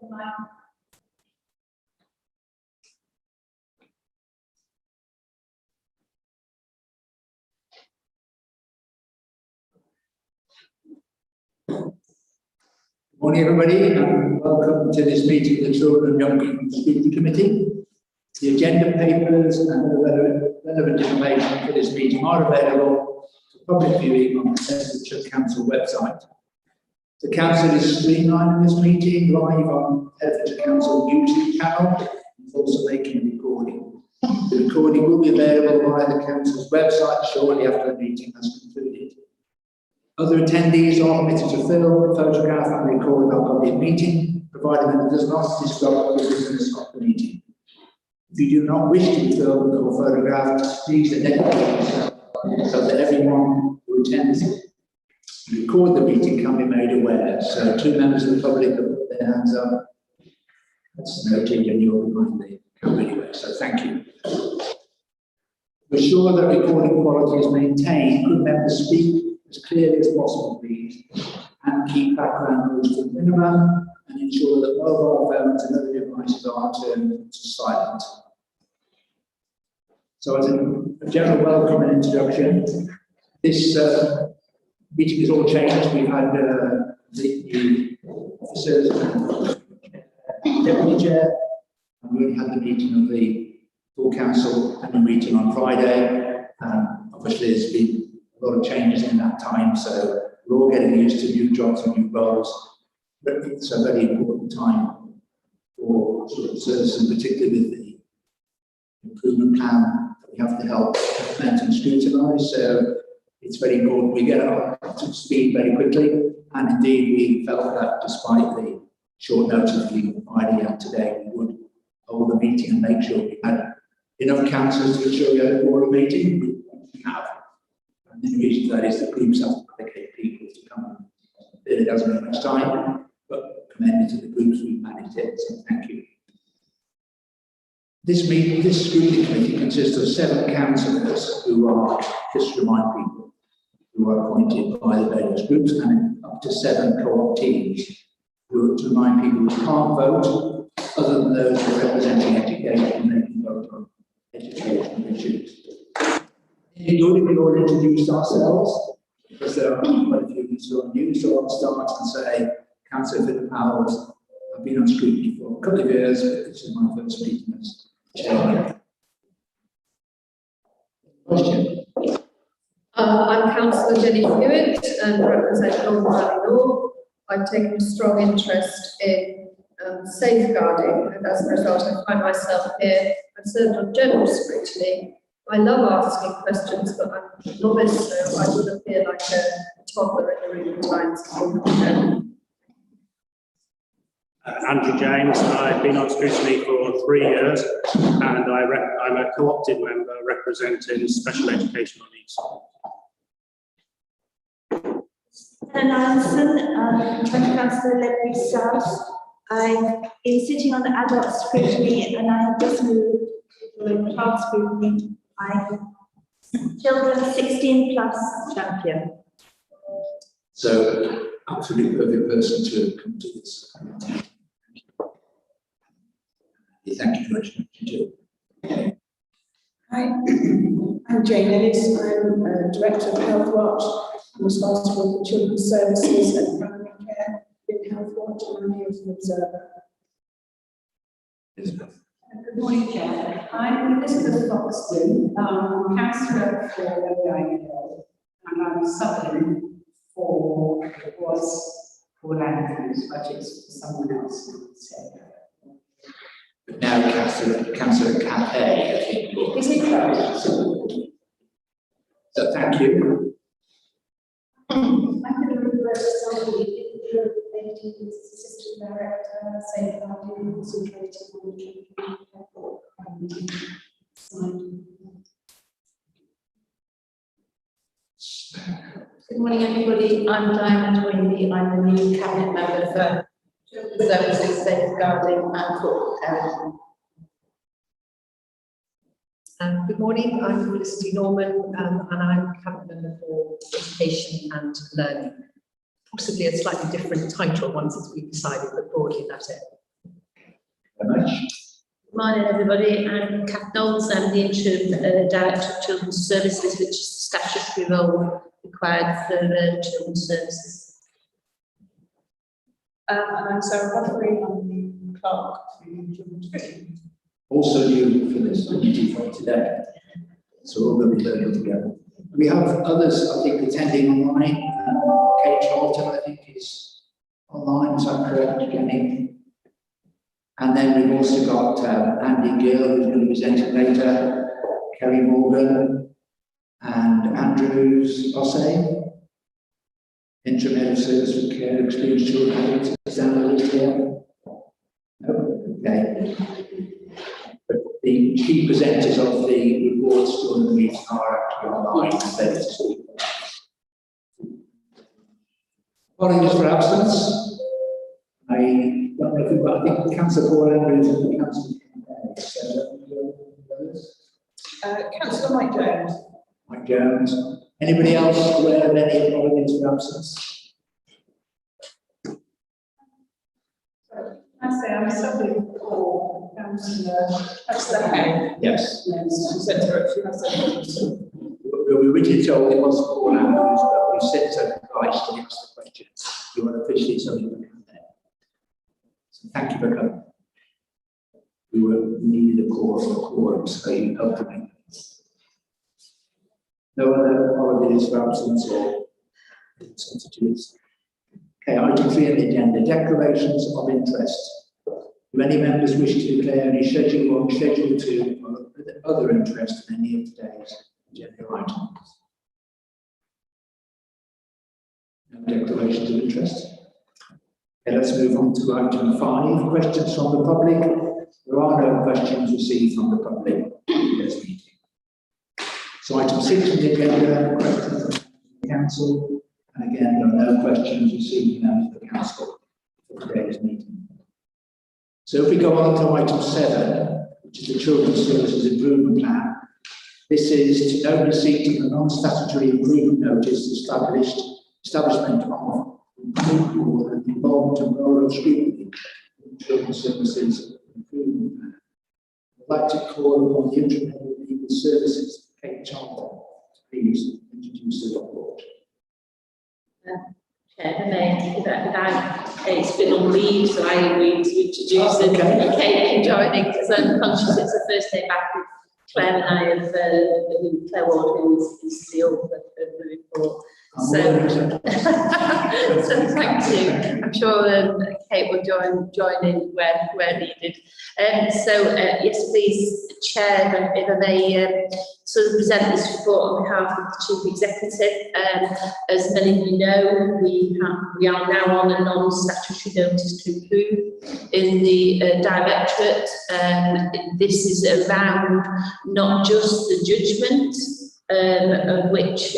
Good morning, everybody, and welcome to this meeting of the Children and Young People Scrutiny Committee. The agenda papers and the relevant information for this meeting are available for public viewing on the Herefordshire Council website. The Council is streamlining this meeting live on Herefordshire Council YouTube channel. It's also making a recording. The recording will be available via the Council's website shortly after the meeting has concluded. Other attendees are permitted to film, photograph and record our public meeting, provided that it does not disrupt the business of the meeting. If you do not wish to be filmed or photographed, please identify yourself so that everyone who attends and record the meeting can be made aware. So 2 members of the public have put their hands up. That's noted and you're behind the camera anyway, so thank you. To ensure that recording quality is maintained, could members speak as clearly as possible, please, and keep background noise to a minimum, and ensure that mobile phones and other devices are turned to silent. So, as a general welcome and introduction, this meeting has all changed. We've had the new officers and deputy chair, and we only had the meeting of the full council and the meeting on Friday. Obviously, there's been a lot of changes in that time, so we're all getting used to new jobs and new roles. But it's a very important time for citizens, particularly with the improvement plan that we have to help implement and scrutinise. So it's very important we get up to speed very quickly. And indeed, we felt that despite the short notice we Friday and today, we would hold the meeting and make sure we had enough councillors to ensure we had a quorum meeting. We have. And the reason for that is that groups have to allocate people to come. It doesn't have much time, but commended to the groups we've managed it, so thank you. This scrutiny committee consists of 7 councillors who are, just to remind people, who are appointed by the various groups, and up to 7 co-op teams who, to remind people, who can't vote, other than those who are representing education, they can vote on education issues. If you all introduce ourselves, because there are quite a few who are new, so I'll start and say, Councillor Philip Powers, I've been on scrutiny for a couple of years, but this is my first meeting as chair. Question? I'm Councillor Jenny Hewitt and represent Northern Valley North. I've taken a strong interest in safeguarding, and as a result I find myself here. I've served on general scrutiny. I love asking questions, but I'm a novice, so I would appear like a toddler in the room at times. Andrew James, I've been on scrutiny for 3 years, and I'm a co-opted member representing special educational needs. Helen Alison, County Councillor Ledbury South. I've been sitting on the adult scrutiny, and I have just moved to the child scrutiny. I'm children 16 plus champion. So, absolutely perfect person to come to this. Thank you very much. Hi, I'm Jane Ellis. I'm Director of Health Watch. I'm responsible for children's services and primary care in Health Watch, and I'm here as an observer. Elizabeth. Good morning, Chair. I'm Elizabeth Foxton, Councillor for Guardianship, and I'm subbing for it was Paul Andrews, but it's for someone else instead. But now Councillor Cafe, I think. Is it closed? So thank you. I'm going to request somebody as Assistant Director, safeguarding, concentrating on the Good morning, everybody. I'm Diana Twinby. I'm the new Cabinet Member for Children's Services, Safeguarding and Corporate Parenting. Good morning, I'm Felicity Norman, and I'm Cabinet Member for Education and Learning. Possibly a slightly different title once it's been decided, but broadly that's it. much. Good morning, everybody. I'm Kath Knowles. I'm the interim director of Children's Services, which is the statutory role required for children's services. And I'm Sarah Buffering, I'm the clerk for Children's Scrutiny. Also new for this committee from today. So we're all going to be learning together. We have others, I think, attending online. Kate Charlton, I think, is online, is that correct, Jenny? And then we've also got Andy Gill, who's going to be presenting later, Kerry Morgan, and Andrews Ossay, interim head of service for care, experienced children addicts. Is that what it is here? No? Okay. But the key presenters of the reports during the meeting are actually online and there to speak. Apologies for absence. I don't know if we've got, I think Councillor Paul Andrews and Councillor Councillor Mike Jones. Mike Jones. Anybody else aware of any apologies for absence? I say I'm subbing for Councillor Hay. Yes. Yes, she said to her, she has said. We originally told it was Paul Andrews, but we sent her advice to answer the question. You want officially something to come there. So thank you for coming. We needed a quorum, so you helped to make this. No other apologies for absence or substitutes. Okay, item 3 on the agenda, declarations of interest. Do any members wish to declare any Schedule 1, Schedule 2, or other interest in any of today's agenda items? No declarations of interest. Okay, let's move on to item 5, questions from the public. There are no questions received from the public in this meeting. So item 6 on the agenda, questions from the council. And again, there are no questions received from the council for today's meeting. So if we go on to item 7, which is the Children's Services Improvement Plan, this is to note receipt of a non-statutory improvement notice establishment of and involvement and role of scrutiny in Children's Services Improvement Plan. I'd like to call upon the interim head of legal services, Kate Charlton, to please introduce the report. Chair, it's been on leave, so I agreed to introduce it. Kate in joining because I'm conscious it's the first day back with Claire and I of Claire Ward, who is the author of the report. So thank you. I'm sure Kate will join in where needed. Yes, please, Chair, if I may sort of present this report on behalf of the Chief Executive. As many of you know, we are now on a non-statutory notice to improve in the Directorate. This is around not just the judgment, of which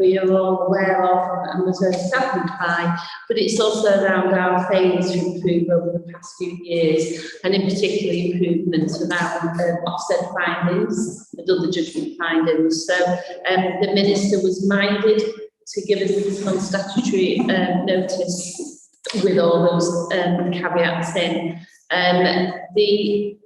we are all aware of and was very saddened by, but it's also around our failures to improve over the past few years, and in particular improvements around offset findings and other judgment findings. So the Minister was minded to give us this non-statutory notice with all those caveats in. The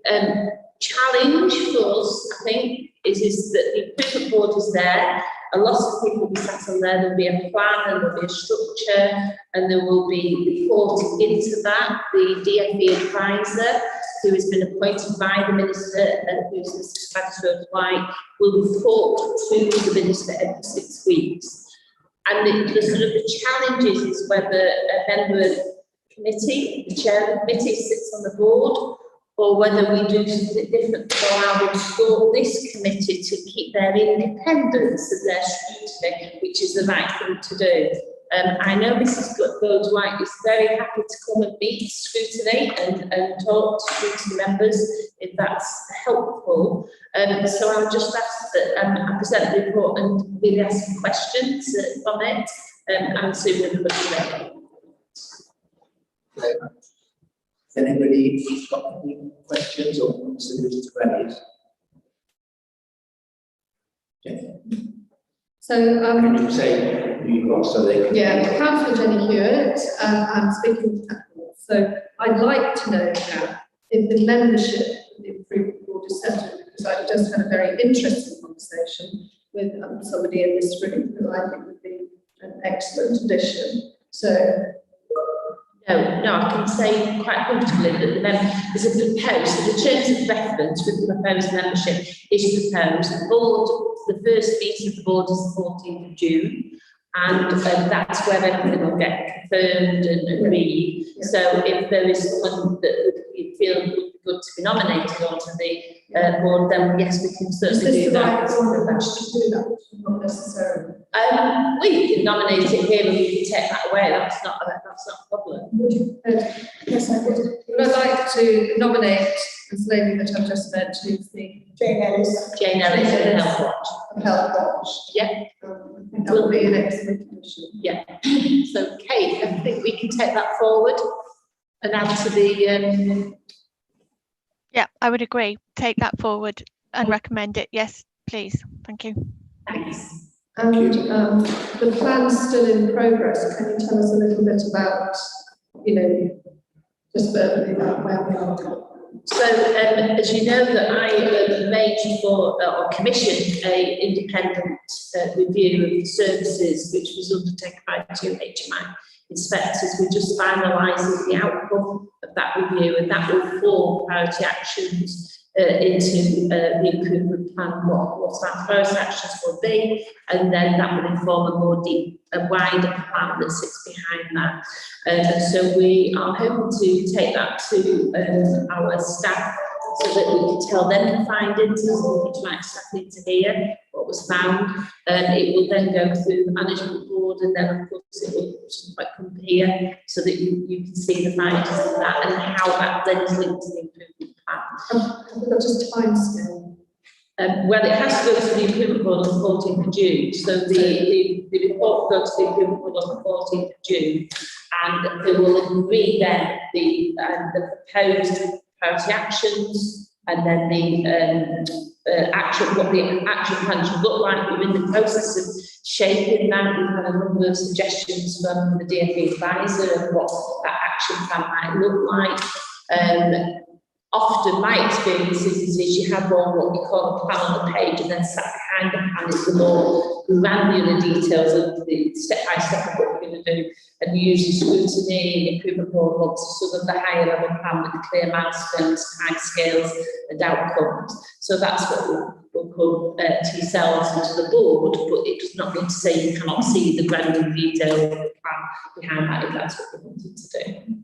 challenge for us, I think, is that the improvement board is there. A lot of people will be sat on there. There'll be a plan and there'll be a structure, and there will be reporting into that. The DFE advisor, who has been appointed by the Minister, who's Mr. Spadsworth White, will report to the Minister every 6 weeks. And the sort of the challenge is whether a member of the committee, the chair of the committee, sits on the board, or whether we do something different to allow them to support this committee to keep their independence and their scrutiny, which is the right thing to do. I know Mrs. Gold White is very happy to come and meet scrutiny and talk to scrutiny members if that's helpful. So I'll just ask that I present the report and really ask some questions from it, and soon we'll put it in. Anybody got any questions or wants to raise? So, can you say who you are so they can? Yeah, Councillor Jenny Hewitt, I'm speaking. So I'd like to know now if the membership of the improvement board is settled, because I just had a very interesting conversation with somebody in this room who I think would be an excellent addition. So, No, I can say quite comfortably that the there's a proposed, so the terms of reference with the proposed membership is proposed. The board, the first meeting of the board is the 14th of June, and that's where everything will get confirmed and agreed. Yeah. So if there is someone that you feel would be good to be nominated onto the board, then yes, we can is certainly this do the that. right board that should do that? Not necessarily. We can nominate it here and we can take that away. That's not a problem. Would you? Yes, I would. Would I like to nominate this lady that I've just met, who's the Jane Ellis. Jane Ellis and Health Watch. Health Watch. Yeah. I think that will be an excellent addition. Yeah. So Kate, I think we can take that forward and add to the. Yeah, I would agree. Take that forward and recommend it. Yes, please. Thank you. Thanks. And the plan's still in progress. Can you tell us a little bit about, just verbally about where we are? So, as you know, that I arranged for or commissioned a independent review of the services, which was undertaken by 2 HMI inspectors. We're just finalising the outcome of that review, and that will form priority actions into the improvement plan, what our priority actions will be, and then that will inform a wider plan that sits behind that. And so we are hoping to take that to our staff so that we can tell them the findings, which might staff need to hear what was found. It will then go through the management board, and then of course it will come here so that you can see the findings of that and how that then is linked to the improvement plan. Have we got just time scale? Well, it has to go to the improvement board on the 14th of June. So the report will go to the improvement board on the 14th of June, and they will agree then the proposed priority actions, and then the what the action plan should look like. We're in the process of shaping that. We've had a number of suggestions from the DfE advisor of what that action plan might look like. Often my experience is you have what we call a plan on the page, and then sat behind the plan is the more granular details of the step-by-step of what we're going to do, and using scrutiny, improvement board wants sort of the higher level plan with the clear milestones, time scales and outcomes. So that's what we'll come to yourselves and to the board, but it does not mean to say you cannot see the granular detail of the plan behind that if that's what we wanted to do.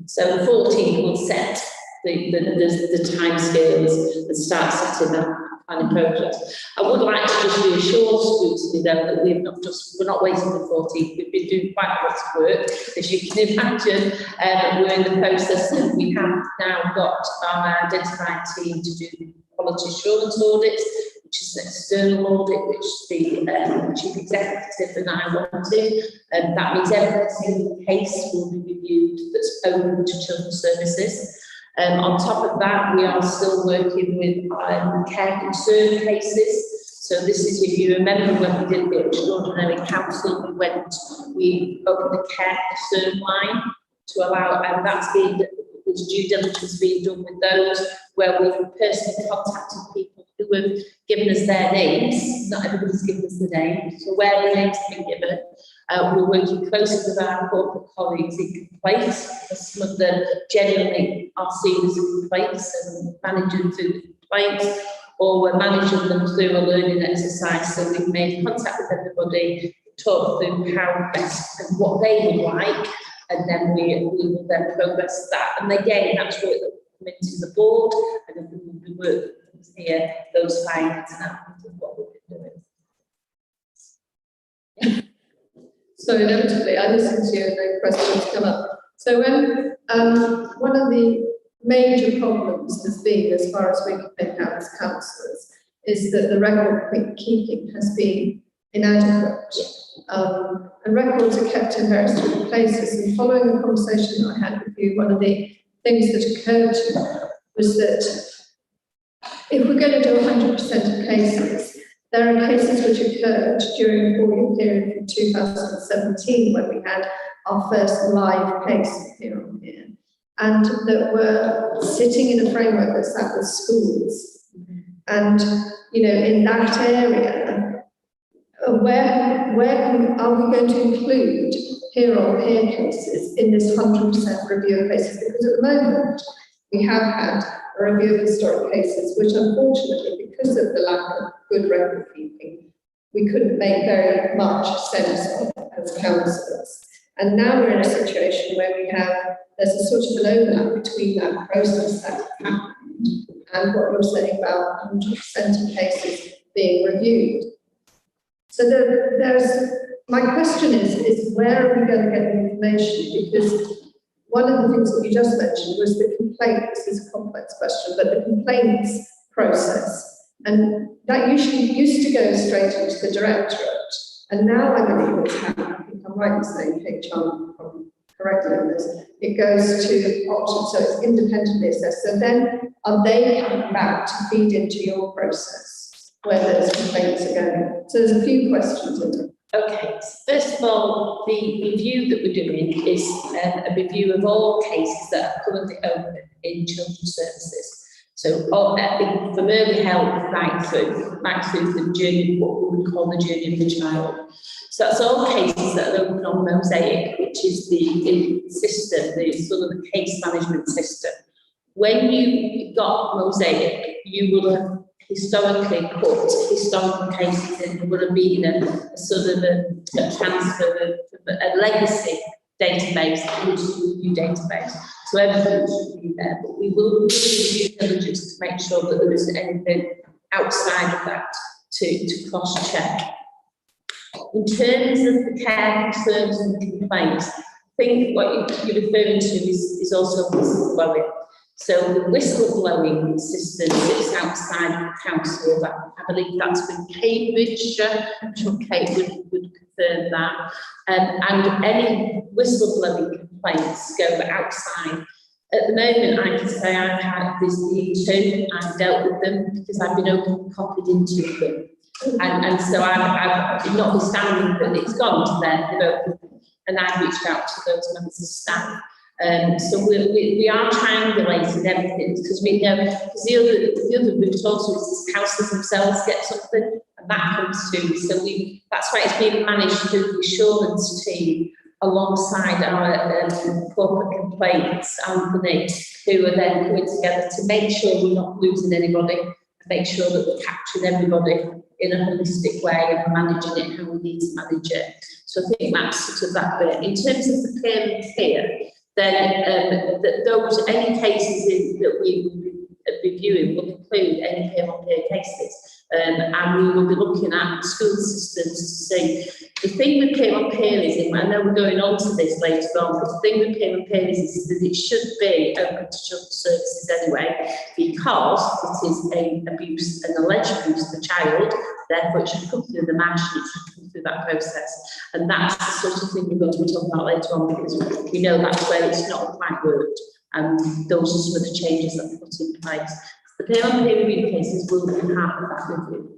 So the 14th will set the time scales and start setting that planning process. I would like to just reassure scrutiny though that we're not waiting for 14th. We've been doing quite a lot of work, as you can imagine. We're in the process, and we have now got our identified team to do the quality assurance audits, which is an external audit, which the chief executive and I wanted. And that means every single case will be reviewed that's open to children's services. On top of that, we are still working with care concern cases. So this is, if you remember, when we did the extraordinary council, we opened the care concern line to allow, and there's due diligence being done with those, where we've personally contacted people who have given us their names. Not everybody's given us the names, so where the names have been given. We're working closely with our corporate colleagues in complaints, because some of them genuinely are seen as complaints and managing through the complaints, or we're managing them through a learning exercise. So we've made contact with everybody, talked through how best and what they would like, and then we will then progress that. And again, that's work that will come into the board, and then we will be working here, those findings and outcomes of what we've been doing. So inevitably, I listen to you and then questions come up. So when one of the major problems has been, as far as we can make out as councillors, is that the record keeping has been inadequate. And records are kept in various different places. And following the conversation that I had with you, one of the things that occurred to me was that if we're going to do 100% of cases, there are cases which occurred during the 4-year period from 2017 when we had our first live case here on here. and that were sitting in a framework that sat with schools. And, you know, in that area, where are we going to include peer-on-peer cases in this 100% review of cases? Because at the moment, we have had a review of historic cases, which unfortunately, because of the lack of good record keeping, we couldn't make very much sense of as councillors. And now we're in a situation where there's a sort of an overlap between that process that happened and what you're saying about 100% of cases being reviewed. So my question is where are we going to get the information? Because one of the things that you just mentioned was the complaint. This is a complex question, but the complaints process, and that usually used to go straight into the directorate, and now I believe what's happening, I think I'm right in saying, Kate Chan, correctly on this, it goes to Oxford, so it's independently assessed. So then are they coming back to feed into your process where those complaints are going? So there's a few questions in it. Okay, so first of all, the review that we're doing is a review of all cases that are currently open in children's services. So from early help right through the journey, what we would call the journey of the child. So that's all cases that are open on Mosaic, which is the system, the sort of the case management system. When you got Mosaic, you would have historically put historical cases in. There would have been a sort of a transfer of a legacy database into a new database. So everything should be there, but we will do due diligence to make sure that there isn't anything outside of that to cross-check. In terms of the care concerns and complaints, I think what you're referring to is also whistleblowing. So the whistleblowing system sits outside of the council. I believe that's with Cambridge. I'm sure Kate would confirm that. And any whistleblowing complaints go outside. At the moment, I can say I've had this two. I've dealt with them because I've been open copied into them. And so I've notwithstanding that it's gone to them, and I've reached out to those members of staff. So we are triangulating everything because we know, because the other route also is the councillors themselves get something and that comes through. So that's why it's being managed through the assurance team alongside our corporate complaints, Anthony, who are then coming together to make sure we're not losing anybody, to make sure that we're capturing everybody in a holistic way and managing it how we need to manage it. So I think that's sort of that bit. In terms of the peer, then any cases that we will be reviewing will include any peer-on-peer cases, and we will be looking at school systems to see. The thing with peer-on-peer is, and I know we're going on to this later on, but the thing with peer-on-peer is that it should be open to children's services anyway, because it is an abuse, an alleged abuse of the child, therefore it should come through the MASH, it should come through that process. And that's the sort of thing we're going to be talking about later on, because we know that's where it's not quite worked, and those are some of the changes that we put in place. The peer-on-peer review cases will be part of that review.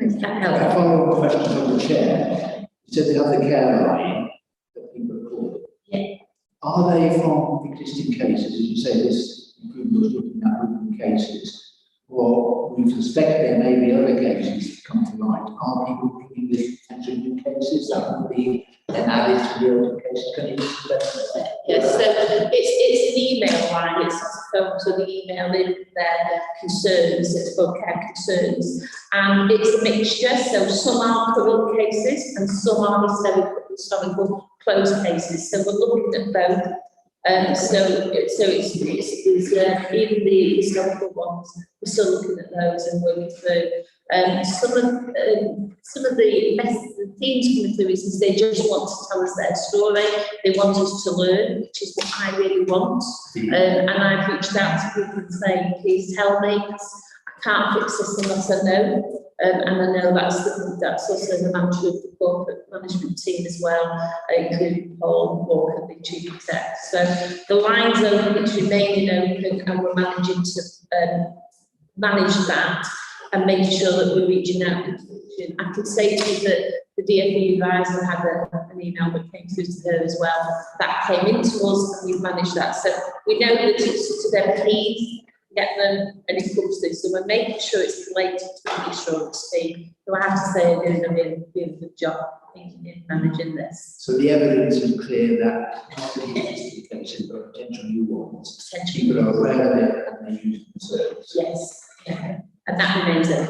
A follow-up question from the chair. You said they have the care line that people are called. Yeah. Are they from existing cases, as you say, this improvement was looking at open cases, or we suspect there may be other cases that come to light? Are people bringing this potential new cases that would be then added to the open cases? Can you explain that? Yes, so it's an email line, it's not a phone, so the email in their concerns, it's called care concerns, and it's a mixture, so some are current cases and some are historical closed cases, so we're looking at both. So it's even the historical ones, we're still looking at those and working through. Some of the themes coming through is they just want to tell us their story. They want us to learn, which is what I really want. And I've reached out to people and saying, please tell me, I can't fix this unless I know. And I know that's also the mantra of the corporate management team as well, including Paul Walker, the chief exec. So the line's open, it's remaining open, and we're managing to manage that and making sure that we're reaching out. I can say to you that the DfE advisor had an email that came through to her as well. That came into us, and we've managed that. So we know that it's to them, please get them, and it comes through. So we're making sure it's related to the insurance team. So I have to say, they're doing a really good job in managing this. So the evidence is clear that not only existing cases, but potential new ones. People are aware of it and they use the service. Yes, yeah. And that remains it.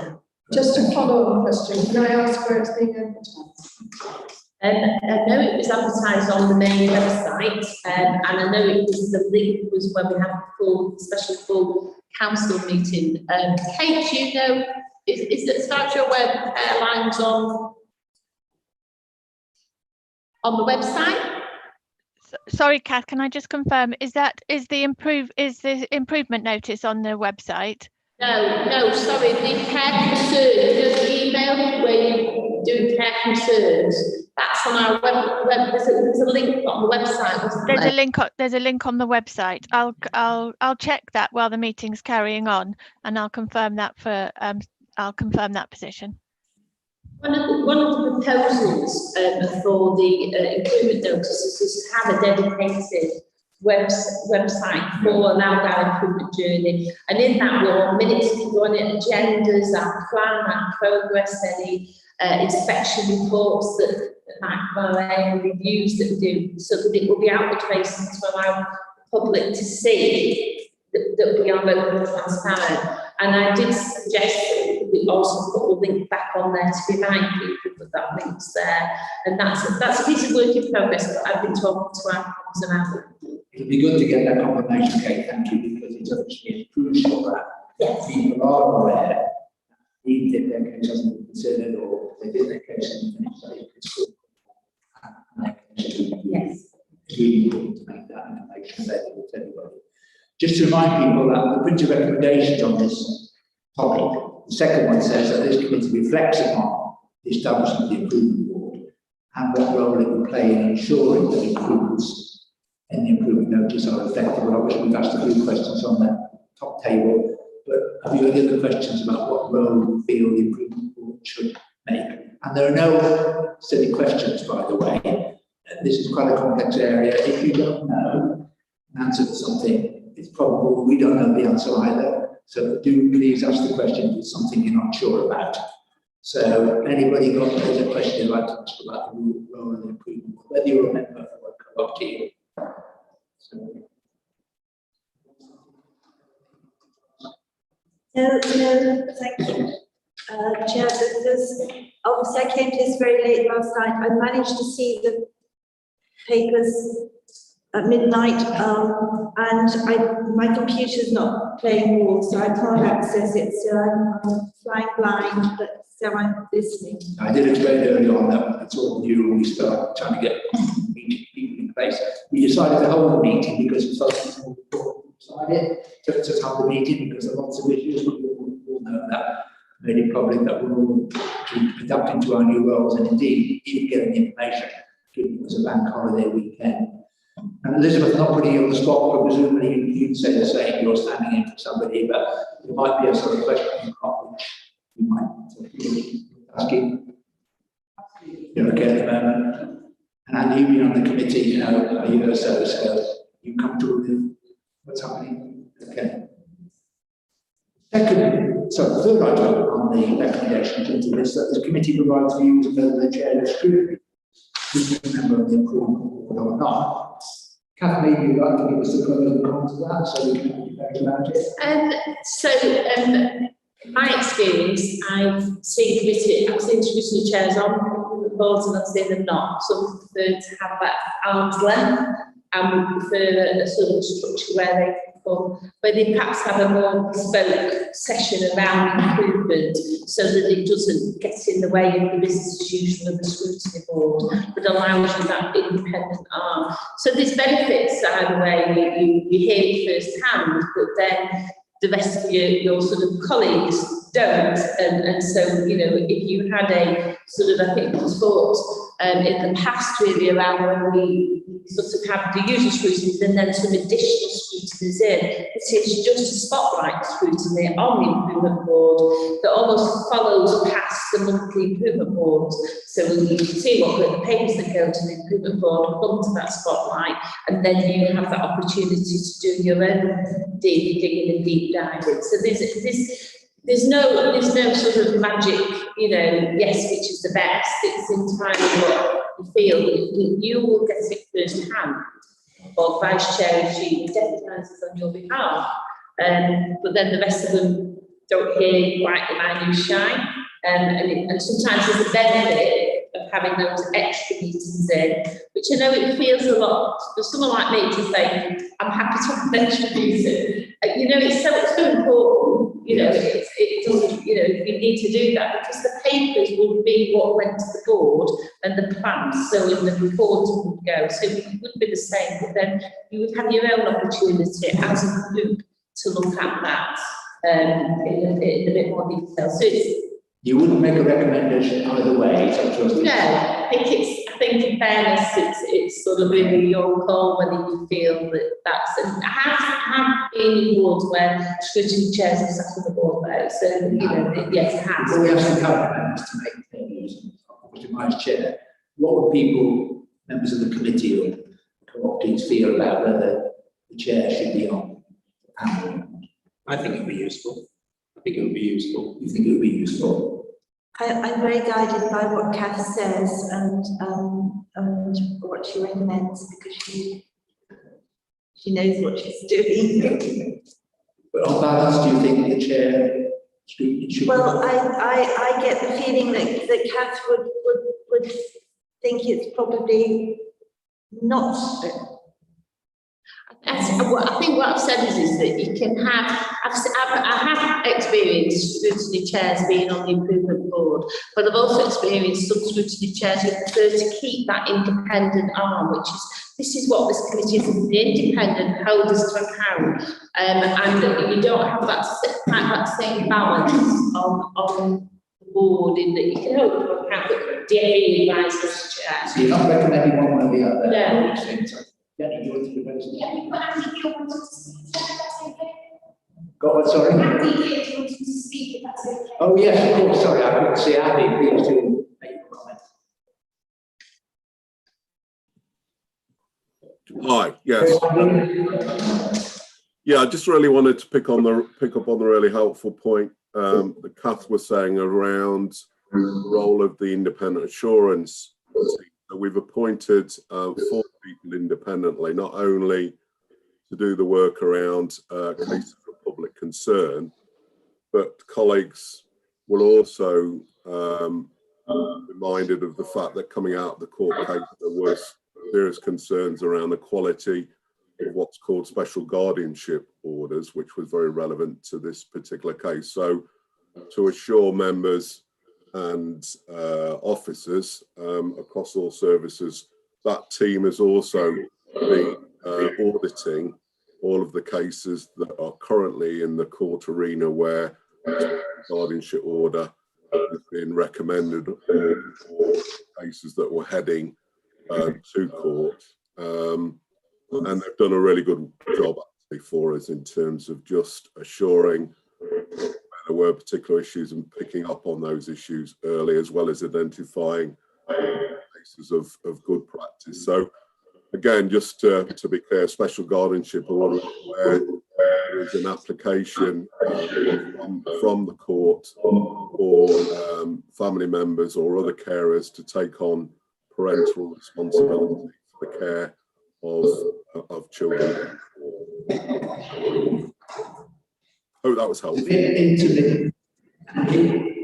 Just a follow-up question, can I ask where it's being advertised? I know it was advertised on the main website, and I know it was the link was when we had the special full council meeting. Kate, do you know, is it start your web airlines on the website? Sorry, Kath, can I just confirm, is the improvement notice on the website? No, sorry, the care concerns, the email where you do care concerns, that's on our web, there's a link on the website, wasn't there? There's a link on the website. I'll check that while the meeting's carrying on, and I'll confirm that I'll confirm that position. One of the proposals for the improvement notices is to have a dedicated website for an outbound improvement journey, and in that we'll minutes can go on it, agendas, our plan, our progress, any inspection reports that might come away, and reviews that we do, so that it will be outward facing to allow the public to see that we are open and transparent. And I did suggest that we also put the link back on there to remind people that link's there, and that's a piece of work in progress that I've been talking to our council about. It'll be good to get that confirmation, Kate, thank you, because it's obviously crucial that people are aware, even if their case hasn't been considered or they did their case and finished, it's good. Yes. It's really important to make that information available to everybody. Just to remind people that the printed recommendations on this topic, the second one says that this committee reflects upon the establishment of the improvement board and what role it will play in ensuring that improvements in the improvement notice are effective. Well, obviously, we've asked a few questions on that top table, but have you any other questions about what role you feel the improvement board should make? And there are no silly questions, by the way. This is quite a complex area. If you don't know an answer to something, it's probable we don't know the answer either. So do please ask the question if it's something you're not sure about. So anybody got a question they'd like to ask about the role of the improvement board, whether you're a member or come up to you. No, thank you. Chair, because obviously I came to this very late last night. I managed to see the papers at midnight, and my computer's not playing ball, so I can't access it. So I'm flying blind, but so I'm listening. I did explain earlier on that it's all new when we start trying to get people in place. We decided to hold the meeting because it's something decided to have the meeting because there are lots of issues. We all know that, made it public that we're all adapting to our new roles, and indeed even getting the information, given it was a bank holiday weekend. And Elizabeth, not putting you on the spot, but presumably you'd say the same, you're standing in for somebody, but there might be a sort of question which you might be asking. You're okay at the moment. And Andy, you've been on the committee, you know, a year or so you comfortable with what's happening? Okay. The third item on the recommendation is that the committee provides views of whether the chair is scrutiny, who's a member of the improvement board or not. Kathleen, you'd like to give us the pros and cons of that so we can have a debate about it? In my experience, I've seen committee chairs on the boards and I've seen them not. Some prefer to have that arm's length and we prefer a sort of structure where they perhaps have a more bespoke session around improvement so that it doesn't get in the way of the business as usual of the scrutiny board, but allows you that independent arm. So there's benefits either way, you hear it first hand, but then the rest of your sort of colleagues don't. And so, you know, if you had a sort of, I think it was thought in the past really around when we sort of have the usual scrutiny and then some additional scrutiny citizens in. It is just a spotlight scrutiny on the improvement board that almost follows past the monthly improvement boards. So you can see what the papers that go to the improvement board come to that spotlight, and then you have that opportunity to do your own digging and deep diving. So there's no sort of magic, yes, which is the best. It's entirely what you feel. You will get it first hand, or vice chair if she deputises on your behalf. But then the rest of them don't hear quite the minute shine. And sometimes there's a benefit of having those extra meetings in, which I know it feels a lot for someone like me to say, I'm happy to have an extra meeting. It's so important. It doesn't, you need to do that because the papers would be what went to the board and the plans, so in the report would go. So it would be the same, but then you would have your own opportunity as a group to look at that in a bit more detail. So you wouldn't make a recommendation either way. No, I think in fairness, it's sort of really your call whether you feel that that's. And I have been in boards where scrutiny chairs have sat on the board though, so yes, it has. Well, we have some current members to make their views. Obviously, vice chair. What would members of the committee or co-optees feel about whether the chair should be on the panel? I think it would be useful. You think it would be useful? I'm very guided by what Kath says and what she recommends, because she knows what she's doing. But on balance, do you think the chair should? Well, I get the feeling that Kath would think it's probably not. I think what I've said is that you can have. I have experienced scrutiny chairs being on the improvement board, but I've also experienced some scrutiny chairs who prefer to keep that independent arm, this is what this committee is, the independent holders to account, and you don't have that same balance on the board in that you can hold to account, but DFE advisors chair. So you're not recommending one way or the other? No. Danny, do you want to propose? Yeah, but I think you wanted to speak, that's okay. Got what, sorry? Andy, you wanted to speak, if that's okay. Oh, yes, of course, sorry, I couldn't see Andy, please do make a comment. Hi, yes. I just really wanted to pick up on the really helpful point that Kath was saying around the role of the independent assurance team. So we've appointed 4 people independently, not only to do the work around cases of public concern, but colleagues will also be reminded of the fact that coming out of the court case there was serious concerns around the quality of what's called special guardianship orders, which was very relevant to this particular case. So to assure members and officers across all services, that team has also been auditing all of the cases that are currently in the court arena where guardianship order has been recommended, or cases that were heading to court. And they've done a really good job actually for us in terms of just assuring there were particular issues and picking up on those issues early, as well as identifying cases of good practice. So again, just to be clear, special guardianship order where there is an application from the court or family members or other carers to take on parental responsibility for the care of children. Hope that was helpful. Can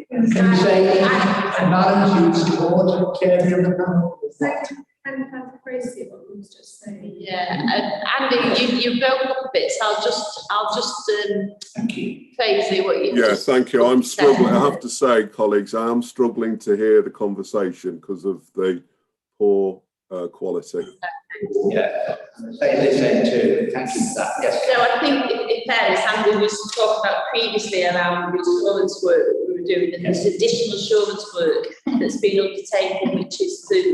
you say, balance you support caring of the panel? Can I crazy what you was just saying? Yeah, Andy, you broke up a bit, so I'll just Thank you. phrase what you. Yeah, thank you. I'm struggling. I have to say, colleagues, I am struggling to hear the conversation because of the poor quality. Yeah, say this end too. Thank you for that. Yes. So I think in fairness, Andy was talking about previously around the assurance work that we were doing, and there's additional assurance work that's been undertaken, which is the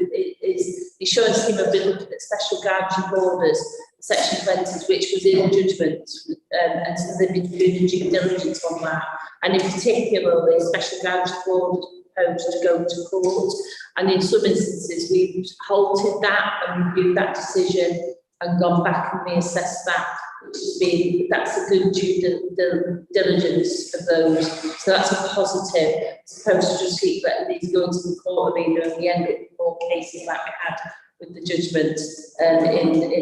assurance team have been looking at special guardianship orders section 20, which was in judgment, and so they've been doing due diligence on that. And in particular, the special guarantee board proposed to go to court, and in some instances we've halted that and reviewed that decision and gone back and reassessed that, which has been, that's a good due diligence of those. So that's a positive, as opposed to just keep letting these go into the court arena and we end up with more cases like we had with the judgment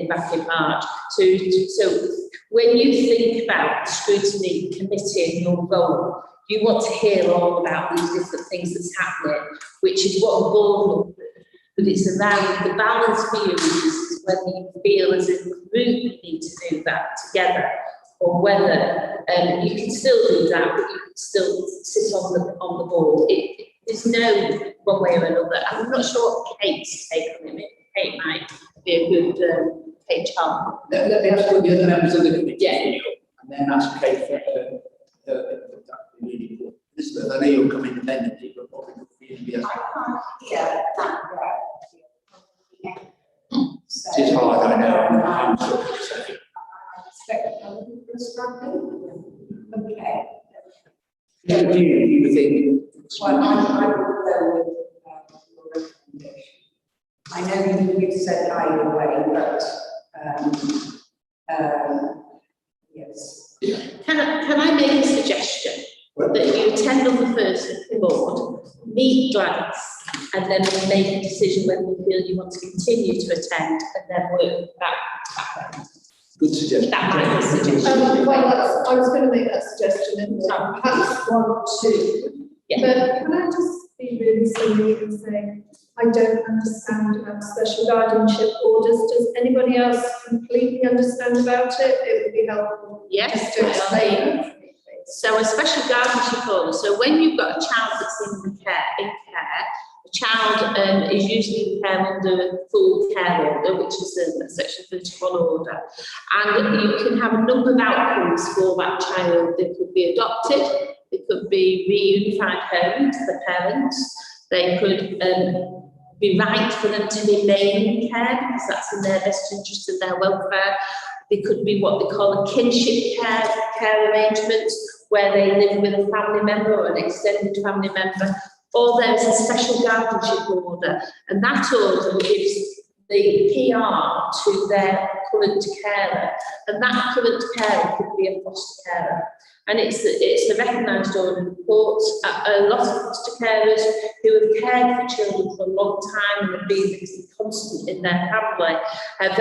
back in March. So when you think about the scrutiny committee and your role, you want to hear all about these different things that's happening, which is what the board will do. But it's around the balance for you is whether you feel as a group you need to do that together, or whether you can still do that, but you can still sit on the board. There's no one way or another. I'm not sure what Kate's take on it. Kate might be a good HR. Let me ask the other members of the committee. Yeah. And then ask Kate for really important. Elizabeth, I know you'll come independently, but what would you be asking? Yeah, that, It's hard, I know. I'm sure. Okay. Yeah, you think? Well, I would go with your recommendation. I know you've said either way, but yes. Can I make a suggestion that you attend on the first board, meet Gladys, and then make a decision whether you feel you want to continue to attend, and then work back. Good suggestion. That might be a suggestion. I was going to make that suggestion, and perhaps 1 or 2. Yeah. But can I just be really silly and say, I don't understand about special guardianship orders. Does anybody else completely understand about it? It would be helpful. Yes, just to explain. So a special guardianship order. So when you've got a child that's in care, the child is usually in care under a full care order, which is a section 31 order. And you can have a number of outcomes for that child. They could be adopted, they could be reunified home to the parents, they could be right for them to remain in care because that's in their best interest and their welfare. They could be what they call a kinship care arrangements, where they live with a family member or an extended family member, or there's a special guardianship order, and that order gives the PR to their current carer, and that current carer could be a foster carer. And it's a recognised order in courts. A lot of foster carers who have cared for children for a long time and have been constant in their family have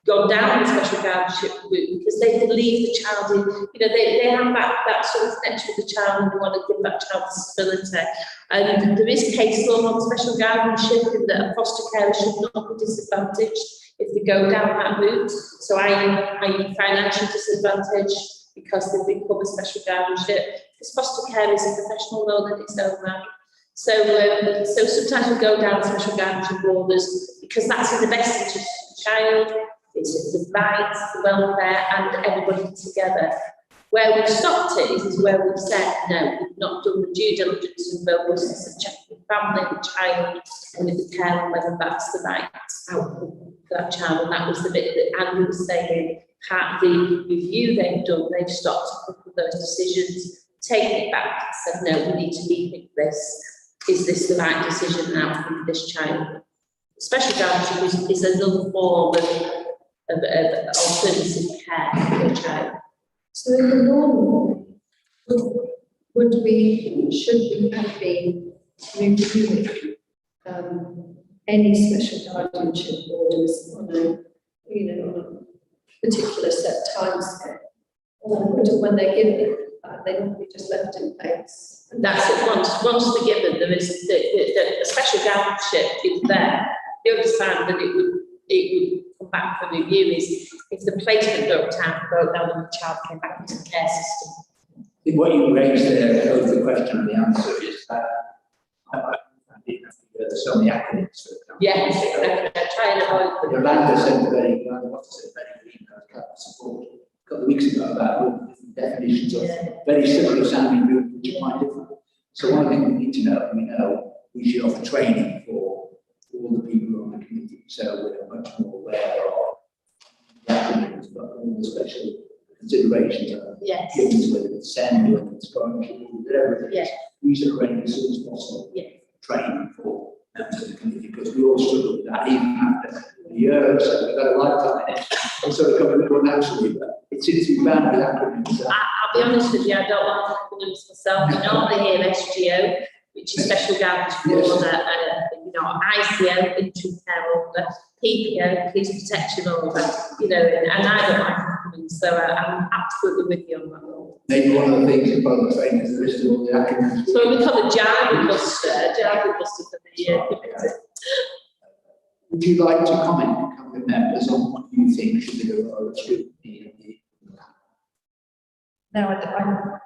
gone down the special guardianship route because they can leave the child in, they have that sort of connection with the child and they want to give that child stability. And there is case law on special guardianship in that a foster carer should not be disadvantaged if they go down that route. So I financial disadvantage because they've become a special guardianship. Because foster care is a professional role in its own right. So sometimes we go down special guardianship orders because that's in the best interest of the child. It's the rights, the welfare, and everybody together. Where we've stopped it is where we've said, no, we've not done the due diligence and robustness and check the family, the child, and with the care, whether that's the right outcome for that child. And that was the bit that Andrew was saying, part of the review they've done, they've stopped a couple of those decisions, taken it back, and said, no, we need to rethink this. Is this the right decision and outcome for this child? Special guardianship is another form of alternative care for a child. So in the normal, should we have been reviewing any special guardianship orders on a particular set time scale? Or when they're given, they won't be just left in place? And that's it. Once they're given, there is the special guardianship is there. The other side that it would come back for review is if the placement broke down and the child came back into the care system. I think what you raised there, both the question and the answer, is that I didn't have to go to so many acronyms. Yes, exactly. Try and avoid them. Yolanda sent a very support a couple of weeks ago about all the different definitions of very similar sounding groups, which are quite different. So one thing we need to know, we should offer training for all the people on the committee, so we're much more aware of all the special considerations are Yes. given to whether it's send, whether it's guardianship, whatever. Yes. We should arrange as soon as possible. Yes. Training for members of the committee, because we all struggle with that even after a year or so. We've got a lifetime in it. It's sort of coming a little naturally, but it seems to be banned with acronyms. I'll be honest with you, I don't like acronyms myself. We normally hear SGO, which is Special Guardianship Order, ICO, Interim Care Order, PPO, Police Protection Order, and I don't like acronyms, so I'm absolutely with you on that one. Maybe one of the things about the training is the list of all the acronyms. So we call the jargon buster for the committee. Would you like to comment, company members, on what you think should be the role of scrutiny in the No, I don't.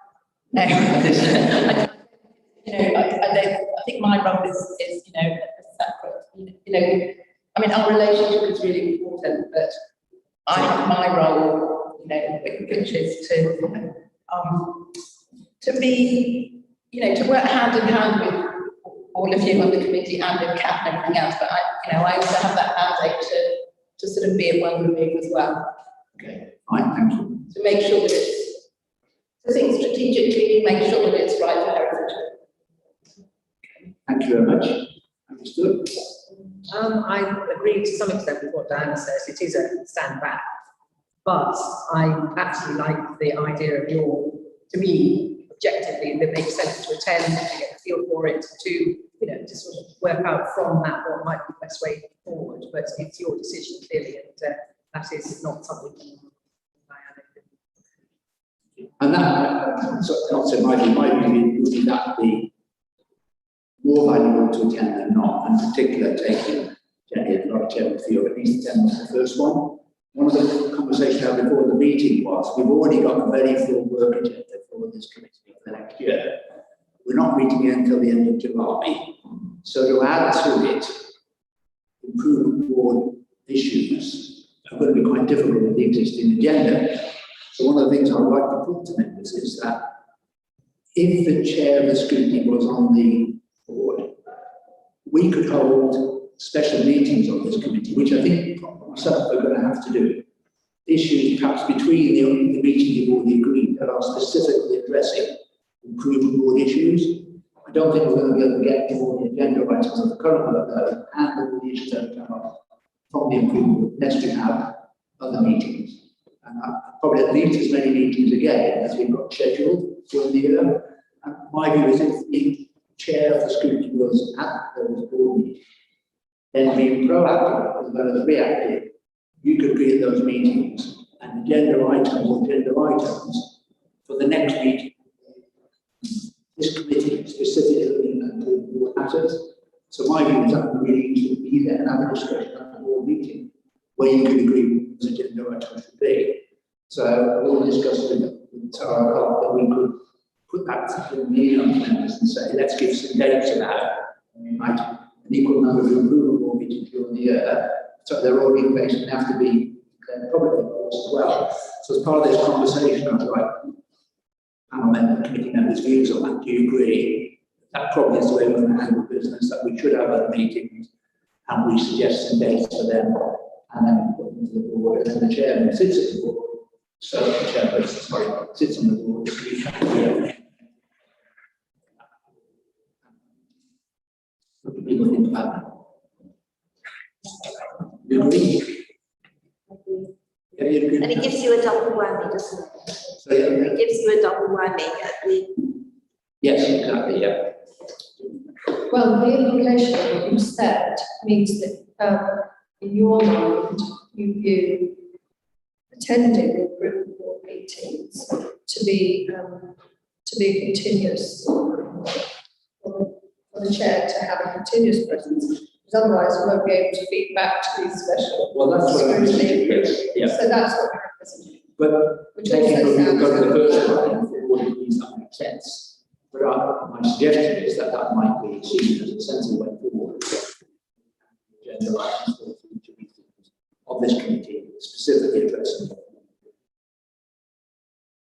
I think my role is separate. I mean, our relationship is really important, but my role, which is to be, to work hand in hand with all of you on the committee and with Kath and everything else. But I also have that mandate to sort of be a one move as well. Okay, fine, thank you. To make sure that it's, to think strategically, make sure that it's right for heritage. Thank you very much. Understood. I agree to some extent with what Diana says. It is a stand back, but I actually like the idea of to me, objectively, that makes sense to attend, to get a feel for it, to to sort of work out from that what might be the best way forward. But it's your decision clearly, and that is not something And that, not so my view would that be more valuable to attend than not, in particular taking Jenny and not Chairman for at least attend the first one. One of the conversations I had before the meeting was we've already got a very full work agenda for this committee for the next year. We're not meeting again until the end of July. So to add to it, improvement board issues are going to be quite difficult with the existing agenda. So one of the things I would like to put to members is that if the chair of the scrutiny was on the board, we could hold special meetings on this committee, which I think myself are going to have to do. Issues perhaps between the meetings you've already agreed that are specifically addressing improvement board issues. I don't think we're going to be able to get to all the agenda items of the current workload and all the issues that come up from the improvement board unless we have other meetings. And probably at least as many meetings again as we've got scheduled during the year. And my view is if the chair of the scrutiny was at those board meetings, then being proactive as well as reactive, you could be at those meetings and agenda items for the next meeting. This committee specifically board matters. So my view is that we really need to be there and have a discussion at the board meeting where you can agree what those agenda items should be. So I want to discuss with Tara Clark that we could put that in the meeting on members and say, let's give some dates about an equal number of improvement board meetings during the year. So they're all in place and have to be publicly as well. So as part of this conversation, I'd like panel member, committee members' views on that. Do you agree? That probably is the way we're going to handle business, that we should have other meetings and we suggest some dates for them and then put them to the board, and then the chairman sits at the board. So the chairperson, sits on the board. What do people think about that? You agree? Yeah, you agree. And it gives you a double whammy, doesn't it? So, yeah, It gives you a double whammy. yes, exactly, yeah. Well, the implication of what you said means that in your mind, you view attending improvement board meetings to be continuous for the chair to have a continuous presence, because otherwise we won't be able to feed back to these special. Well, that's what I'm saying, yes. So that's what we're representing. But Which taking also from sounds- the first one, it wouldn't mean that makes sense. But my suggestion is that might be seen as a sensible way forward. Agenda items for future meetings of this committee, specifically addressing.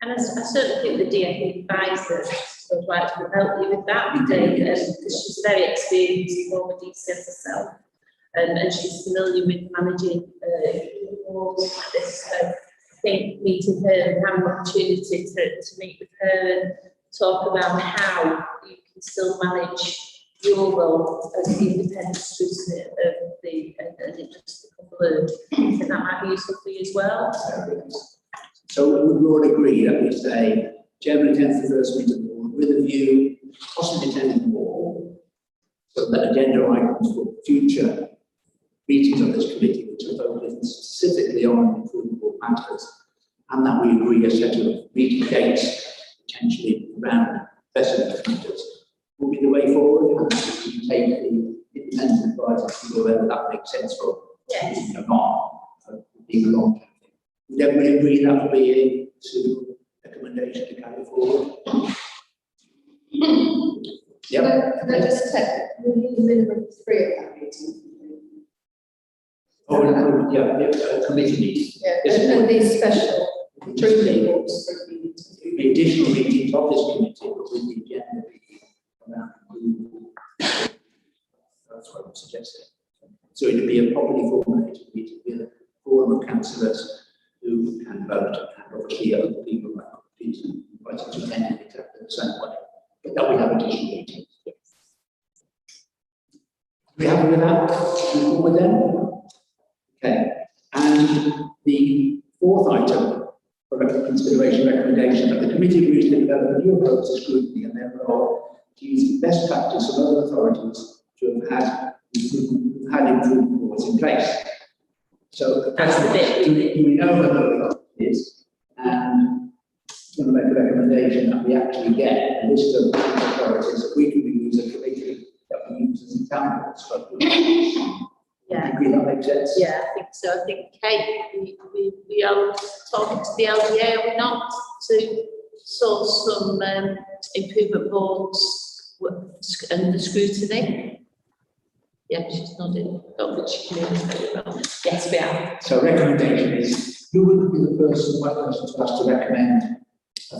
And I certainly think the DFE advisors would like to help you with that, because she's very experienced in former DCS herself, and she's familiar with managing boards like this. So think meeting her and having an opportunity to meet with her and talk about how you can still manage your role as the independent scrutiny of the, and it just a couple of, I think that might be useful for you as well. So we all agree that we say Chairman attends the first meeting of the board with a view, possibly attending more, so that agenda items for future meetings of this committee, which are focused specifically on improvable matters, and that we agree a set of meeting dates, potentially around precedent matters, will be the way forward, and we take the independent advice to go whether that makes sense for Yes. or not, being a long term thing. Would everybody agree that would be a suitable recommendation to carry forward? Yep. Can I just check, we need a minimum of 3 at that meeting? Oh, no, yeah, committee meetings. Yeah, and these special improvement boards that we need to do. The additional meetings of this committee, but with the agenda being around approval. That's what I'm suggesting. So it would be a properly formulated meeting with a forum of councillors who can vote, and obviously other people like Peter invited to attend in exactly the same way. But that we have additional meetings. We happy with that? Move forward then? Okay. And the fourth item for consideration recommendation that the committee agrees to develop a new approach to scrutiny and their role to use best practice of other authorities to have had improvement boards in place. So That's the bit. do we know what the is? And I'm going to make a recommendation that we actually get a list of authorities that we can use a committee that we use as examples. Yeah. Do you agree that makes sense? Yeah, I think so. I think, Kate, we are talking to the LDA, are we not, to source some improvement boards and the scrutiny? Yeah, she's nodding. Oh, but she can hear very well. Yes, we are. So recommendation is, who would be the person, one person to us to recommend?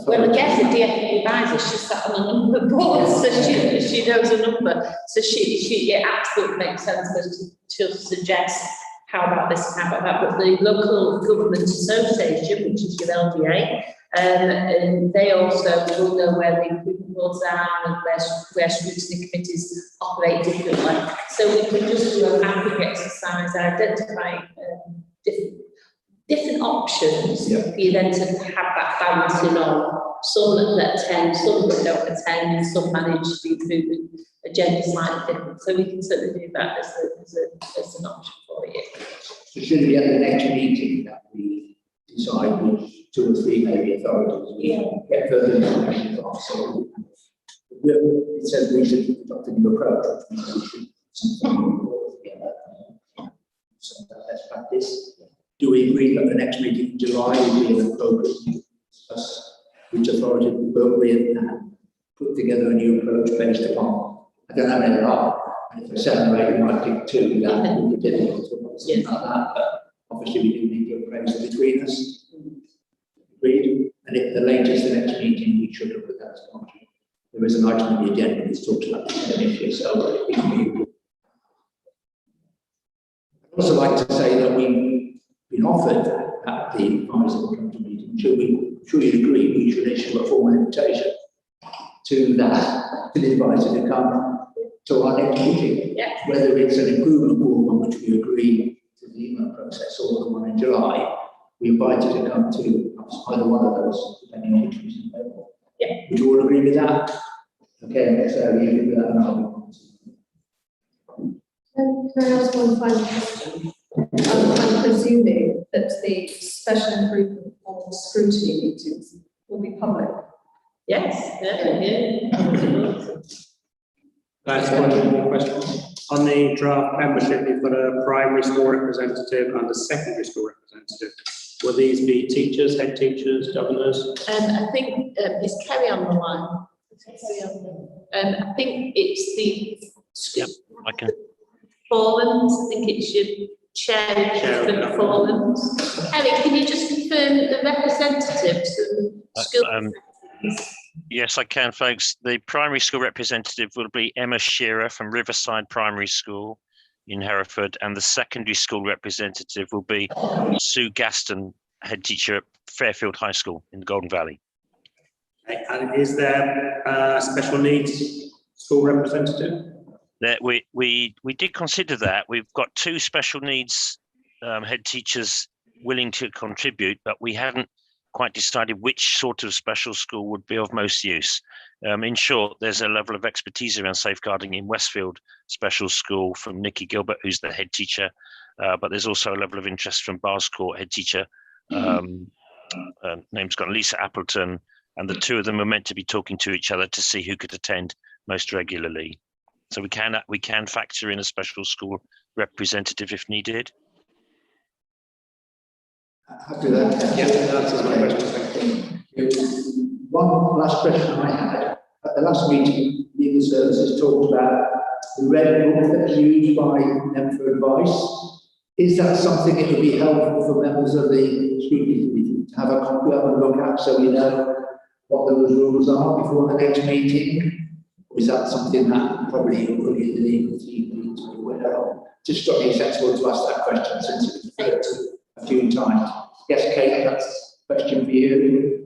Well, I guess the DFE advisor, she sat on a number of boards, so she knows a number. So it absolutely makes sense to suggest how about this, how about that. But the local government association, which is your LDA, and they also will know where the improvement boards are and where scrutiny committees operate differently. So we can just do a mapping exercise, identifying different options for you then to have that balancing on. Some that attend, some that don't attend, and some manage the improvement agenda slightly different. So we can certainly do that as an option for you. So should it be at the next meeting that we decide which 2 or 3 maybe authorities we get further information from? So it says we should adopt a new approach. We should so that's practice. Do we agree that the next meeting in July will be an appropriate to discuss which authority will work with and put together a new approach based upon, I don't know how many there are, and if there's 7 or 8, we might pick 2, that would be difficult to something like that, but obviously we do need your appraisal between us. Agreed? And if the latest, the next meeting, we should look at that as an option. There is an item on the agenda which talks about the same issue, so we can be. I'd also like to say that we've been offered at the advisory council meeting, should we agree, we should issue a formal invitation to the advisor to come to our next meeting. Yeah. Whether it's an improvement board on which we agree to the email process or the one in July, we invite you to come to either one of those, depending on which is available. Yeah. Would you all agree with that? Okay, so you agree with that now. Can I ask one final question? I'm presuming that the special improvement on scrutiny meetings will be public. Yes, yeah. That's one more question. On the draft membership, you've got a primary school representative and a secondary school representative. Will these be teachers, head teachers, governors? I think is Kerry on the line? I think it's the Yep, I can. forums. I think it's your chair of different forums. Kerry, can you just confirm the representatives and school? Yes, I can, folks. The primary school representative will be Emma Shearer from Riverside Primary School in Hereford, and the secondary school representative will be Sue Gaston head teacher at Fairfield High School in the Golden Valley. Okay, and is there a special needs school representative? That we did consider that. We've got 2 special needs head teachers willing to contribute, but we haven't quite decided which sort of special school would be of most use. In short, there's a level of expertise around safeguarding in Westfield Special School from Nikki Gilbert, who's the head teacher, but there's also a level of interest from Bars Court head teacher, name's got Lisa Appleton, and the 2 of them are meant to be talking to each other to see who could attend most regularly. So we can factor in a special school representative if needed. Happy with that? Yes, that answers my question. Thank you. One last question I had. At the last meeting, Legal Services talked about the red book that's used by them for advice. Is that something that would be helpful for members of the scrutiny committee to have a copy of and look at so we know what those rules are before the next meeting? Or is that something that probably the legal team needs to be aware of? Just struck me sensible to ask that question since it was referred to a few times. Yes, Kate, that's a question for you.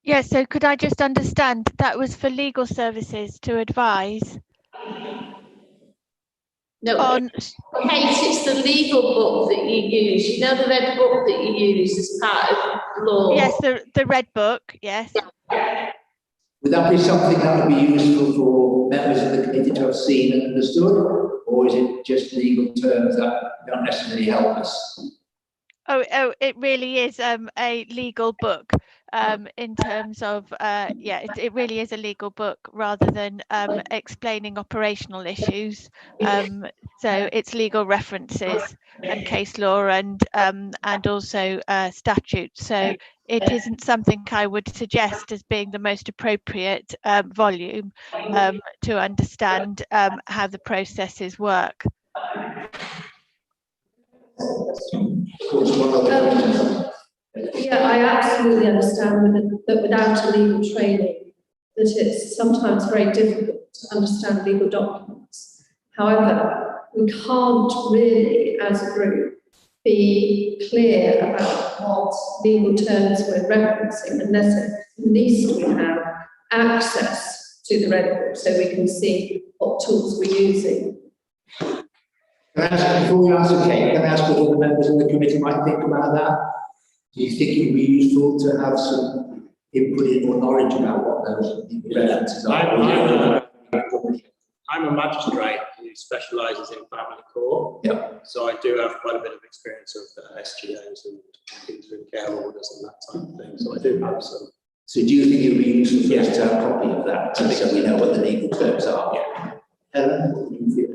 Yeah, so could I just understand that was for legal services to advise No, on? Kate, it's the legal book that you use. You know the red book that you use as part of law? Yes, the red book, yes. Would that be something that would be useful for members of the committee to have seen and understood? Or is it just legal terms that don't necessarily help us? Oh, it really is a legal book in terms of, it really is a legal book rather than explaining operational issues. So it's legal references and case law and also statutes. So it isn't something I would suggest as being the most appropriate volume to understand how the processes work. Yeah, I absolutely understand that without a legal training, that it's sometimes very difficult to understand legal documents. However, we can't really, as a group, be clear about what legal terms we're referencing unless at least we have access to the red book so we can see what tools we're using. Can I ask, before you answer, Kate, can I ask what other members of the committee might think about that? Do you think it would be useful to have some input in or knowledge about what those references are? I'm a magistrate who specialises in family court. Yep. So I do have quite a bit of experience of SGOs and interim care orders and that type of thing. So I do have some. So do you think it would be useful for us to have a copy of that so we know what the legal terms are? Yeah. Helen, what do you feel?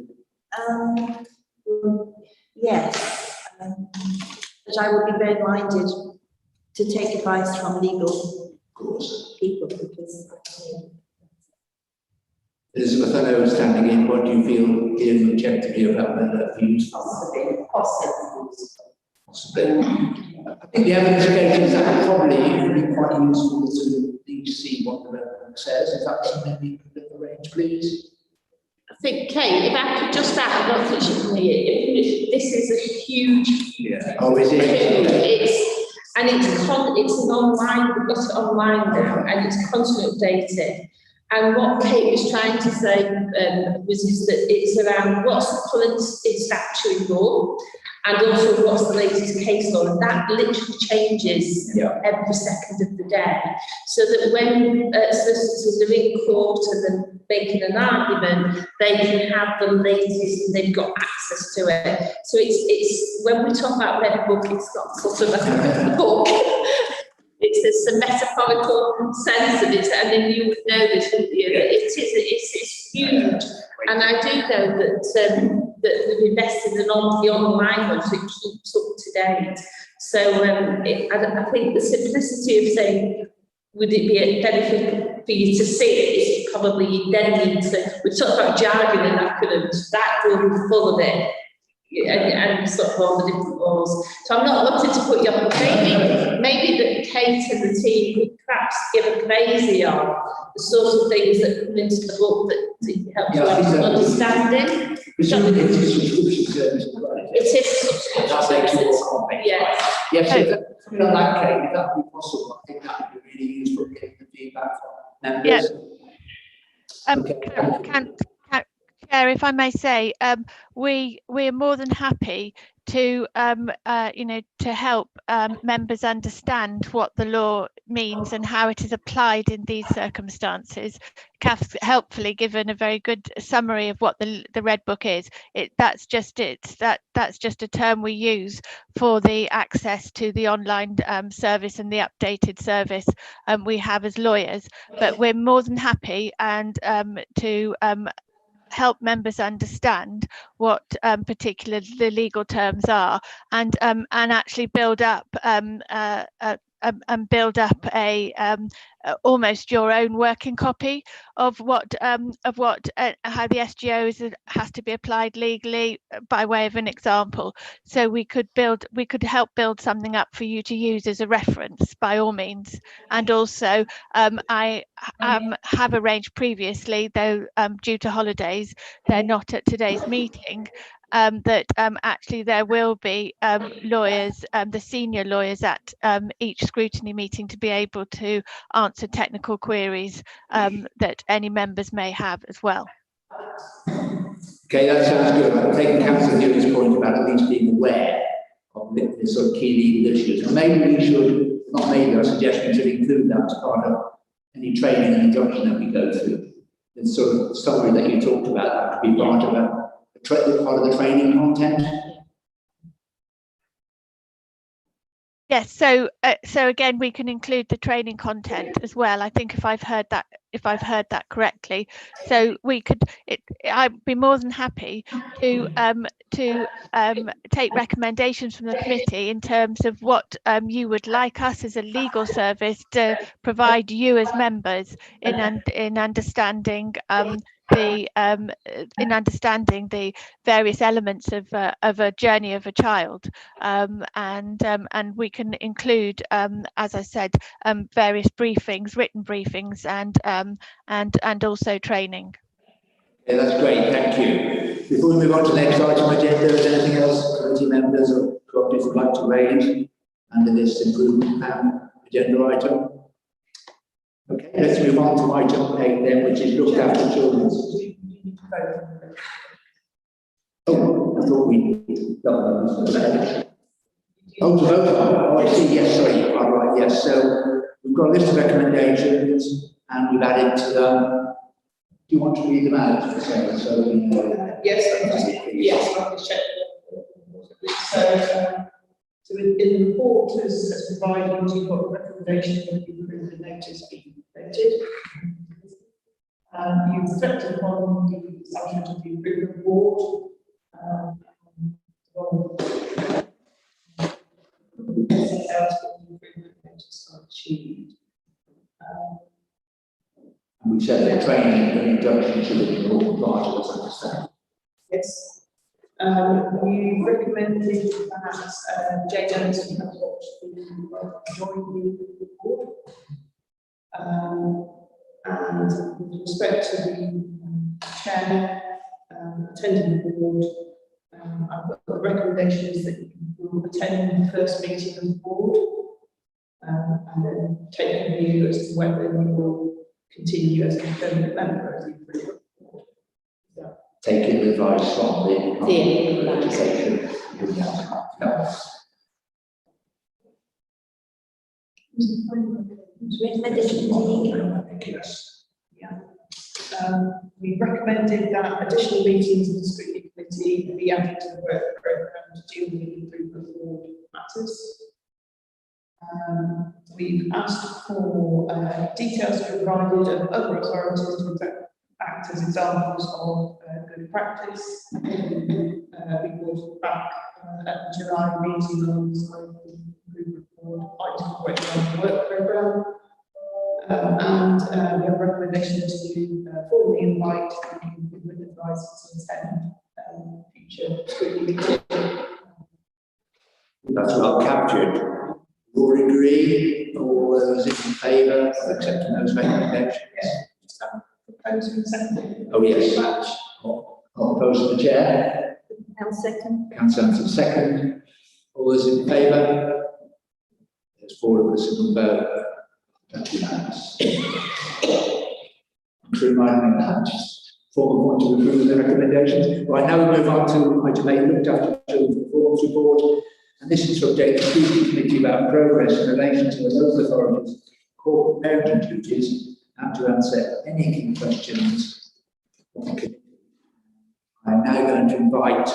Yes, but I would be very minded to take advice from legal people because. Elizabeth, I know standing in, what do you feel in objectively about the views? Possibly. Possibly. I think the evidence is that probably it would be quite useful to at least see what the reference says. If that's something we could arrange, please. I think, Kate, if I could just add, I don't think she can hear it. This is a huge. Yeah. Oh, is it? It's an online, we've got it online now, and it's constantly updated. And what Kate was trying to say is that it's around what's the current statutory law, and also what's the latest case law, and that literally changes every second of the day. So that when solicitors are in court and then making an argument, they can have the latest and they've got access to it. So it's when we talk about red book, it's not sort of a book. It's a metaphorical sense of it, and then you would know this, wouldn't you? It's huge, and I do know that we've invested in the online one so it keeps up to date. So I think the simplicity of saying, would it be a benefit for you to see it, is probably you then need to, we talk about jargon and acronyms, that will be full of it. And sort of all the different laws. So I'm not wanting to put you on, maybe that Kate and the team could perhaps give a crazy on the sort of things that come into the book that help you understanding. It's a subscription service. It is a subscription That makes it service. more complex. Yes. Yes, if something like that, Kate, if that would be possible, I think that would be really useful getting the feedback from members. Chair, if I may say, we are more than happy to to help members understand what the law means and how it is applied in these circumstances. Kath's helpfully given a very good summary of what the Red Book is. That's just a term we use for the access to the online service and the updated service we have as lawyers. But we're more than happy and to help members understand what particular the legal terms are, and actually build up a almost your own working copy of what how the SGO has to be applied legally, by way of an example. So we could help build something up for you to use as a reference, by all means. And also I have arranged previously, though due to holidays they're not at today's meeting, that actually there will be lawyers, the senior lawyers at each scrutiny meeting, to be able to answer technical queries that any members may have as well. Okay, that sounds good. I'm taking Councillor Newton's point about at least being aware of the sort of key legal issues. And maybe we should, not maybe, I suggest we should include that as part of any training and induction that we go through. The sort of summary that you talked about, that could be part of part of the training content. Yes, so again, we can include the training content as well. I think if I've heard that correctly, so we could. I'd be more than happy to take recommendations from the committee in terms of what you would like us as a legal service to provide you as members in understanding the various elements of a journey of a child, and we can include, as I said, various briefings, written briefings, and also training. Okay, that's great, thank you. Before we move on to the next item on the agenda, is there anything else committee members or colleagues would like to raise under this improvement plan agenda item? Okay, let's move on to item 8 then, which is looked after children. Oh, I thought we oh, to vote on. Oh, I see, yes, sorry, you're quite right, yes. So we've got a list of recommendations and we've added to them. Do you want to read them out? So we know. Yes, I'll just check. So in the report as provided, you've got a recommendation that the improvement notice be voted. You've reflected upon the establishment of the improvement board. Achieved. And we said that training and induction should be an important part of this understanding. Yes. You recommended that Jane Anderson has joined the board. And with respect to the chair attending the board, I've got the recommendations that you will attend the first meeting of the board, and then take a view as to whether you will continue as a permanent member of the improvement board. Taking advice from the legislation. Yes. Yeah. We recommended that additional meetings of the scrutiny committee be added to the work programme to deal with improvement board matters. We've asked for details provided of other authorities to act as examples of good practice. We brought back at the July meeting alongside the improvement board item on the work programme. And we have a recommendation to formally invite the improvement advisors to attend future scrutiny. That's well captured. All agree, all those in favour of accepting those recommendations? Proposal and second. Oh, yes. All opposed to the chair? I'll second. Councillor Anderson, second. All those in favour? There's 4 of us in vote. That's unanimous. To remind me that, just formal point to approve the recommendations. Right, now we move on to item 8, looked after children's performance report. And this is to update the scrutiny committee about progress in relation to the local authorities' corporate parenting duties and to answer any key questions. I'm now going to invite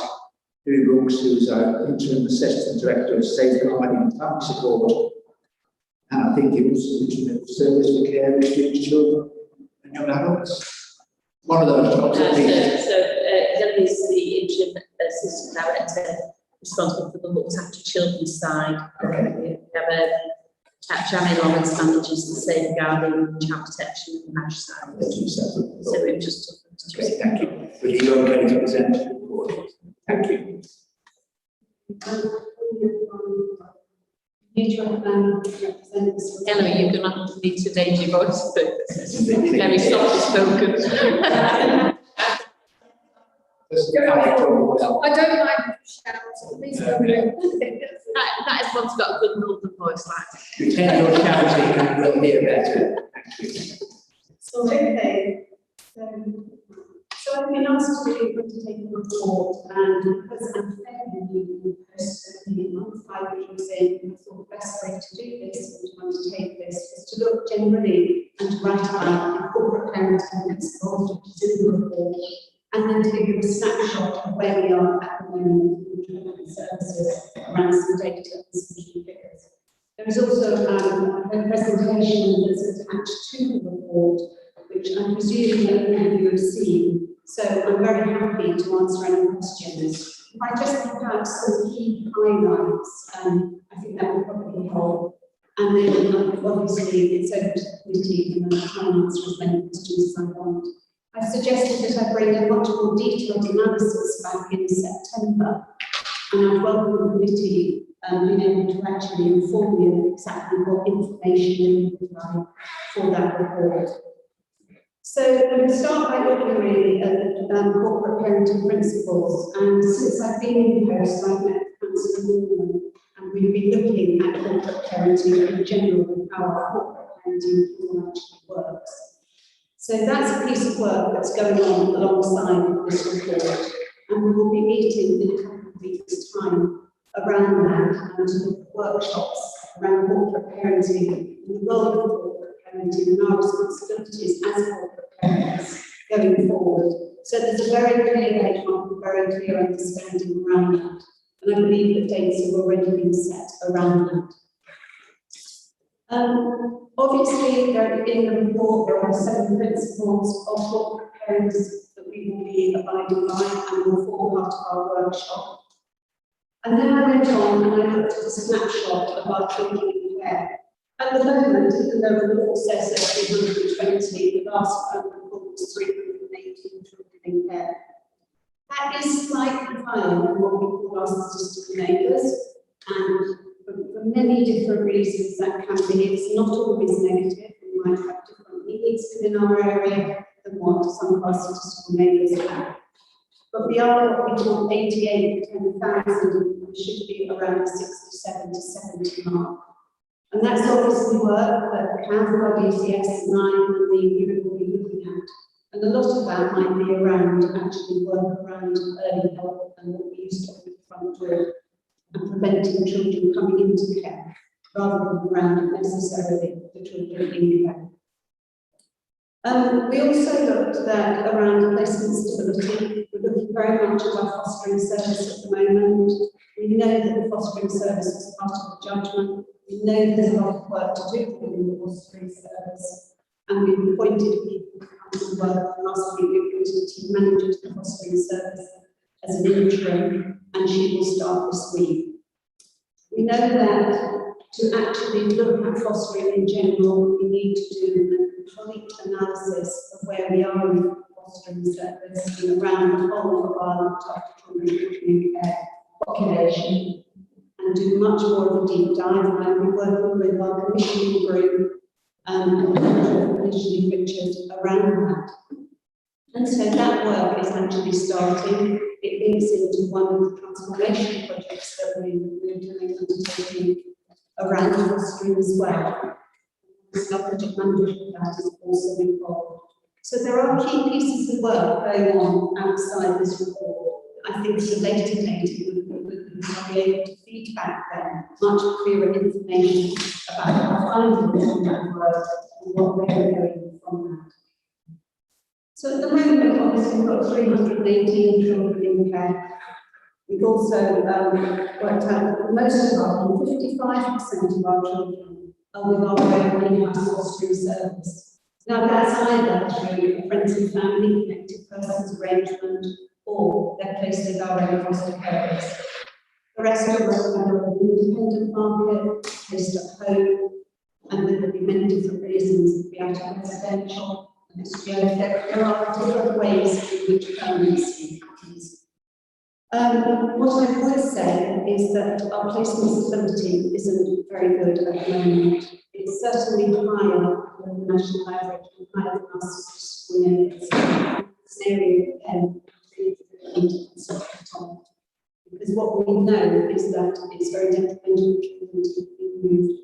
Louis Brooks, who is our interim assistant director of safeguarding and family support. And I think it was the service for care of restricted children and young adults. One of those jobs. Helen is the interim assistant director responsible for the looked after children's side. Okay. We have a Jamie Lawrence manages the safeguarding, child protection and marriage side. So we've just okay, thank you. But you're going to present the report. Thank you. Helen, you're going to need to name your voice, but very softly spoken. I don't like shouts, please don't. That is one's got a good northern voice like. Pretend you're shouting and we'll hear better. So, okay. So I've been asked to undertake a report, and because I'm fairly new in post a month, 5 weeks in, I thought the best way to do this and to undertake this is to look generally and to write about the corporate parenting principles, which is in the report, and then to give you a snapshot of where we are at the moment in children's services around some data and some key figures. There is also a presentation that's attached to the report, which I presume that all of you have seen. So I'm very happy to answer any questions. If I just pick out some key highlights, I think that would probably help. And then obviously it's open to the committee and then I can answer as many questions as I want. I've suggested that I bring a much more detailed analysis back in September, and I'd welcome the committee being able to actually inform you exactly what information you would like for that report. So I'm going to start by looking really at corporate parenting principles, and since I've been in post, I've met Councillor Norman, and we've been looking at corporate parenting in general and how our corporate parenting actually works. So that's a piece of work that's going on alongside this report, and we will be meeting in a couple of weeks' time around that and to look at workshops around corporate parenting and the role of corporate parenting and our responsibilities as corporate parents going forward. So there's a very clear benchmark, a very clear understanding around that, and I believe that dates have already been set around that. Obviously, in the report, there are 7 principles of corporate parents that we will be abiding by and will form part of our workshop. And then I went on and I looked at a snapshot of our children in care. At the moment, even though the report says that 320, the last report was 318 children in care. That is slightly higher than what we call our statistical neighbours, and for many different reasons that can be. It's not always negative. We might have different needs within our area than what some of our statistical neighbours have. But we are what we call 88 per 10,000, we should be around the 67 to 70 mark. And that's obviously work that Council, DCS and I and the unit will be looking at. And a lot of that might be around actually work around early help and what we used to do at the front door, and preventing children coming into care, rather than around necessarily the children in care. We also looked at around placement stability. We're looking very much at our fostering service at the moment. We know that the fostering service is part of the judgment. We know there's a lot of work to do within the fostering service, and we've appointed people to come to work. Last week we appointed a team manager to the fostering service as an interim, and she will start this week. We know that to actually look at fostering in general, we need to do a complete analysis of where we are in the fostering service and around the whole of our looked after children in care population. and do much more of a deep dive. And I'll be working with our commissioning group and initially Richard around that. And so that work is actually starting. It links into one of the transformation projects that we're doing, undertaking around fostering as well. Our project manager for that is also involved. So there are key pieces of work going on outside this report. I think the later data will be able to feed back then much clearer information about our findings on that work and what we're going from that. So at the moment, obviously, we've got 318 children in care. We've also worked out that most of our, 55% of our children are with our own in-house fostering service. Now that's either through a friends and family, connected persons arrangement, or they're placed with our own foster carers. The rest of us are an independent market, placed at home, and there will be many different reasons, be out of residential. There are different ways in which permanency happens. What I would say is that our placement stability isn't very good at the moment. It's certainly higher than the national average and higher than our school areas. It's an area of because what we know is that it's very detrimental to children to be moved.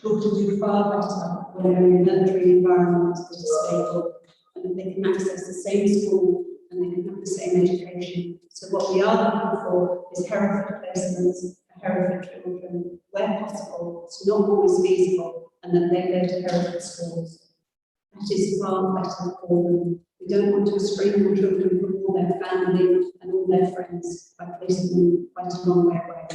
Children do far better when they're in a nurturing environment that is stable and they can access the same school and they can have the same education. So what we are looking for is Hereford placements for Hereford children where possible. It's not always feasible, and that they go to Hereford schools. That is far better for them. We don't want to restrain our children from all their family and all their friends by placing them quite a long way away.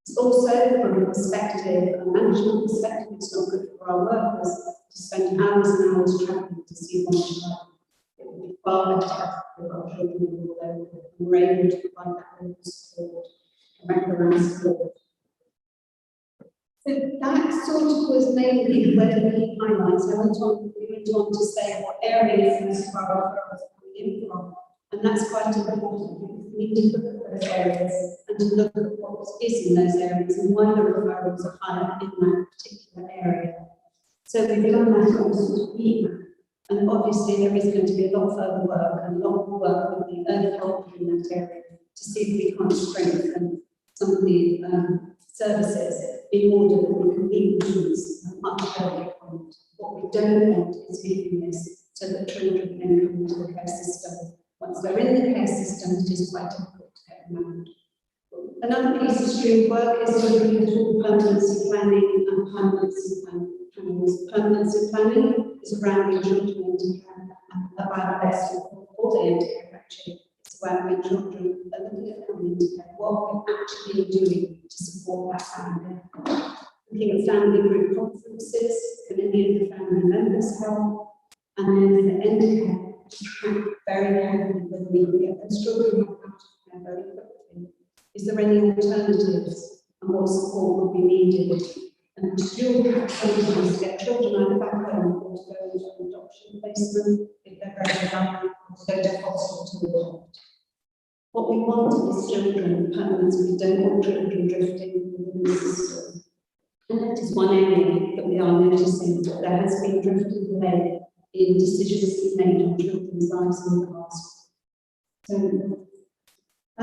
It's also, from a perspective, a management perspective, it's not good for our workers to spend hours and hours travelling to see one child. It would be far better for our children who are local and we're able to provide that local support and wraparound support. So that sort of was mainly where the key highlights. We went on to say what areas most of our referrals are coming in from. And that's quite important because we need to look at those areas and to look at what is in those areas and why the referrals are higher in that particular area. So we've done that on sort of heat map. And obviously there is going to be a lot further work and a lot more work with the early help in that area to see if we can't strengthen some of the services in order that we can meet needs at a much earlier point. What we don't want is leaving this so that children then come into the care system. Once they're in the care system, it is quite difficult to get them out. Another piece of stream work is looking at all permanency planning and permanency panels. Permanency planning is around when children into care and about their support for the into care actually. It's about when children are looking at coming into care, what we're actually doing to support that family. Looking at family group conferences, can any of the family members help? And then for the end of care, to track very carefully whether we can get those children out of care very quickly. Is there any alternatives and what support would be needed? And still sometimes get children either back home or to go into an adoption placement if they're very young, or to go to foster to adopt. What we want is children permanence. We don't want children drifting within the system. And that is one area that we are noticing that there has been drifting away in decisions made on children's lives in the past. So, I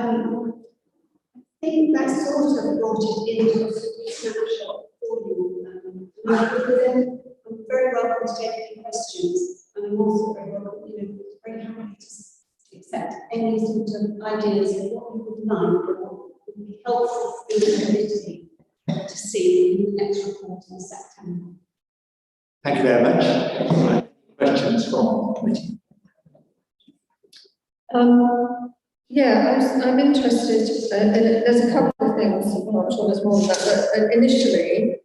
think that sort of brought it into a snapshot for you. I'm very welcome to take any questions, and I'm also very welcome, very happy to accept any sort of ideas of what you would like or what would be helpful for the committee to see in the next report in September. Thank you very much. Questions from the committee? Yeah, I'm interested, there's a couple of things, I'm not sure there's more than that, but initially,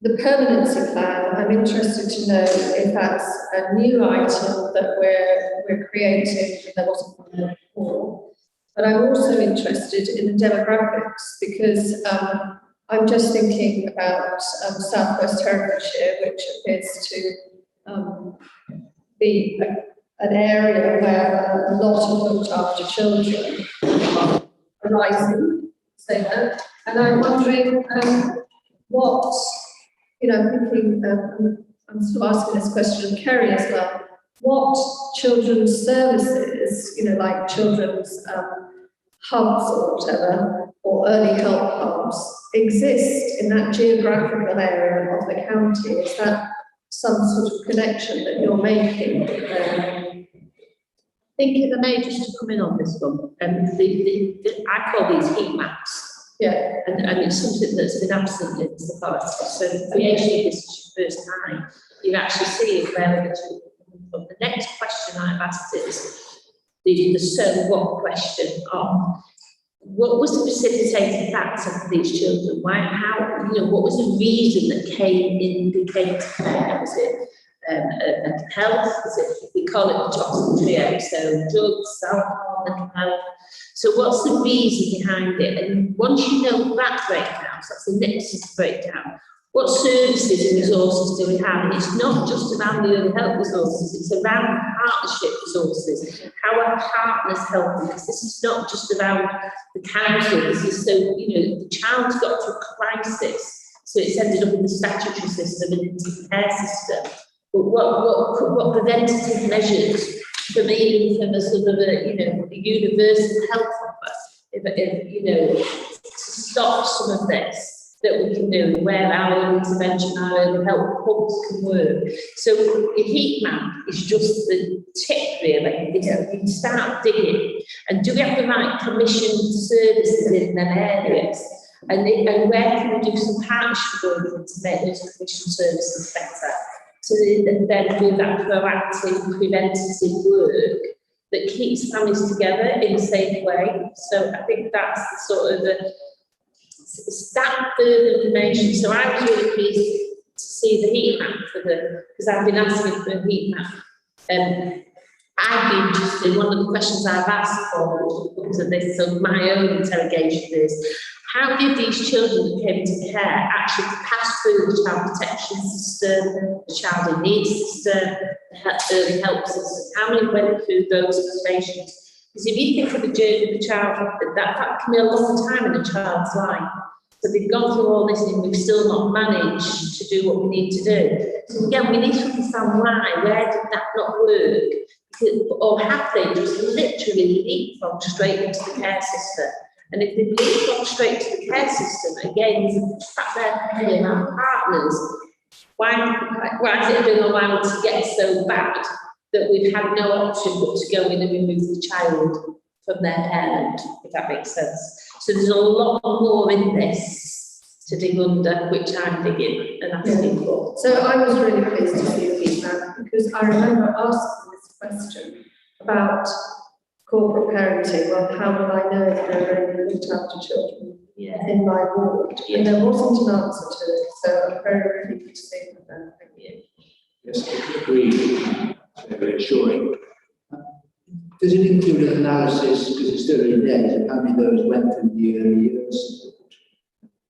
the permanency plan, I'm interested to know if that's a new item that we're creating, there wasn't one there before. But I'm also interested in the demographics because I'm just thinking about South West Herefordshire, which appears to be an area where a lot of looked after children are rising, say that, And I'm wondering what, you know, thinking, I'm sort of asking this question of Kerry as well, what children's services, you know, like children's hubs or whatever, or early help hubs, exist in that geographical area of the county? Is that some sort of connection that you're making? I think if I may just to come in on this one, I call these heat maps. Yeah. And it's something that's been absent in the past. So the creation of this is your first time. You actually see where the two. But the next question I've asked is the so what question on what was the precipitating factor for these children? Why, how, you know, what was the reason that they came to care? Was it mental health? Was it, we call it the toxic trio, so drugs, alcohol, mental health. So what's the reason behind it? And once you know that breakdown, so that's the next breakdown. What services and resources do we have? And it's not just around the early help resources, it's around partnership resources. How are partners helping? Because this is not just around the council, this is so, you know, the child's got to a crisis, so it's ended up in the statutory system and into the care system. But what preventative measures from even from a sort of a, you know, a universal health offer, if you know, to stop some of this, that we can do, where our intervention, our early help hubs can work. So the heat map is just the tip, really. It's, we can start digging. And do we have the right commissioned services in them areas? And where can we do some partnership work to make those commissioned services better? So then do that proactive, preventative work that keeps families together in a safe way. So I think that's the sort of it's that further information. So I was really pleased to see the heat map for because I've been asking for a heat map. I'd be interested, one of the questions I've asked for because of this, so my own interrogation is, how did these children that came to care actually pass through the child protection system, the child in need system, the early help system? How many went through those stations? Because if you think of the journey of the child, that can be a long time in a child's life. So they've gone through all this and we've still not managed to do what we need to do. So again, we need to understand why, where did that not work? Or have they just literally leapfrogged straight into the care system? And if they've leapfrogged straight to the care system, again, there's a fact there paying our partners. Why has it been allowed to get so bad that we've had no option but to go in and remove the child from their parent, if that makes sense? So there's a lot more in this to dig under, which I'm digging and asking for. So I was really pleased to see the feedback because I remember asking this question about corporate parenting. Well, how will I know if they're really looked after children in my ward? And there wasn't an answer to it. So I'm very relieved to see that. Thank you. Yes, I agree. Very reassuring. Does it include an analysis, because it's still in there, how many of those went through the early years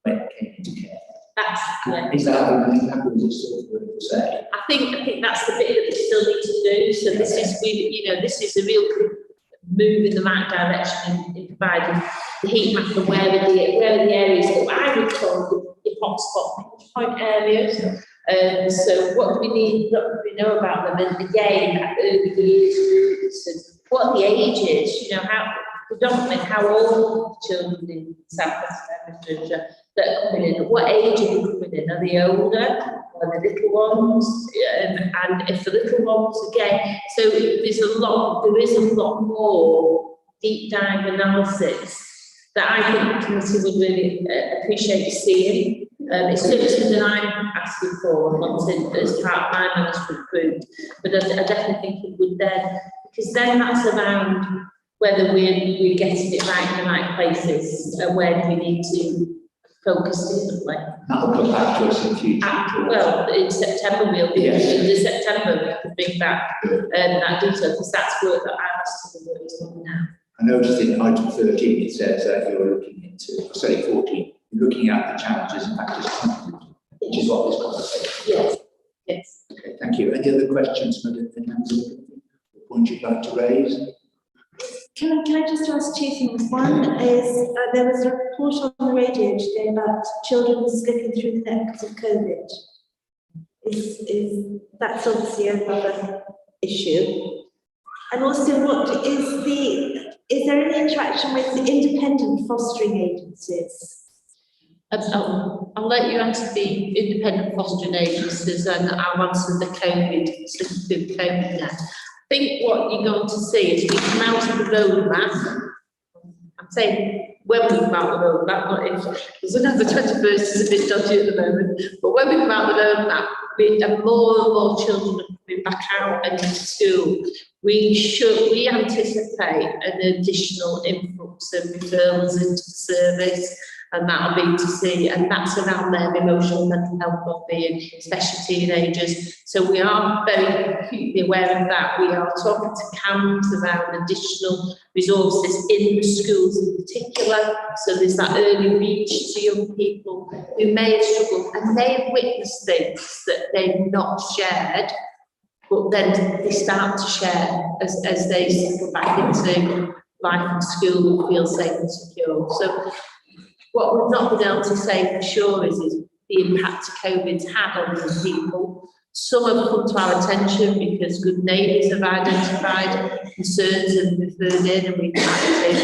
when it came into care? Is that how it sort of say? I think that's the bit that we still need to do. So this is this is a real move in the right direction in providing the heat map and where are the areas that I would call the hotspot point areas. So what do we need? What do we know about them? And again, that early years groups and what the ages, how predominantly how old children in South West Hertfordshire that are coming in, what age are they coming in? Are they older or the little ones? And if the little ones again, so there is a lot more deep dive analysis that I think the committee would really appreciate seeing. It's certainly something I'm asking for, not as part of my management group, but I definitely think it would then, because then that's around whether we're getting it right in the right places and where do we need to focus differently. That'll come back to us in future. Well, in September we'll be in September we can bring back that detail, because that's work that I'm still working on now. I noticed in item 13 it says that you're looking into, say 14, you're looking at the challenges and factors contributing, which is what this conversation is. Yes. Okay, thank you. Any other questions, Madam Finance? Point you'd like to raise? Can I just ask two things? One is there was a report on the radio today about children slipping through the net because of COVID. That's obviously another issue. And also, is there any interaction with the independent fostering agencies? I'll let you answer the independent fostering agencies and I'll answer the COVID net. I think what you're going to see is we come out of the roadmap. I'm saying when we come out of the roadmap, not if there's another 21st is a bit dodgy at the moment, but when we come out of the roadmap, we have more and more children coming back out and into school. We anticipate an additional influx of referrals into the service, and that'll be to see, and that's around their emotional mental health well-being, especially teenagers. So we are very acutely aware of that. We are talking to CAMS around additional resources in the schools in particular. So there's that early reach to young people who may have struggled and may have witnessed things that they've not shared, but then they start to share as they settle back into life in school and feel safe and secure. So what we've not been able to say for sure is the impact COVID's had on young people. Some have come to our attention because good neighbours have identified concerns and referred in, and we've acted.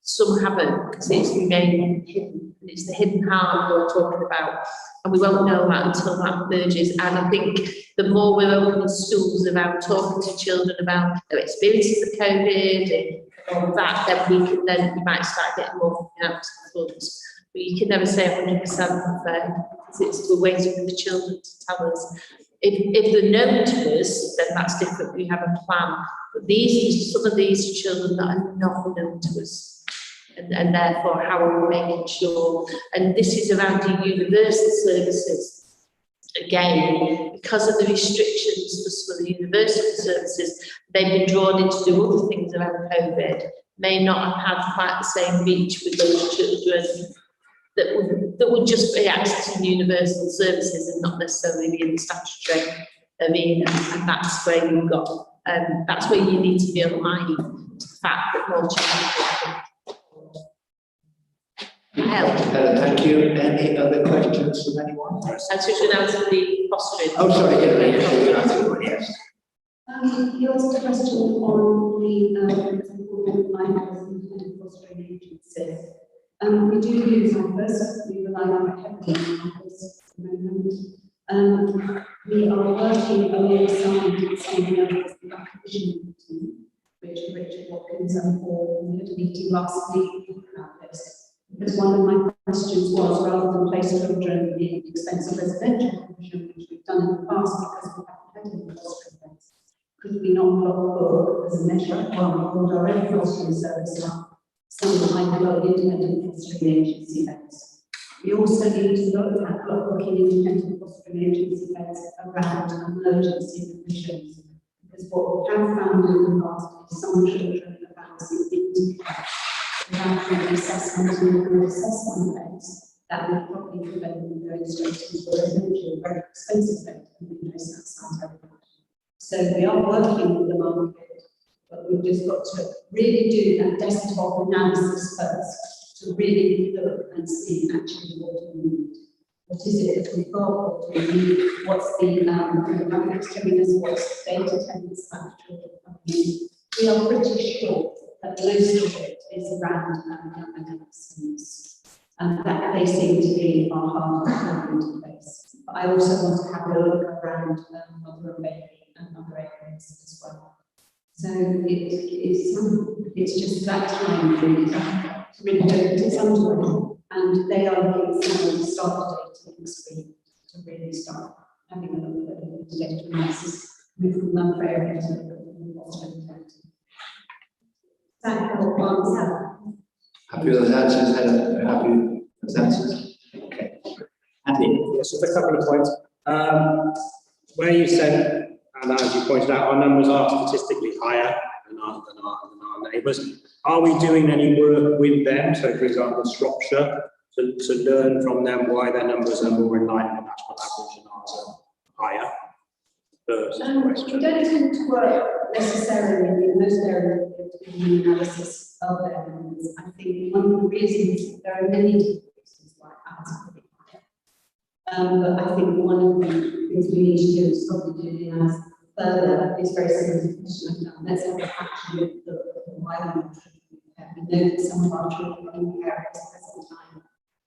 Some haven't, because it's remained hidden. It's the hidden harm we're talking about, and we won't know that until that emerges. And I think the more we're opening schools around talking to children about their experiences of COVID and all that, then we might start getting more out to the front. But you can never say 100% because we're waiting for the children to tell us. If they're known to us, then that's different. We have a plan. But some of these children that are not known to us. And therefore, how are we making sure? And this is around the universal services. Again, because of the restrictions for some of the universal services, they've been drawn in to do other things around COVID, may not have had quite the same reach with those children that would just be accessing universal services and not necessarily be in the statutory arena. And that's where you've got, that's where you need to be alive to the fact that more children. Thank you. Any other questions from anyone? So we should answer the fostering. Oh, sorry, yes. You asked a question on the fostering agencies. We do use IFAs. We rely quite heavily on IFAs at the moment. We are working alongside some of the others, the acquisition team, which Richard Watkins and Paul had a meeting last week about this. Because one of my questions was, rather than place children in expensive residential provision, which we've done in the past because we haven't had any fostering beds, could we not block book as a measure while we hold our own fostering service up, some like independent fostering agency beds? We also need to look at block booking independent fostering agency beds around emergency provisions, because what we have found in the past is some children are bouncing into care without an assessment and assessment beds that would probably prevent them going straight into a residential, very expensive bed, and we know that sounds terrible. So we are working with the market, but we've just got to really do that desktop analysis first to really look and see actually what we need. What is it that we've got? What do we need? What's the demographics telling us? What's data telling us about children? We are pretty sure that most of it is around young adolescents, and that they seem to be our heart and into place. But I also want to have a look around mother and baby and other areas as well. So it's just that time really to really do it. It's underway, and they are looking at some of the start data next week to really start having a look at the data analysis with another area to look at the fostering data. Happy with those answers, Helen? Happy with those answers? Okay. Andy? Yes, just a couple of points. Where you said, and as you pointed out, our numbers are statistically higher than our neighbours. Are we doing any work with them? So, for example, Shropshire, to learn from them why their numbers are more in line with the national average and ours are higher? We don't tend to work necessarily in those areas of the analysis of their numbers. I think one of the reasons there are many different But I think one of the things we need to do is probably do as further is very similar to the question I've done. Let's have a actually look at why we know that some of our children in care at the present time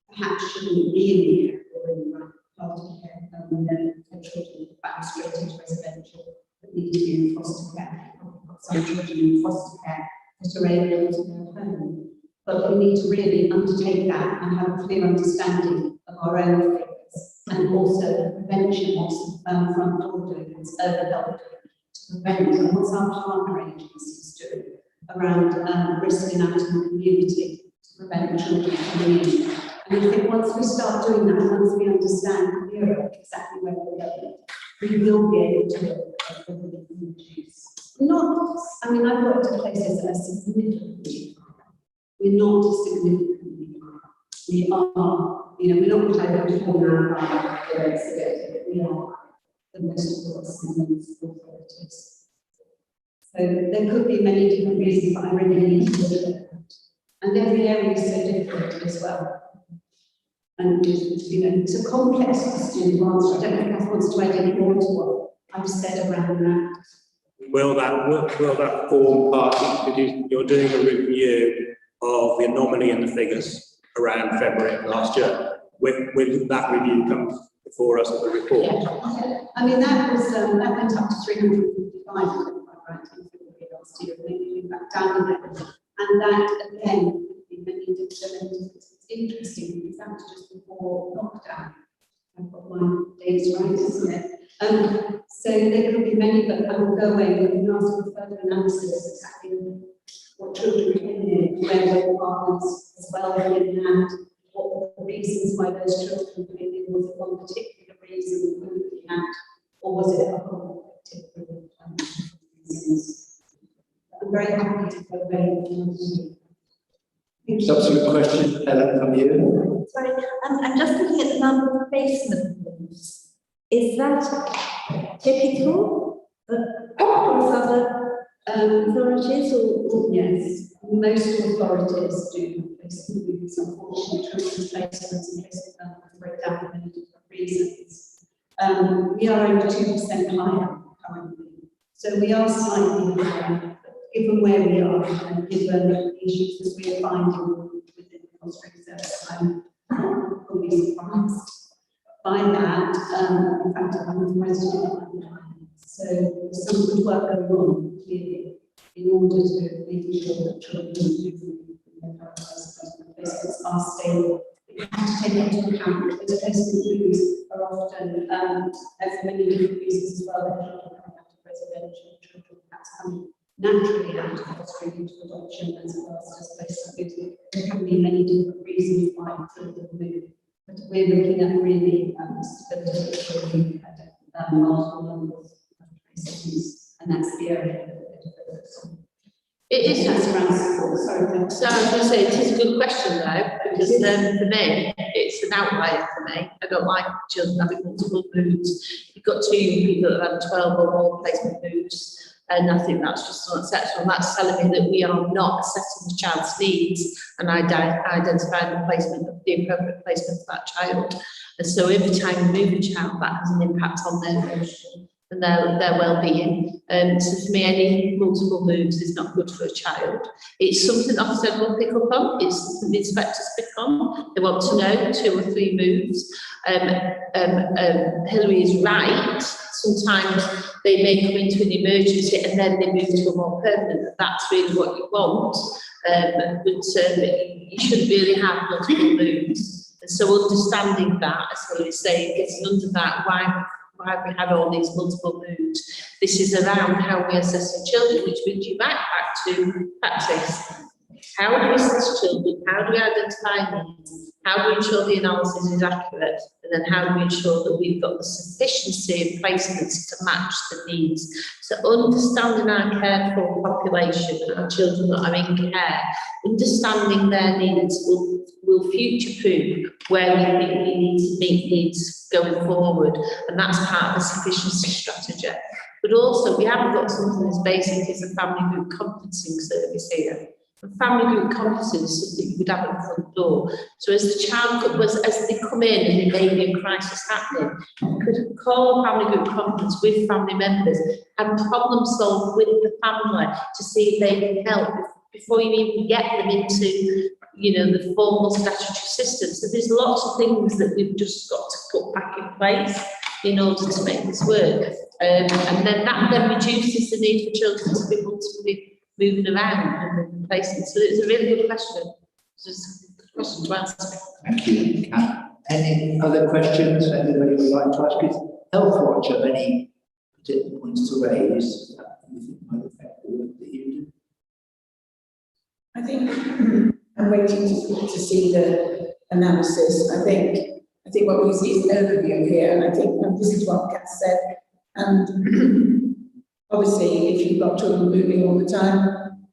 perhaps shouldn't be in the care or in the right part of care, and we know that children back straight into residential that need to be in foster care. We've got some children in foster care that are able to go home. But we need to really undertake that and have a clear understanding of our own figures, and also the prevention of front door doings, early help to prevent, and what's our partner agencies doing around risk in out in the community to prevent children coming in. And I think once we start doing that, once we understand clearer exactly where we're going, we will be able to look at whether we can reduce. Not, I mean, I've worked at places that are significantly higher. We're not significantly higher. We are, you know, we're not trying to form our power, we are the most of us in these authorities. So there could be many different reasons, but I really need to look at that. And every area is so different as well. And you know, it's a complex question to answer. I don't think I want to add any more to what I've said around that. Will that form part, because you're doing a review of the anomaly in the figures around February of last year? Will that review come before us as a report? Yeah. I mean, that was that went up to 355 right in February last year, and then we came back down again. And that again, many different. It's interesting because that was just before lockdown. I've got my days right, isn't it? So there could be many, but I will go away and we can ask for further analysis exactly what children came in, where their partners as well in hand, what were the reasons why those children came in, was it one particular reason we were looking at, or was it a whole particular reasons? I'm very happy to go away and subsequent question, Helen, from you. Sorry, I'm just looking at the number of placement moves. Is that typical across other authorities, or yes, most authorities do placement moves. Unfortunately, children's placements and placement numbers break down for many different reasons. We are over 2% higher currently, so we are slightly higher. Given where we are and given the issues that we are finding within the fostering service, I'm fully surprised by that. In fact, I'm the president of my so there's some good work going on clearly in order to make sure that children who placements are stable. You have to take into account that those placement moves are often, for many different reasons as well, that children come out of residential, children perhaps come naturally out of fostering into adoption as well as placement moves. There can be many different reasons why children move, but we're looking at really stability of children at multiple numbers of places, and that's the area that we're focused on. It is. That's around support. Sorry. So I was going to say, it is a good question though, because for me, it's an outlier for me. I don't like children having multiple moves. You've got two people that have 12 or more placement moves. And I think that's just not acceptable. And that's telling me that we are not assessing the child's needs and identifying the placement of the appropriate placement for that child. And so every time we move a child, that has an impact on their emotion and their well-being. So for me, any multiple moves is not good for a child. It's something Ofsted will pick up on. It's something the inspectors pick on. They want to know 2 or 3 moves. Hilary is right. Sometimes they may come into an emergency and then they move to a more permanent. That's really what you want. But you should really have multiple moves. And so understanding that, as Hilary is saying, getting under that, why we have all these multiple moves. This is around how we assess the children, which brings you back to practice. How do we assess children? How do we identify needs? How do we ensure the analysis is accurate? And then how do we ensure that we've got the sufficiency of placements to match the needs? So understanding our cared for population, our children that are in care, understanding their needs will future-proof where we think we need to meet needs going forward. And that's part of the sufficiency strategy. But also we haven't got something as basic as a family group conferencing service here. Family group conferences is something you would have at the front door. So as the child as they come in and there may be a crisis happening, you could call a family group conference with family members and problem solve with the family to see if they can help before you even get them into, you know, the formal statutory system. So there's lots of things that we've just got to put back in place in order to make this work. And then that then reduces the need for children to be able to be moving around and placing. So it's a really good question. It's a good question to answer. Thank you. Any other questions anybody would like to ask? Is Health Watch have any particular points to raise that you think might affect the work that you do? I think I'm waiting to see the analysis. I think what we see is an overview here, and I think this is what Kat said. And obviously, if you've got children moving all the time,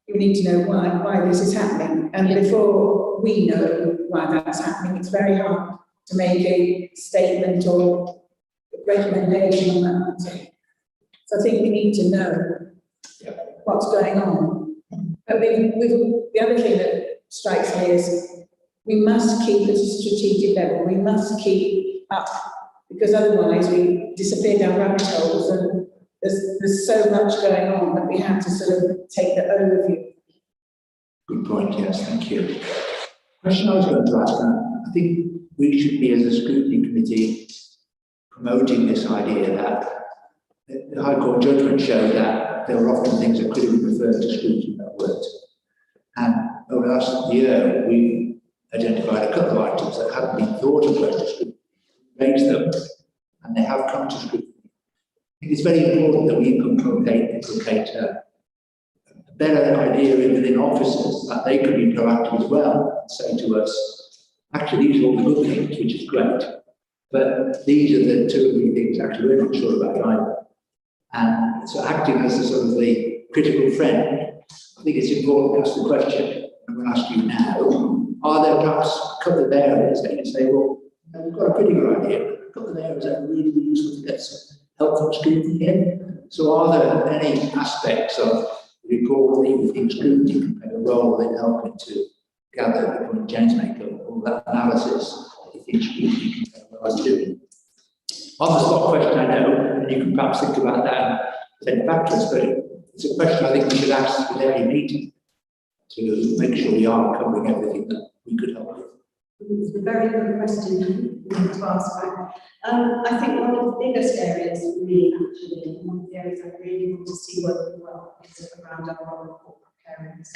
you need to know why this is happening. And before we know why that's happening, it's very hard to make a statement or recommendation on that matter. So I think we need to know what's going on. But the other thing that strikes me is we must keep at a strategic level. We must keep up, because otherwise we disappear down rabbit holes, and there's so much going on that we have to sort of take the overview. Good point, yes, thank you. Question I was going to ask, I think we should be, as a scrutiny committee, promoting this idea that the High Court judgment showed that there were often things that could have been referred to scrutiny that weren't. And over the last year, we identified a couple of items that hadn't been thought of going to scrutiny, raised them, and they have come to scrutiny. I think it's very important that we implicate a better idea within officers that they could be proactive as well and say to us, actually, these are all the good things, which is great, but these are the 2 or 3 things actually we're not sure about either. And so acting as a sort of the critical friend, I think it's important to ask the question, I'm going to ask you now, are there perhaps a couple of areas that you say, well, we've got a pretty good idea, a couple of areas that are really useful to get some help from scrutiny in? So are there any aspects of the report that you think scrutiny can play a role in helping to gather the point James made, all that analysis that you think scrutiny can play a role in doing? On the spot question, I know, and you can perhaps think about that and send it back to us, but it's a question I think we should ask at every meeting to make sure we are covering everything that we could help with. It's a very good question to ask back. I think one of the biggest areas for me, actually, one of the areas I really want to see working well is around our role of corporate parents.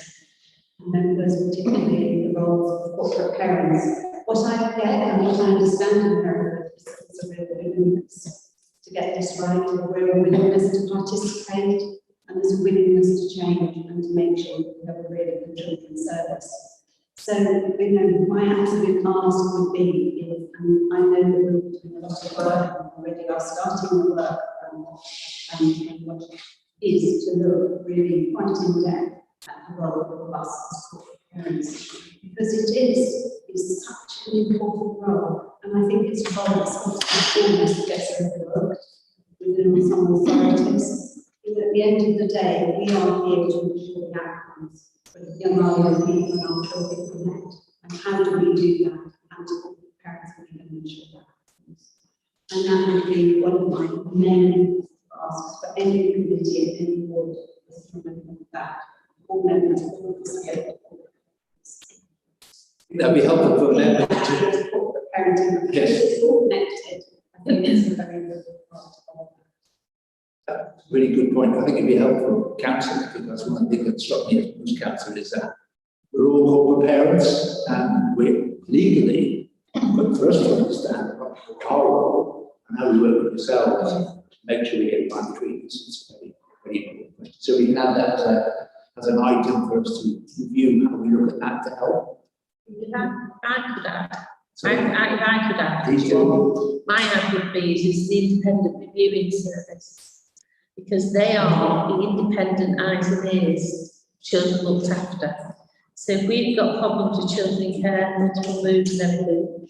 And members, particularly the roles of corporate parents. What I get and what I understand in Hereford is that there's a real willingness to get this right, a real willingness to participate, and there's a willingness to change and to make sure that we have a really good children's service. So, you know, my absolute ask would be, and I know that we're doing a lot of work and already are starting the work, and what is to look really quite in depth at the role of us as corporate parents, because it's such an important role, and I think it's a role that's almost gets overlooked within some authorities. At the end of the day, we are here to ensure the outcomes for the young people and our children connect. And how do we do that? And to parents, we can ensure that happens. And that would be one of my main asks for any committee and any board, is to remember that all members all participate. That'd be helpful for members to corporate parenting. Yes. It's all connected. I think it's a very good part of that. really good point. I think it'd be helpful, council, I think that's one thing that struck me as most council is that we're all corporate parents and we're legally, but for us to understand our role and how we work with ourselves, to make sure we get right between us, it's a very, very important question. So we can add that as an item for us to review how we look at that to help. I could add. Please do. My add would be is the independent reviewing service, because they are the independent eyes and ears children looked after. So if we've got problems with children in care, multiple moves and everything,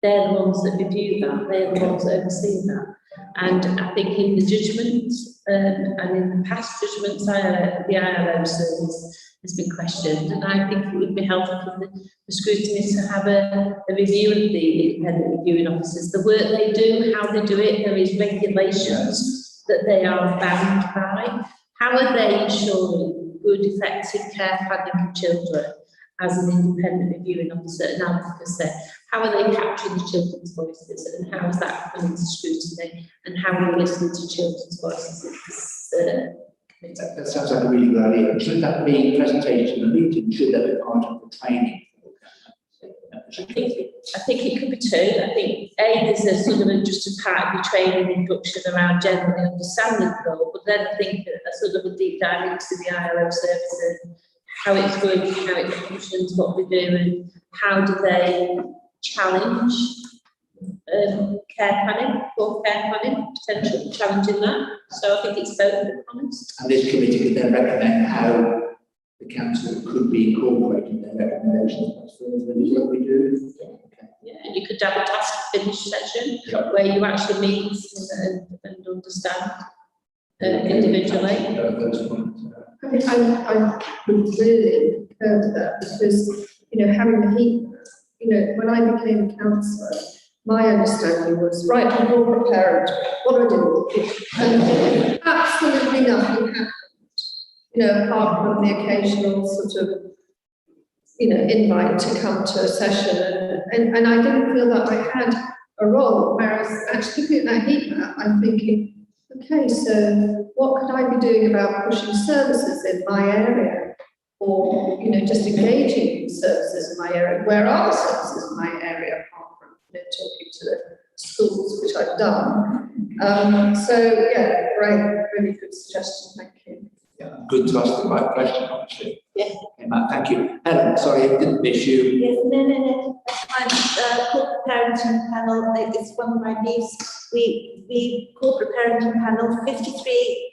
they're the ones that review that, they're the ones that oversee that. And I think in the judgments, and in the past judgments, the ILO service has been questioned, and I think it would be helpful for the scrutiny to have a review of the independent reviewing officers, the work they do, how they do it. There is regulations that they are bound by. How are they ensuring good, effective care planning for children as an independent reviewing officer and advocacy? How are they capturing the children's voices, and how is that coming into scrutiny, and how are we listening to children's voices? That sounds like a really good idea. Should that be presentation in the meeting? Should that be part of the training? I think it could be two. I think there's a sort of just a part of your training induction around generally understanding the role, but then I think a sort of a deep dive into the ILO services, how it's working, how it functions, what we do, and how do they challenge care planning, potentially challenging that. So I think it's both, to be honest. And this committee could then recommend how the council could be incorporating their recommendations further than what we do. Yeah, and you could have a task finish session where you actually meet and understand individually. I mean, I would really concur with that, because, you know, having the heat, you know, when I became a councillor, my understanding was, right, I'm all prepared, what do I do? And absolutely nothing happened, you know, apart from the occasional sort of, you know, invite to come to a session, and I didn't feel that I had a role, whereas actually looking at that heat map, I'm thinking, okay, so what could I be doing about pushing services in my area? Or, you know, just engaging in services in my area. Where are the services in my area, apart from, you know, talking to the schools, which I've done. So, yeah, great, really good suggestion, thank you. Yeah, good to ask the right question, obviously. Yeah. Okay, Matt, thank you. Helen, sorry, I didn't miss you. Yes, no. My corporate parenting panel, it's one of my views. We corporate parenting panel, 53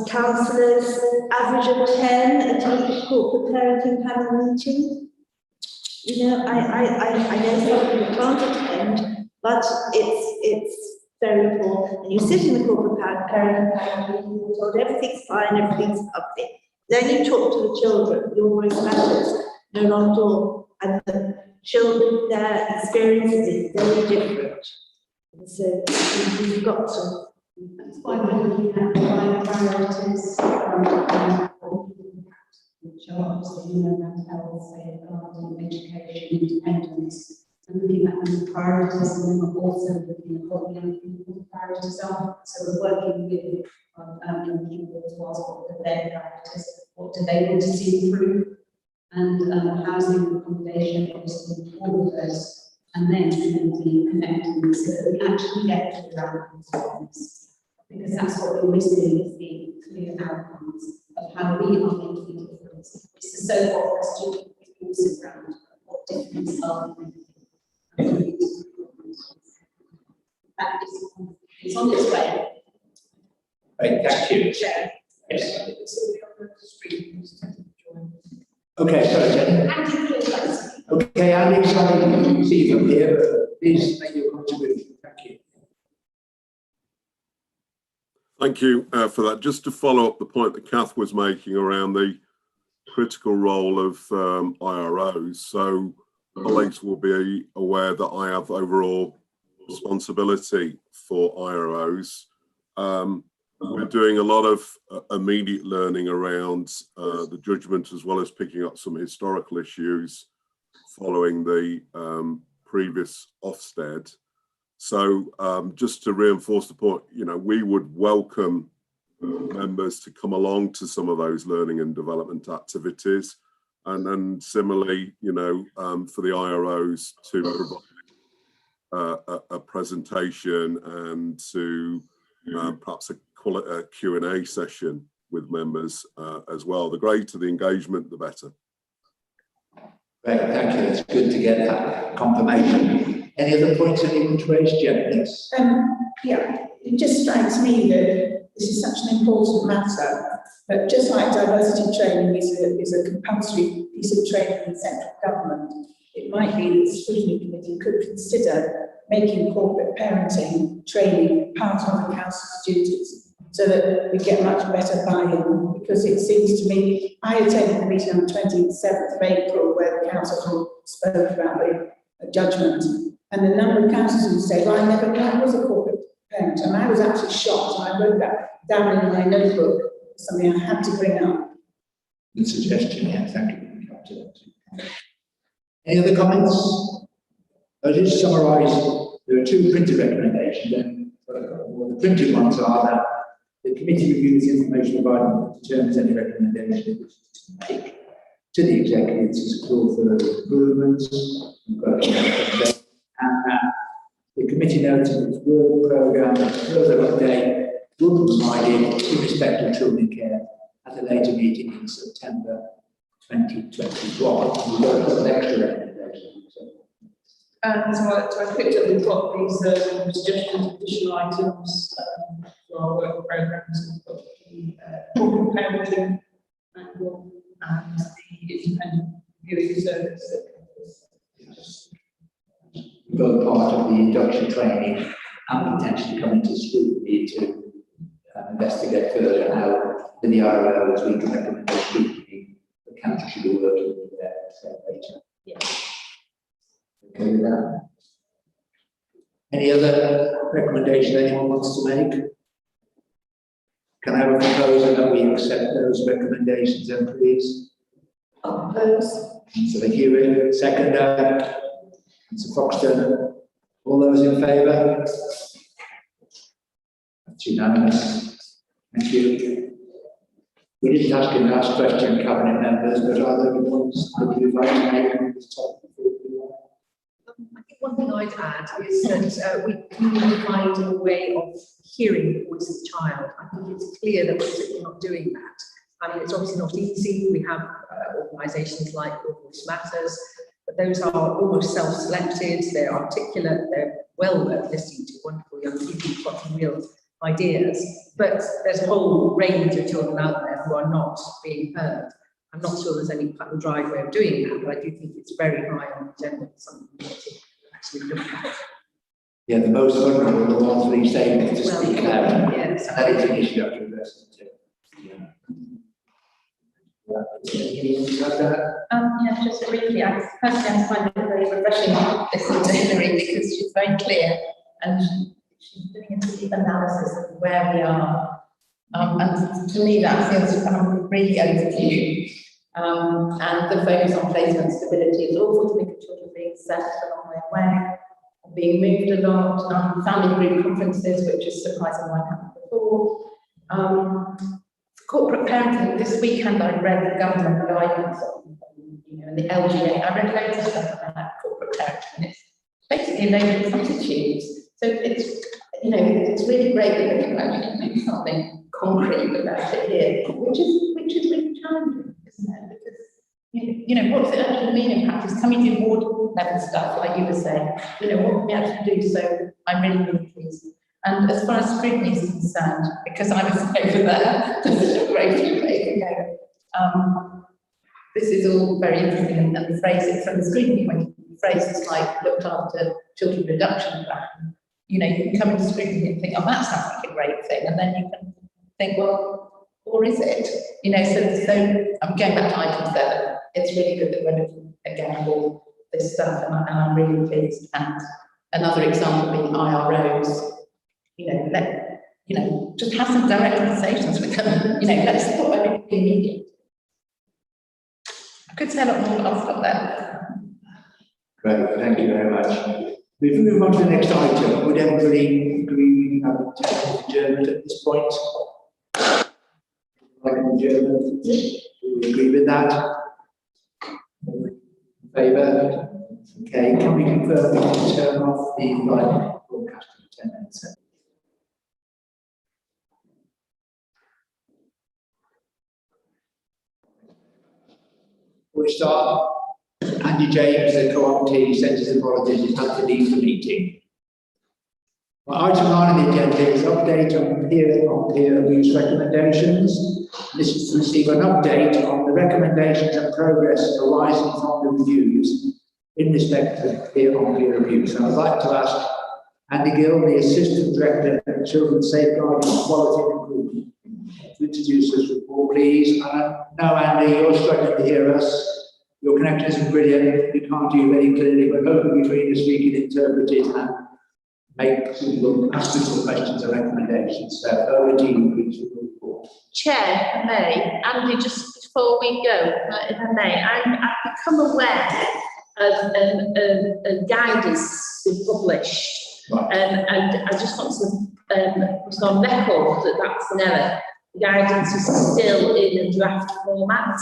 councillors, average of 10 attend the corporate parenting panel meeting. You know, I know some people can't attend, but it's very poor. And you sit in the corporate parenting panel meeting, you're told everything's fine, everything's lovely. Then you talk to the children, your voice matters, no longer all, and the children, their experiences is very different. And so you've got to. That's why we're looking at five priorities, which are obviously, you know, mental health, safeguarding, education, independence, and looking at the priorities, and then we're also looking at what young people's priorities are. So we're working with young people to ask what are their priorities, what do they want to see improve, and housing, accommodation, obviously, all of those. And then the connecting so that we actually get to the outcomes, because that's what we're missing, is the clear outcomes of how we are making a difference. It's the so-called question we all sit around, what difference are we making? That is on its way. Right, thank you. Yes. Okay, sorry, Jenny. Okay, Andy, sorry, I can see you from here, but please make your contribution. Thank you. Thank you for that. Just to follow up the point that Kath was making around the critical role of IROs. So colleagues will be aware that I have overall responsibility for IROs. We're doing a lot of immediate learning around the judgment, as well as picking up some historical issues following the previous Ofsted. So just to reinforce the point, you know, we would welcome members to come along to some of those learning and development activities. And then similarly, you know, for the IROs to provide a presentation and to perhaps a Q&A session with members as well. The greater the engagement, the better. Great, thank you. It's good to get that confirmation. Any other points that you want to raise, Jen? Yes. Yeah, it just strikes me that this is such an important matter, but just like diversity training is a compulsory piece of training in central government, it might be that the scrutiny committee could consider making corporate parenting training part of the council's duties, so that we get much better buy-in. Because it seems to me, I attended the meeting on the 27th of April where the council spoke about the judgment, and the number of councillors who say, well, I never knew I was a corporate parent, and I was actually shocked, and I wrote that down in my notebook, something I had to bring up. Good suggestion, yeah, thank you. Any other comments? I'll just summarise, there are two printed recommendations, and the printed ones are that the committee reviews the information provided and determines any recommendation it wishes to make to the executive to explore further improvements, and the committee notes its work programme and further update will be provided in respect of children care at a later meeting in September 2021. We've got an extra recommendation. And so I picked up, we've got these suggestions of additional items for our work programmes. We've got the corporate parenting angle and the independent viewing service. We've got part of the induction training and potentially coming to scrutiny to investigate further how the IROs we can recommend the scrutiny the council should be working with their later. Yeah. Okay with that? Any other recommendation anyone wants to make? Can I have a proposal that we accept those recommendations then, please? Oppose. Councillor Hewitt, seconder. Councillor Foxton. All those in favour? That's unanimous. Thank you. We didn't ask him last question, cabinet members, but are there any points that you'd like to make on this topic? I think one thing I'd add is that we can find a way of hearing the voice of the child. I think it's clear that we're certainly not doing that. I mean, it's obviously not easy. We have organisations like Your Voice Matters, but those are almost self-selected, they're articulate, they're well worth listening to, wonderful young people who've got some real ideas. But there's a whole range of children out there who are not being heard. I'm not sure there's any cut and dry way of doing that, but I do think it's very high on the agenda for some community to actually look at. Yeah, the most vulnerable are the ones least able to speak out. Yes. That is an issue to address too. Yeah. Yeah, just briefly, I personally find it very refreshing to listen to Hilary because she's very clear and she's doing a deep analysis of where we are. And to me, that feels really overdue. And the focus on placement stability is awful to think of children being sent along their way, or being moved a lot. Family group conferences, which is surprising what happened before. Corporate parenting, this weekend I read the government guidance on, and the LGA. I read loads of stuff about corporate parenting, and it's basically a load of platitudes. So it's, it's really great that they can actually do something concrete about it here, which is really challenging, isn't it? Because what does it actually mean in practice? Can we do ward level stuff, like you were saying? What can we actually do? So I'm really pleased. And as far as scrutiny is concerned, because I was over there just a great few days ago, this is all very interesting, and the phrase it from the scrutiny point of view, phrases like looked after children reduction plan. You can come into scrutiny and think, oh, that sounds like a great thing, and then you can think, well, or is it? So I'm going back to item 7. It's really good that we're looking again at all this stuff, and I'm really pleased. And another example being IROs. Just have some direct conversations with them. Let's support everything we need. I could say a lot more, but I'll stop there. Great, thank you very much. If we move on to the next item, would everybody agree we have a adjournment at this point? Like an adjournment? Do we agree with that? In favour? Okay, can we confirm we can turn off the live broadcast in 10 minutes? We start. Andy James, the co-optee, sends his apologies. He's had to leave the meeting. Well, item 9 on the agenda is update on peer abuse recommendations. This is to receive an update on the recommendations and progress arising from the reviews in respect of peer-on-peer abuse. And I'd like to ask Andy Gill, the Assistant Director of Children's Safeguarding Quality and Improvement, to introduce this report, please. Now, Andy, you're struggling to hear us. Your connection isn't brilliant. We can't hear you very clearly, but hopefully for you to speak and interpret it and make suitable, ask suitable questions and recommendations. So over to you, please, with the report. Chair, if I may, Andy, just before we go, if I may, I've become aware of guidance being published. And I just want to put on record that that's an error. The guidance is still in a draft format.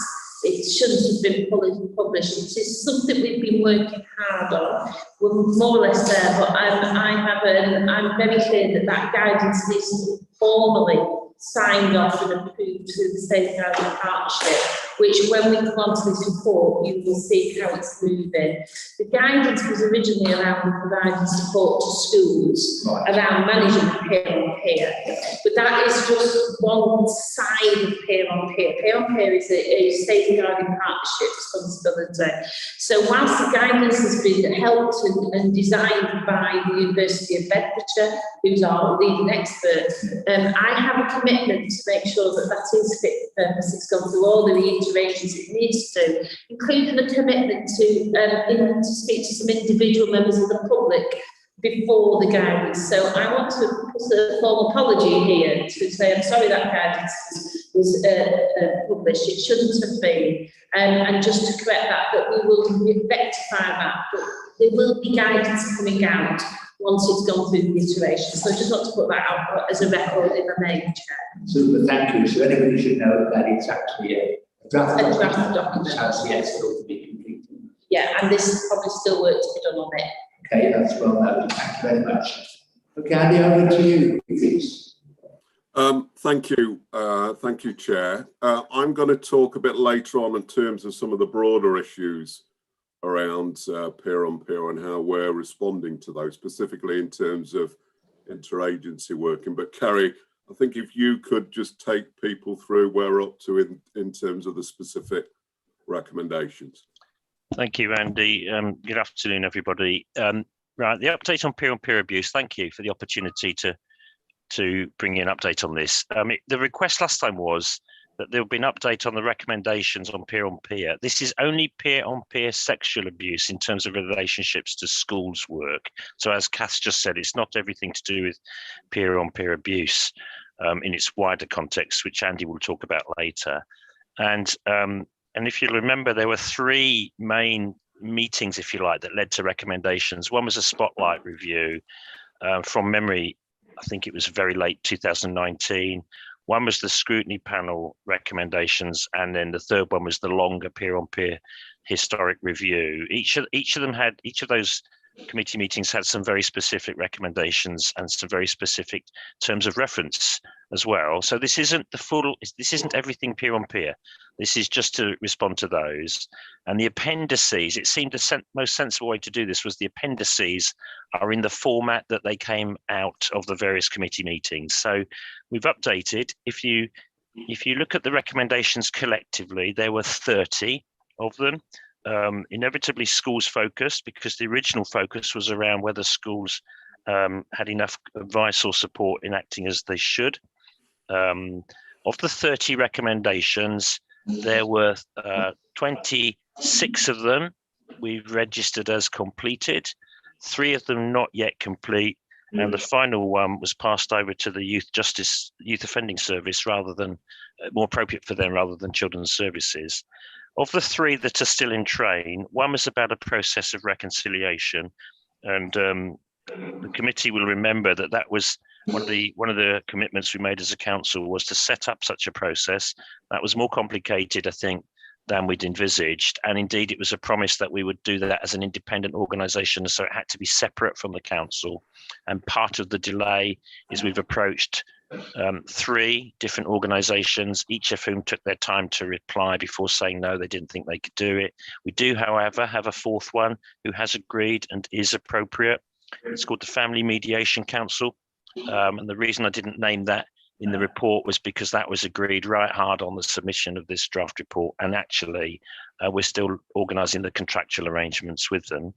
It shouldn't have been published. It is something we've been working hard on. We're more or less there, but I'm very clear that that guidance is formally signed off and approved through the Safeguarding Partnership, which when we come on to this report, you will see how it's moving. The guidance was originally around providing support to schools around managing peer-on-peer, but that is just one side of peer-on-peer. Peer-on-peer is a Safeguarding Partnership responsibility. So whilst the guidance has been helped and designed by the University of Bedfordshire, who's our leading expert, I have a commitment to make sure that that is fit for purpose. It's gone through all the reiterations it needs to, including a commitment to speak to some individual members of the public before the guidance. So I want to put a formal apology here to say I'm sorry that guidance was published. It shouldn't have been. And just to correct that, but we will rectify that. But there will be guidance coming out once it's gone through the iteration. So I just want to put that out as a record in the main, Chair. Super, thank you. So anybody should know that it's actually a draft document. Which has yet still to be completed. Yeah, and there's probably still work to be done on it. Okay, that's well noted. Thank you very much. Okay, Andy, over to you, please. Thank you, Chair. I'm going to talk a bit later on in terms of some of the broader issues around peer-on-peer and how we're responding to those, specifically in terms of interagency working. But Carrie, I think if you could just take people through where we're up to in terms of the specific recommendations. Thank you, Andy. Good afternoon, everybody. Right, the update on peer-on-peer abuse. Thank you for the opportunity to bring you an update on this. The request last time was that there will be an update on the recommendations on peer-on-peer. This is only peer-on-peer sexual abuse in terms of relationships to schools work. So as Kath just said, it's not everything to do with peer-on-peer abuse in its wider context, which Andy will talk about later. And if you remember, there were three main meetings, if you like, that led to recommendations. One was a spotlight review from memory. I think it was very late 2019. One was the scrutiny panel recommendations, and then the third one was the longer peer-on-peer historic review. Each of those committee meetings had some very specific recommendations and some very specific terms of reference as well. So this isn't everything peer-on-peer. This is just to respond to those. And the appendices, it seemed the most sensible way to do this was the appendices are in the format that they came out of the various committee meetings. So we've updated. If you look at the recommendations collectively, there were 30 of them. Inevitably schools focused, because the original focus was around whether schools had enough advice or support in acting as they should. Of the 30 recommendations, there were 26 of them we've registered as completed, 3 of them not yet complete, and the final one was passed over to the Youth Offending Service, rather than more appropriate for them rather than Children's Services. Of the 3 that are still in train, one was about a process of reconciliation, and the committee will remember that was one of the commitments we made as a council, was to set up such a process. That was more complicated, I think, than we'd envisaged, and indeed it was a promise that we would do that as an independent organisation, so it had to be separate from the council. And part of the delay is we've approached 3 different organisations, each of whom took their time to reply before saying no, they didn't think they could do it. We do, however, have a 4th one who has agreed and is appropriate. It's called the Family Mediation Council, and the reason I didn't name that in the report was because that was agreed right hard on the submission of this draft report, and actually we're still organising the contractual arrangements with them.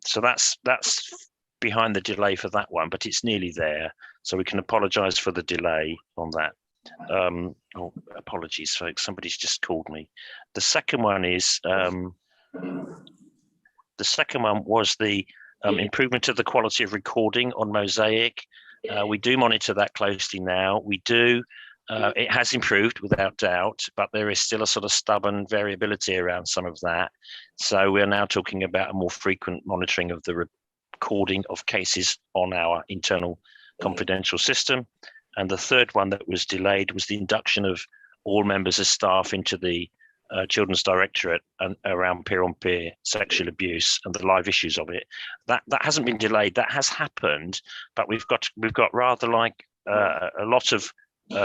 So that's behind the delay for that one, but it's nearly there, so we can apologise for the delay on that. Oh, apologies, folks. Somebody's just called me. The second one is was the improvement of the quality of recording on Mosaic. We do monitor that closely now. We do. It has improved without doubt, but there is still a sort of stubborn variability around some of that. So we're now talking about a more frequent monitoring of the recording of cases on our internal confidential system. And the third one that was delayed was the induction of all members of staff into the Children's Directorate and around peer-on-peer sexual abuse and the live issues of it. That hasn't been delayed. That has happened, but we've got rather like a lot of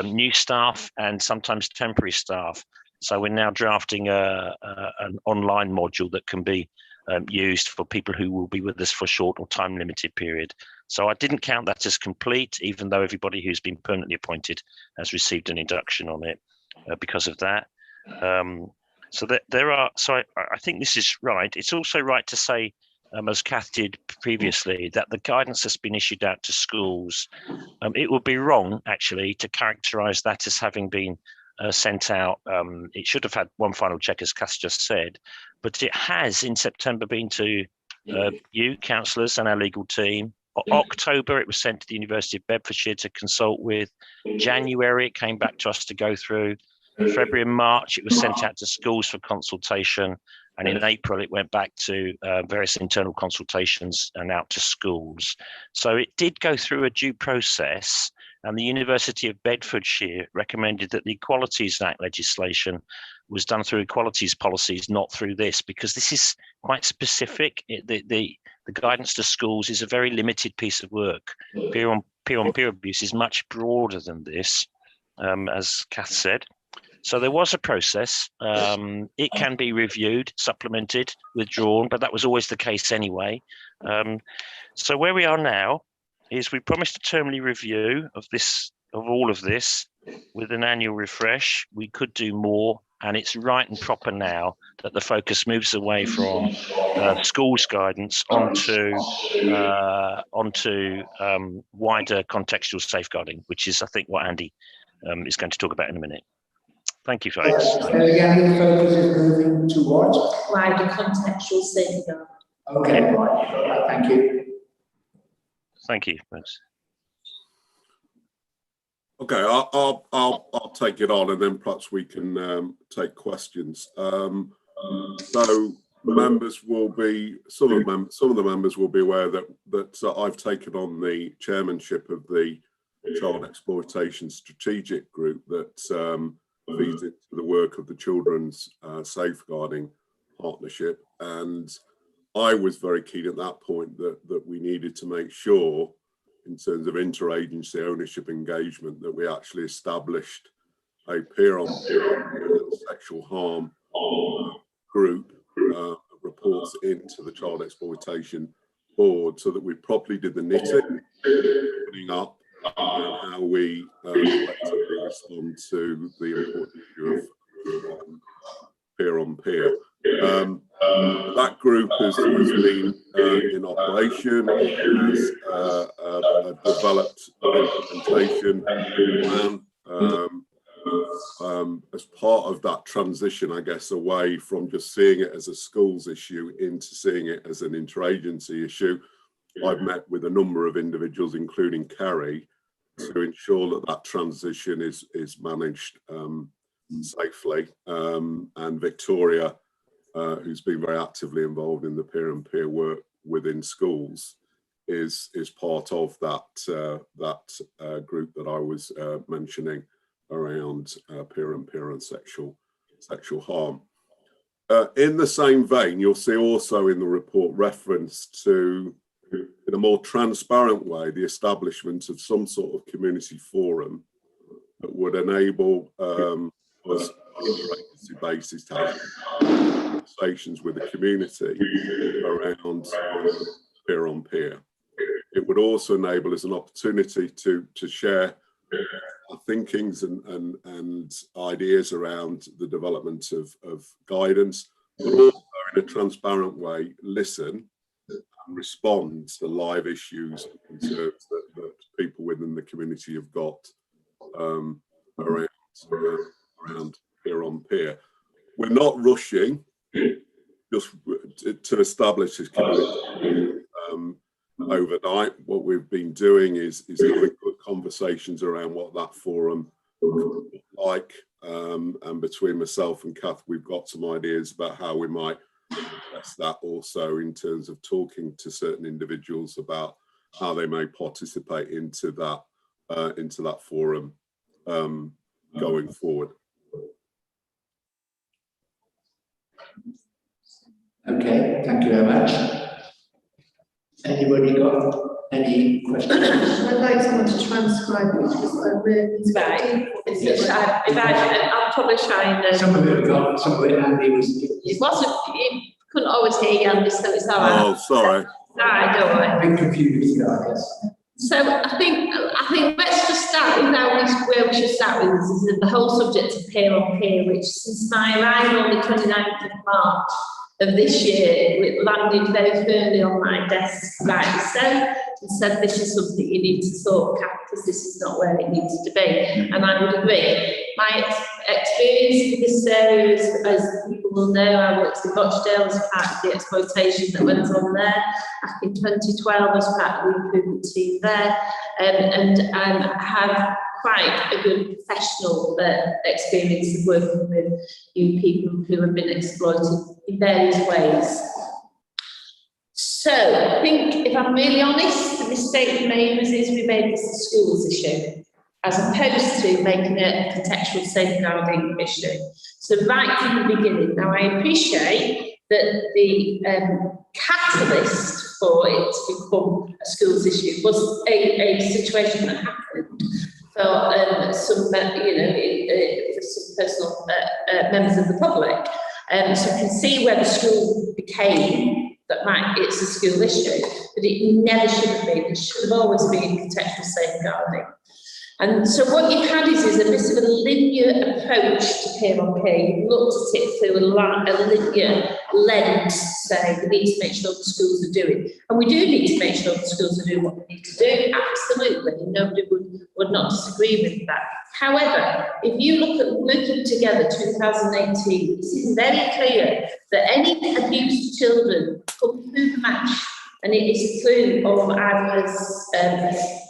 new staff and sometimes temporary staff. So we're now drafting an online module that can be used for people who will be with us for a short or time limited period. So I didn't count that as complete, even though everybody who's been permanently appointed has received an induction on it because of that. So that there are, so I think this is right. It's also right to say, as Kath did previously, that the guidance that's been issued out to schools, it would be wrong actually to characterise that as having been sent out. It should have had one final check, as Kath just said, but it has in September been to you, councillors, and our legal team. October, it was sent to the University of Bedfordshire to consult with. January, it came back to us to go through. February and March, it was sent out to schools for consultation. And in April, it went back to various internal consultations and out to schools. So it did go through a due process. And the University of Bedfordshire recommended that the Equalities Act legislation was done through equalities policies, not through this, because this is quite specific. The guidance to schools is a very limited piece of work. Peer-on-peer abuse is much broader than this, as Kath said. So there was a process. It can be reviewed, supplemented, withdrawn, but that was always the case anyway. So where we are now is we promised a termly review of all of this with an annual refresh. We could do more, and it's right and proper now that the focus moves away from schools guidance onto wider contextual safeguarding, which is, I think, what Andy is going to talk about in a minute. Thank you, folks. Again, the focus is moving to what? Wider contextual safeguarding. Okay, right. Thank you. Thank you, folks. Okay, I'll take it on, and then perhaps we can take questions. So members will be, some of the members will be aware that I've taken on the chairmanship of the Child Exploitation Strategic Group that feeds into the work of the Children's Safeguarding Partnership, and I was very keen at that point that we needed to make sure, in terms of interagency ownership engagement, that we actually established a peer-on-peer sexual harm group that reports into the Child Exploitation Board, so that we properly did the knitting, putting up how we collectively respond to the important issue of peer-on-peer. That group has been in operation. It has developed an implementation plan as part of that transition, I guess, away from just seeing it as a schools issue into seeing it as an interagency issue. I've met with a number of individuals, including Kerry, to ensure that transition is managed safely. And Victoria, who's been very actively involved in the peer-on-peer work within schools, is part of that group that I was mentioning around peer-on-peer and sexual harm. In the same vein, you'll see also in the report reference to, in a more transparent way, the establishment of some sort of community forum that would enable us on an interagency basis to have conversations with the community around peer-on-peer. It would also enable us an opportunity to share thinkings and ideas around the development of guidance, but also in a transparent way, listen and respond to live issues and concerns that people within the community have got around peer on peer. We're not rushing just to establish this community overnight. What we've been doing is having good conversations around what that forum could look like, and between myself and Kath, we've got some ideas about how we might address that also in terms of talking to certain individuals about how they may participate into that forum going forward. Okay, thank you very much. Anybody got any questions? I'd like someone to transcribe it, because I really. Right. I'll probably try and. Some of it got, some of it Andy was. It wasn't, you couldn't always hear you, Andy, so it's all right. Oh, sorry. Alright, don't worry. A bit confused, I guess. So I think let's just start with where we should start with is the whole subject of peer on peer, which since my arrival on the 29th of March of this year, it landed very firmly on my desk rightly so, and said this is something you need to sort out because this is not where it needs to be. And I would agree. My experience in this area is, as people will know, I worked in Rochdale as part of the exploitation that went on there back in 2012 as part of the improvement team there, and I have quite a good professional experience of working with young people who have been exploited in various ways. So I think, if I'm really honest, the mistake we made is we made this a schools issue, as opposed to making it a contextual safeguarding issue. So right from the beginning. Now I appreciate that the catalyst for it to become a schools issue was a situation that happened for some, for some personal members of the public. So you can see where the school became that it's a school issue, but it never should have been. It should have always been contextual safeguarding. And so what you've had is a bit of a linear approach to peer on peer. You've looked at it through a linear lens, saying we need to make sure the schools are doing. And we do need to make sure the schools are doing what they need to do, absolutely. Nobody would not disagree with that. However, if you look at Working Together 2018, this is very clear that any abused children come through the match, and it is through either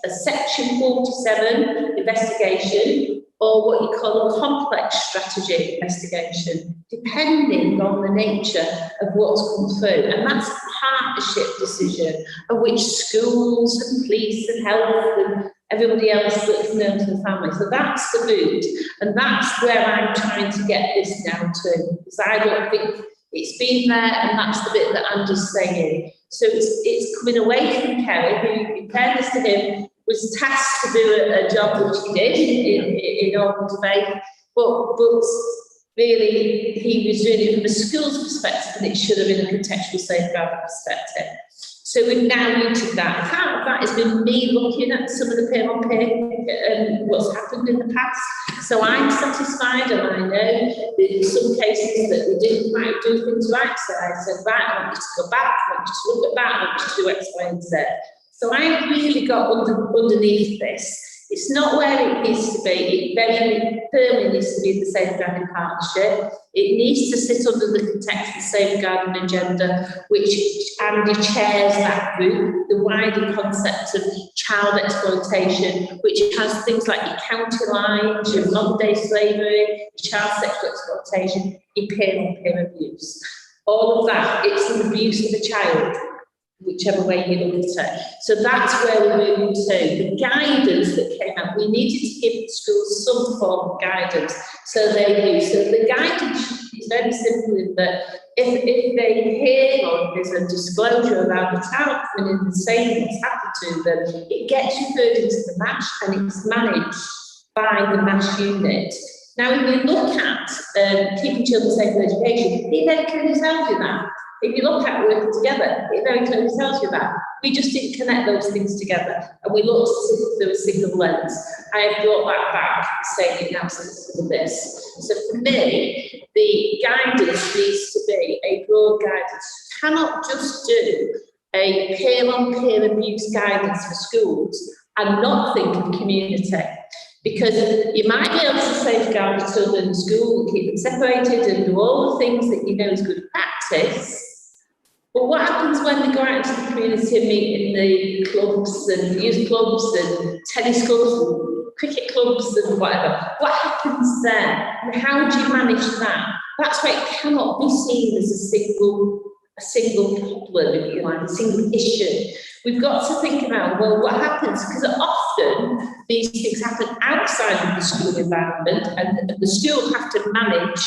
a Section 47 investigation or what you call a complex strategy investigation, depending on the nature of what's come through. And that's a partnership decision of which schools and police and health and everybody else that's known to the family. So that's the route, and that's where I'm trying to get this now to, because I don't think it's been there, and that's the bit that I'm just saying. So it's coming away from Kerry, who, in fairness to him, was tasked to do a job which he did in open debate, but really he was doing it from a school's perspective, and it should have been a contextual safeguarding perspective. So we've now rooted that. Part of that has been me looking at some of the peer on peer and what's happened in the past. So I'm satisfied, and I know that in some cases that we didn't quite do things right. So I said, right, I want you to go back, I want you to look at that, I want you to do X, Y, and Z. So I really got underneath this. It's not where it needs to be. It very firmly needs to be the safeguarding partnership. It needs to sit under the contextual safeguarding agenda, which Andy chairs that group, the wider concept of child exploitation, which has things like your county lines, your modern-day slavery, child sexual exploitation, your peer-on-peer abuse. All of that, it's an abuse of the child, whichever way you look at it. So that's where we're moving to. The guidance that came out, we needed to give the schools some form of guidance, so they use. So the guidance is very simple in that if they hear or there's a disclosure about the child coming in and saying what's happened to them, it gets referred into the MASH, and it's managed by the MASH unit. Now, if we look at keeping children safe in education, it very clearly tells you that. If you look at Working Together, it very clearly tells you that. We just didn't connect those things together, and we looked at it through a single lens. I have brought that back, saying it now since this. So for me, the guidance needs to be a broad guidance. You cannot just do a peer-on-peer abuse guidance for schools and not think of community. Because you might be able to safeguard the children in school and keep them separated and do all the things that you know is good practice. But what happens when they go out into the community and meet in the clubs and youth clubs and tennis clubs and cricket clubs and whatever? What happens there? And how do you manage that? That's why it cannot be seen as a single problem, if you like, a single issue. We've got to think about, well, what happens? Because often these things happen outside of the school environment and the school have to manage,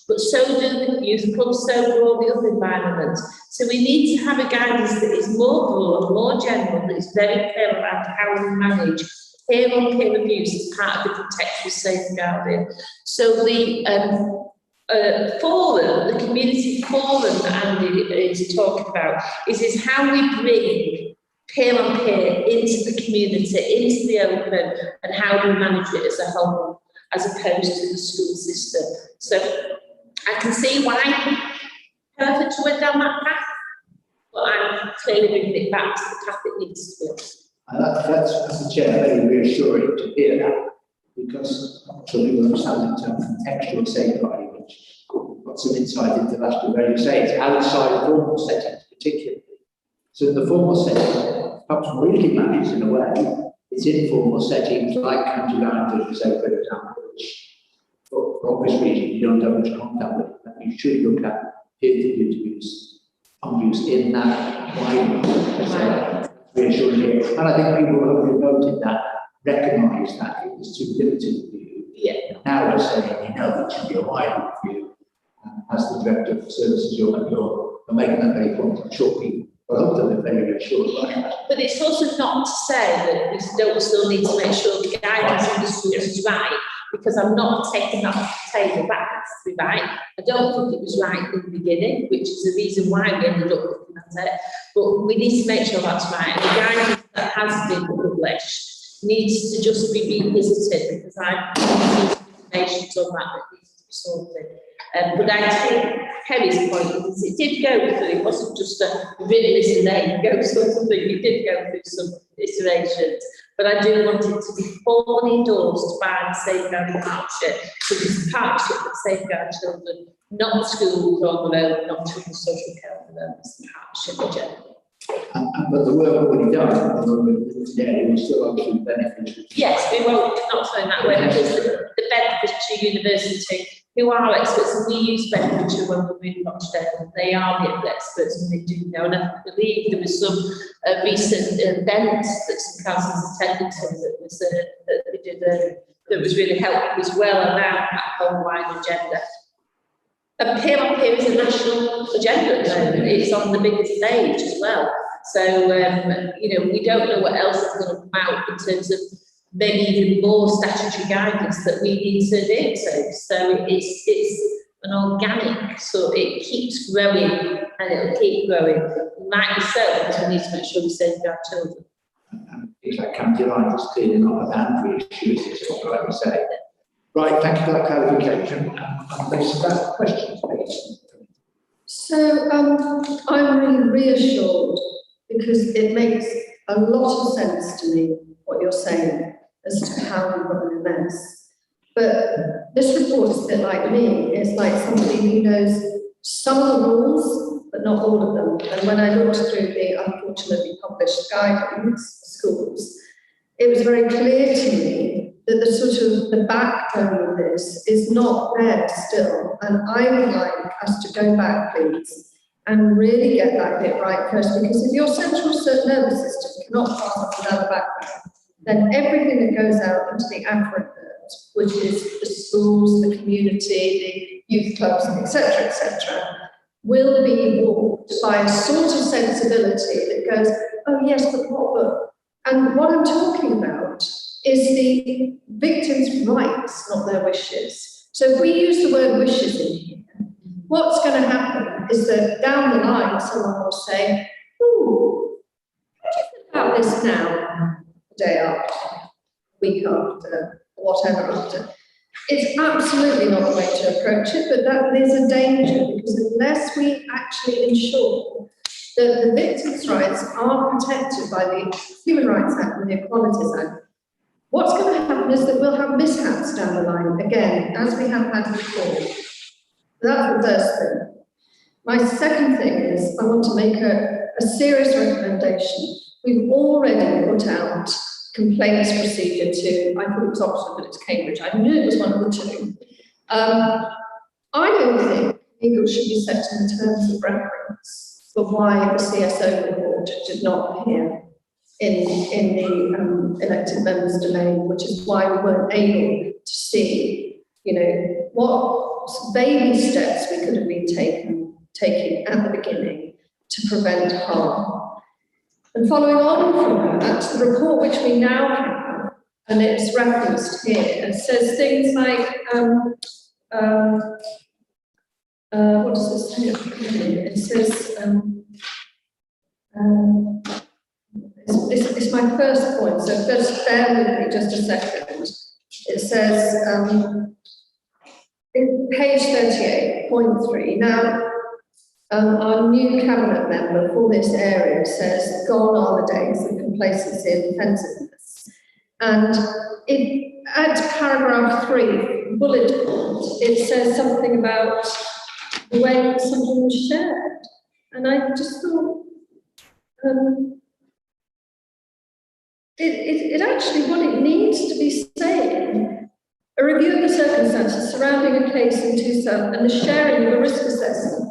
but so do the youth clubs, so do all the other environments. So we need to have a guidance that is more broad, more general, that is very clear about how we manage peer-on-peer abuse as part of the contextual safeguarding. So the forum, the community forum that Andy is talking about, is how we bring peer-on-peer into the community, into the open, and how do we manage it as a whole, as opposed to the school system. So I can see why perfect went down that path, but I'm clearly bringing it back to the path it needs to be. And that's, as the chair, very reassuring to hear that, because I'm sure people understand the term contextual safeguarding, which got some insight into that, where you say it's outside formal settings, particularly. So in the formal setting, perhaps really managed in a way, it's informal settings like country lounges, say, for example, which for obvious reasons you don't have much contact with, but you should look at peer-to-peer abuse in that wider reassuring here. And I think people who have voted that recognise that it was too limited review. Yeah. Now we're saying, it should be a wider review. As the director of services, you're making that very point. I'm sure people are hopefully very reassured by that. But it's also not to say that we don't still need to make sure the guidance in the schools is right, because I'm not taking that off the table. That has to be right. I don't think it was right in the beginning, which is the reason why we ended up looking at it. But we need to make sure that's right. And the guidance that has been published needs to just be revisited, because I've information on that needs to be sorted. But I take Kerry's point, is it did go through, it wasn't just a written this and then go through something, it did go through some iterations. But I do want it to be formally endorsed by the Safeguarding Partnership, because it's a partnership that safeguards children, not the schools on their own, not children's social care on their own, it's a partnership in general. But the work already done today will still obviously benefit. Yes, we won't not throw that way, because the Bedfordshire University, who are experts, and we use Bedfordshire when we move Rochdale, they are the experts and they do know. And I believe there was some recent events that some councils attended to that was that they did that was really helpful as well around that whole wide agenda. And peer-on-peer is a national agenda at the moment. It's on the biggest stage as well. So, we don't know what else is going to come out in terms of maybe even more statutory guidance that we need to do. So it's an organic, so it keeps growing and it'll keep growing. It might be so, because we need to make sure we safeguard children. Things like county lines is clearly not a boundary issue, it's what I would say. Right, thank you for that clarification. Let's ask questions, please. So I'm really reassured, because it makes a lot of sense to me what you're saying as to how we run a mess. But this report is a bit like me. It's like somebody who knows some of the rules, but not all of them. And when I looked through the unfortunately published guidance for schools, it was very clear to me that the sort of the backbone of this is not there still. And I would like us to go back, please, and really get that bit right first, because if your central nervous system cannot pass up without the backbone, then everything that goes out into the afferent nerves, which is the schools, the community, the youth clubs, etc., will be warped by a sort of sensibility that goes, oh yes, but what book? And what I'm talking about is the victims' rights, not their wishes. So if we use the word wishes in here, what's going to happen is that down the line, someone will say, ooh, about this now, the day after, week after, whatever after. It's absolutely not the way to approach it, but that is a danger, because unless we actually ensure that the victims' rights are protected by the Human Rights Act and the Equalities Act, what's going to happen is that we'll have mishaps down the line, again, as we have had before. That's the first thing. My second thing is I want to make a serious recommendation. We've already put out complaints procedure to, I thought it was Oxford, but it's Cambridge. I knew it was one of the two. I don't think legal should be set in terms of reference for why the CSO report did not appear in the elected members' domain, which is why we weren't able to see, what baby steps we could have been taking at the beginning to prevent harm. And following on from that, the report which we now have, and it's referenced here, it says things like, what does this say? It says, it's my first point, so just bear with me just a second. It says, in page 38.3, now, our new cabinet member for this area says, gone are the days of complacency and defensiveness. And at paragraph 3, bullet point, it says something about the way something was shared. And I just thought, it actually, what it needs to be saying, a review of the circumstances surrounding a case in Tucson and the sharing of a risk assessment.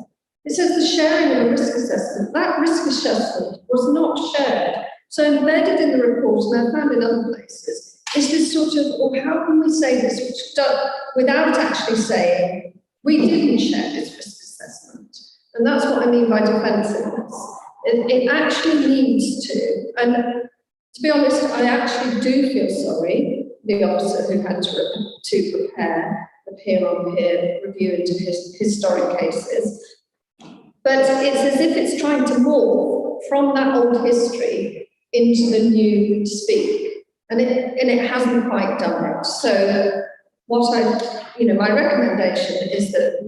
It says the sharing of a risk assessment. That risk assessment was not shared. So embedded in the report, and I found in other places, is this sort of, or how can we say this, without actually saying, we didn't share this risk assessment. And that's what I mean by defensiveness. It actually needs to, and to be honest, I actually do feel sorry, the officer who had to prepare the peer-on-peer review into historic cases. But it's as if it's trying to morph from that old history into the new speak, and it hasn't quite done it. So my recommendation is that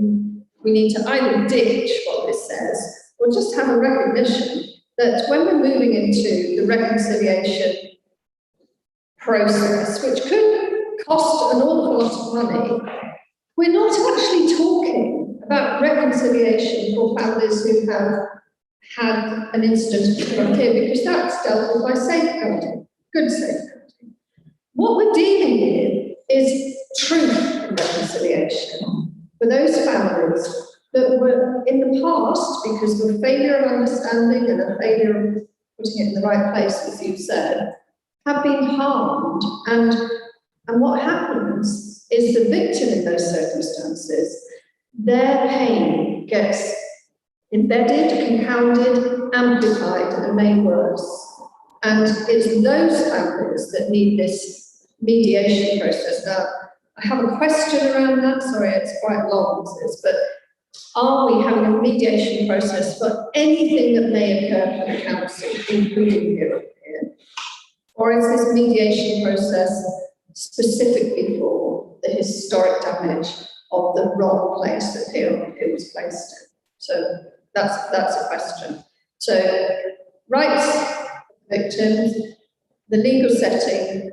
we need to either ditch what this says, or just have a recognition that when we're moving into the reconciliation process, which could cost an awful lot of money, we're not actually talking about reconciliation for families who have had an incident from here, because that's dealt with by safeguarding, good safeguarding. What we're dealing with is truth and reconciliation for those families that were in the past, because of a failure of understanding and a failure of putting it in the right place, as you said, have been harmed. And what happens is the victim in those circumstances, their pain gets embedded, compounded, amplified, and made worse. And it's those families that need this mediation process. Now, I have a question around that. Sorry, it's quite long, but are we having a mediation process for anything that may occur for the council, including here? Or is this mediation process specifically for the historic damage of the wrong place that it was placed in? So that's a question. So rights victims, the legal setting,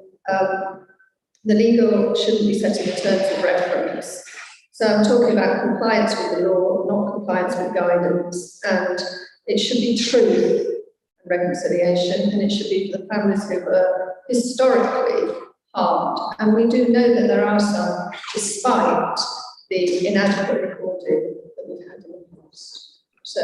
the legal shouldn't be set in terms of reference. So I'm talking about compliance with the law, not compliance with guidance, and it should be truth and reconciliation, and it should be for the families who were historically harmed. And we do know that there are some, despite the inadequate recording that we've had in the past. So,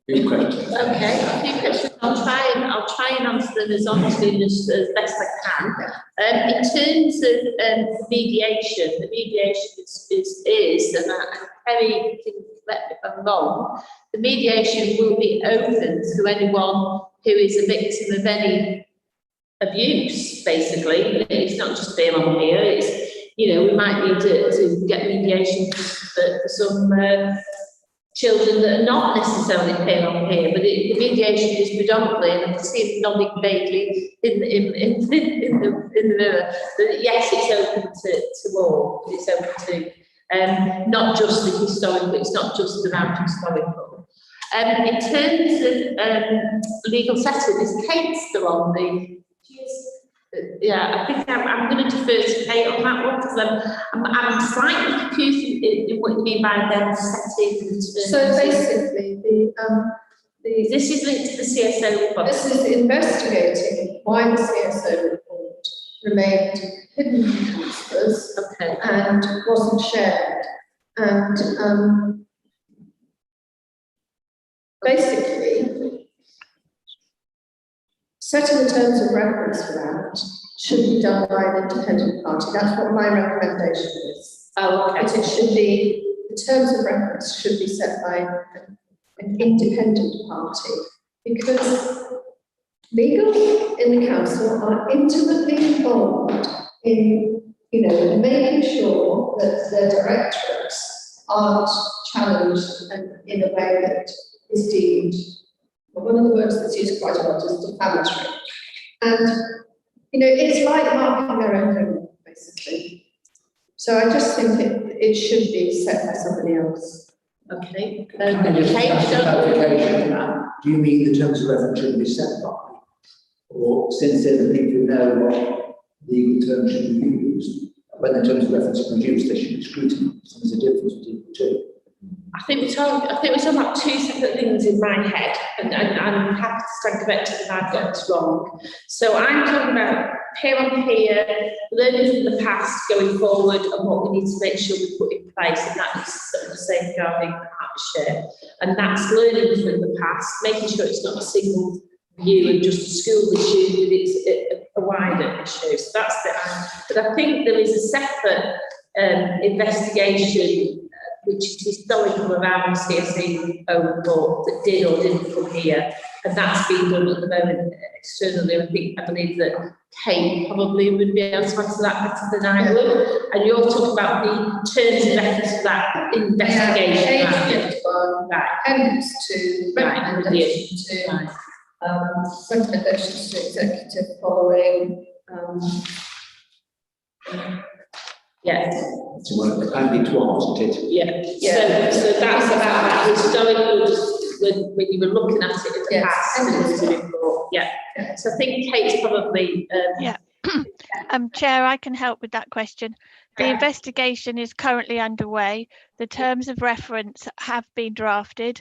good question. Okay, a few questions. I'll try and answer them as honestly as best I can. In terms of mediation, the mediation is and Kerry can correct me if I'm wrong, the mediation will be open to anyone who is a victim of any abuse, basically. It's not just being on here, it's, we might need to get mediation for some children that are not necessarily peer on peer, but the mediation is predominantly, and I can see it nodding vaguely in the mirror, that yes, it's open to all, it's open to not just the historical, it's not just around historical. In terms of legal setting, is Kate still on the? Yeah, I think I'm going to defer to Kate on that one because I'm slightly confused in what you mean by then setting. So basically, this is linked to the CSO report. This is investigating why the CSO report remained hidden from councillors and wasn't shared. And basically, setting the terms of reference for that should be done by an independent party. That's what my recommendation is. Oh, okay. But it should be, the terms of reference should be set by an independent party, because legal in the council are intimately involved in, making sure that their directorates aren't challenged and in a way that is deemed, well, one of the words that's used quite a lot is defamatory. And, it's like marking their own home, basically. So I just think it should be set by somebody else. Okay. Can I just ask a clarification on that? Do you mean the terms of reference should be set by? Or since they're the people who know what legal terms should be used, when the terms of reference are produced, they should be scrutinised. So there's a difference between the two. I think we're talking about two separate things in my head, and I'm happy to stand corrected if I've got it wrong. So I'm talking about peer on peer, learning from the past, going forward, and what we need to make sure we put in place, and that is sort of the safeguarding partnership. And that's learning from the past, making sure it's not a single view and just a school issue, but it's a wider issue. So that's but I think there is a separate investigation which is historical around CSE report that did or didn't come here, and that's being done at the moment externally. I believe that Kate probably would be able to answer that better than I would. And you're talking about the terms of reference for that investigation. Appendix to recommendation to recommendations to executive following. So appendix one, wasn't it? Yeah. So that's about that historical, when you were looking at it in the past. Yeah. So I think Kate's probably. Chair, I can help with that question. The investigation is currently underway. The terms of reference have been drafted.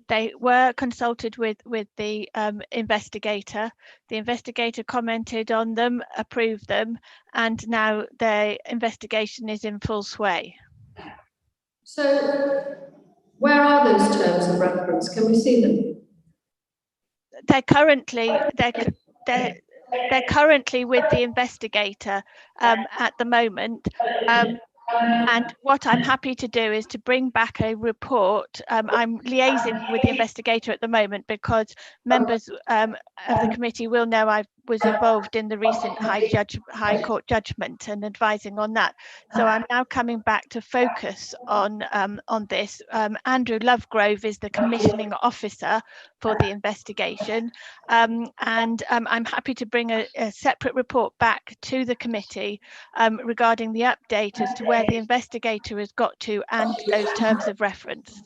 They were consulted with the investigator. The investigator commented on them, approved them, and now the investigation is in full sway. So, where are those terms of reference? Can we see them? They're currently with the investigator at the moment. And what I'm happy to do is to bring back a report. I'm liaising with the investigator at the moment because members of the committee will know I was involved in the recent High Court judgment and advising on that. So I'm now coming back to focus on this. Andrew Lovegrove is the commissioning officer for the investigation, and I'm happy to bring a separate report back to the committee regarding the update as to where the investigator has got to and those terms of reference.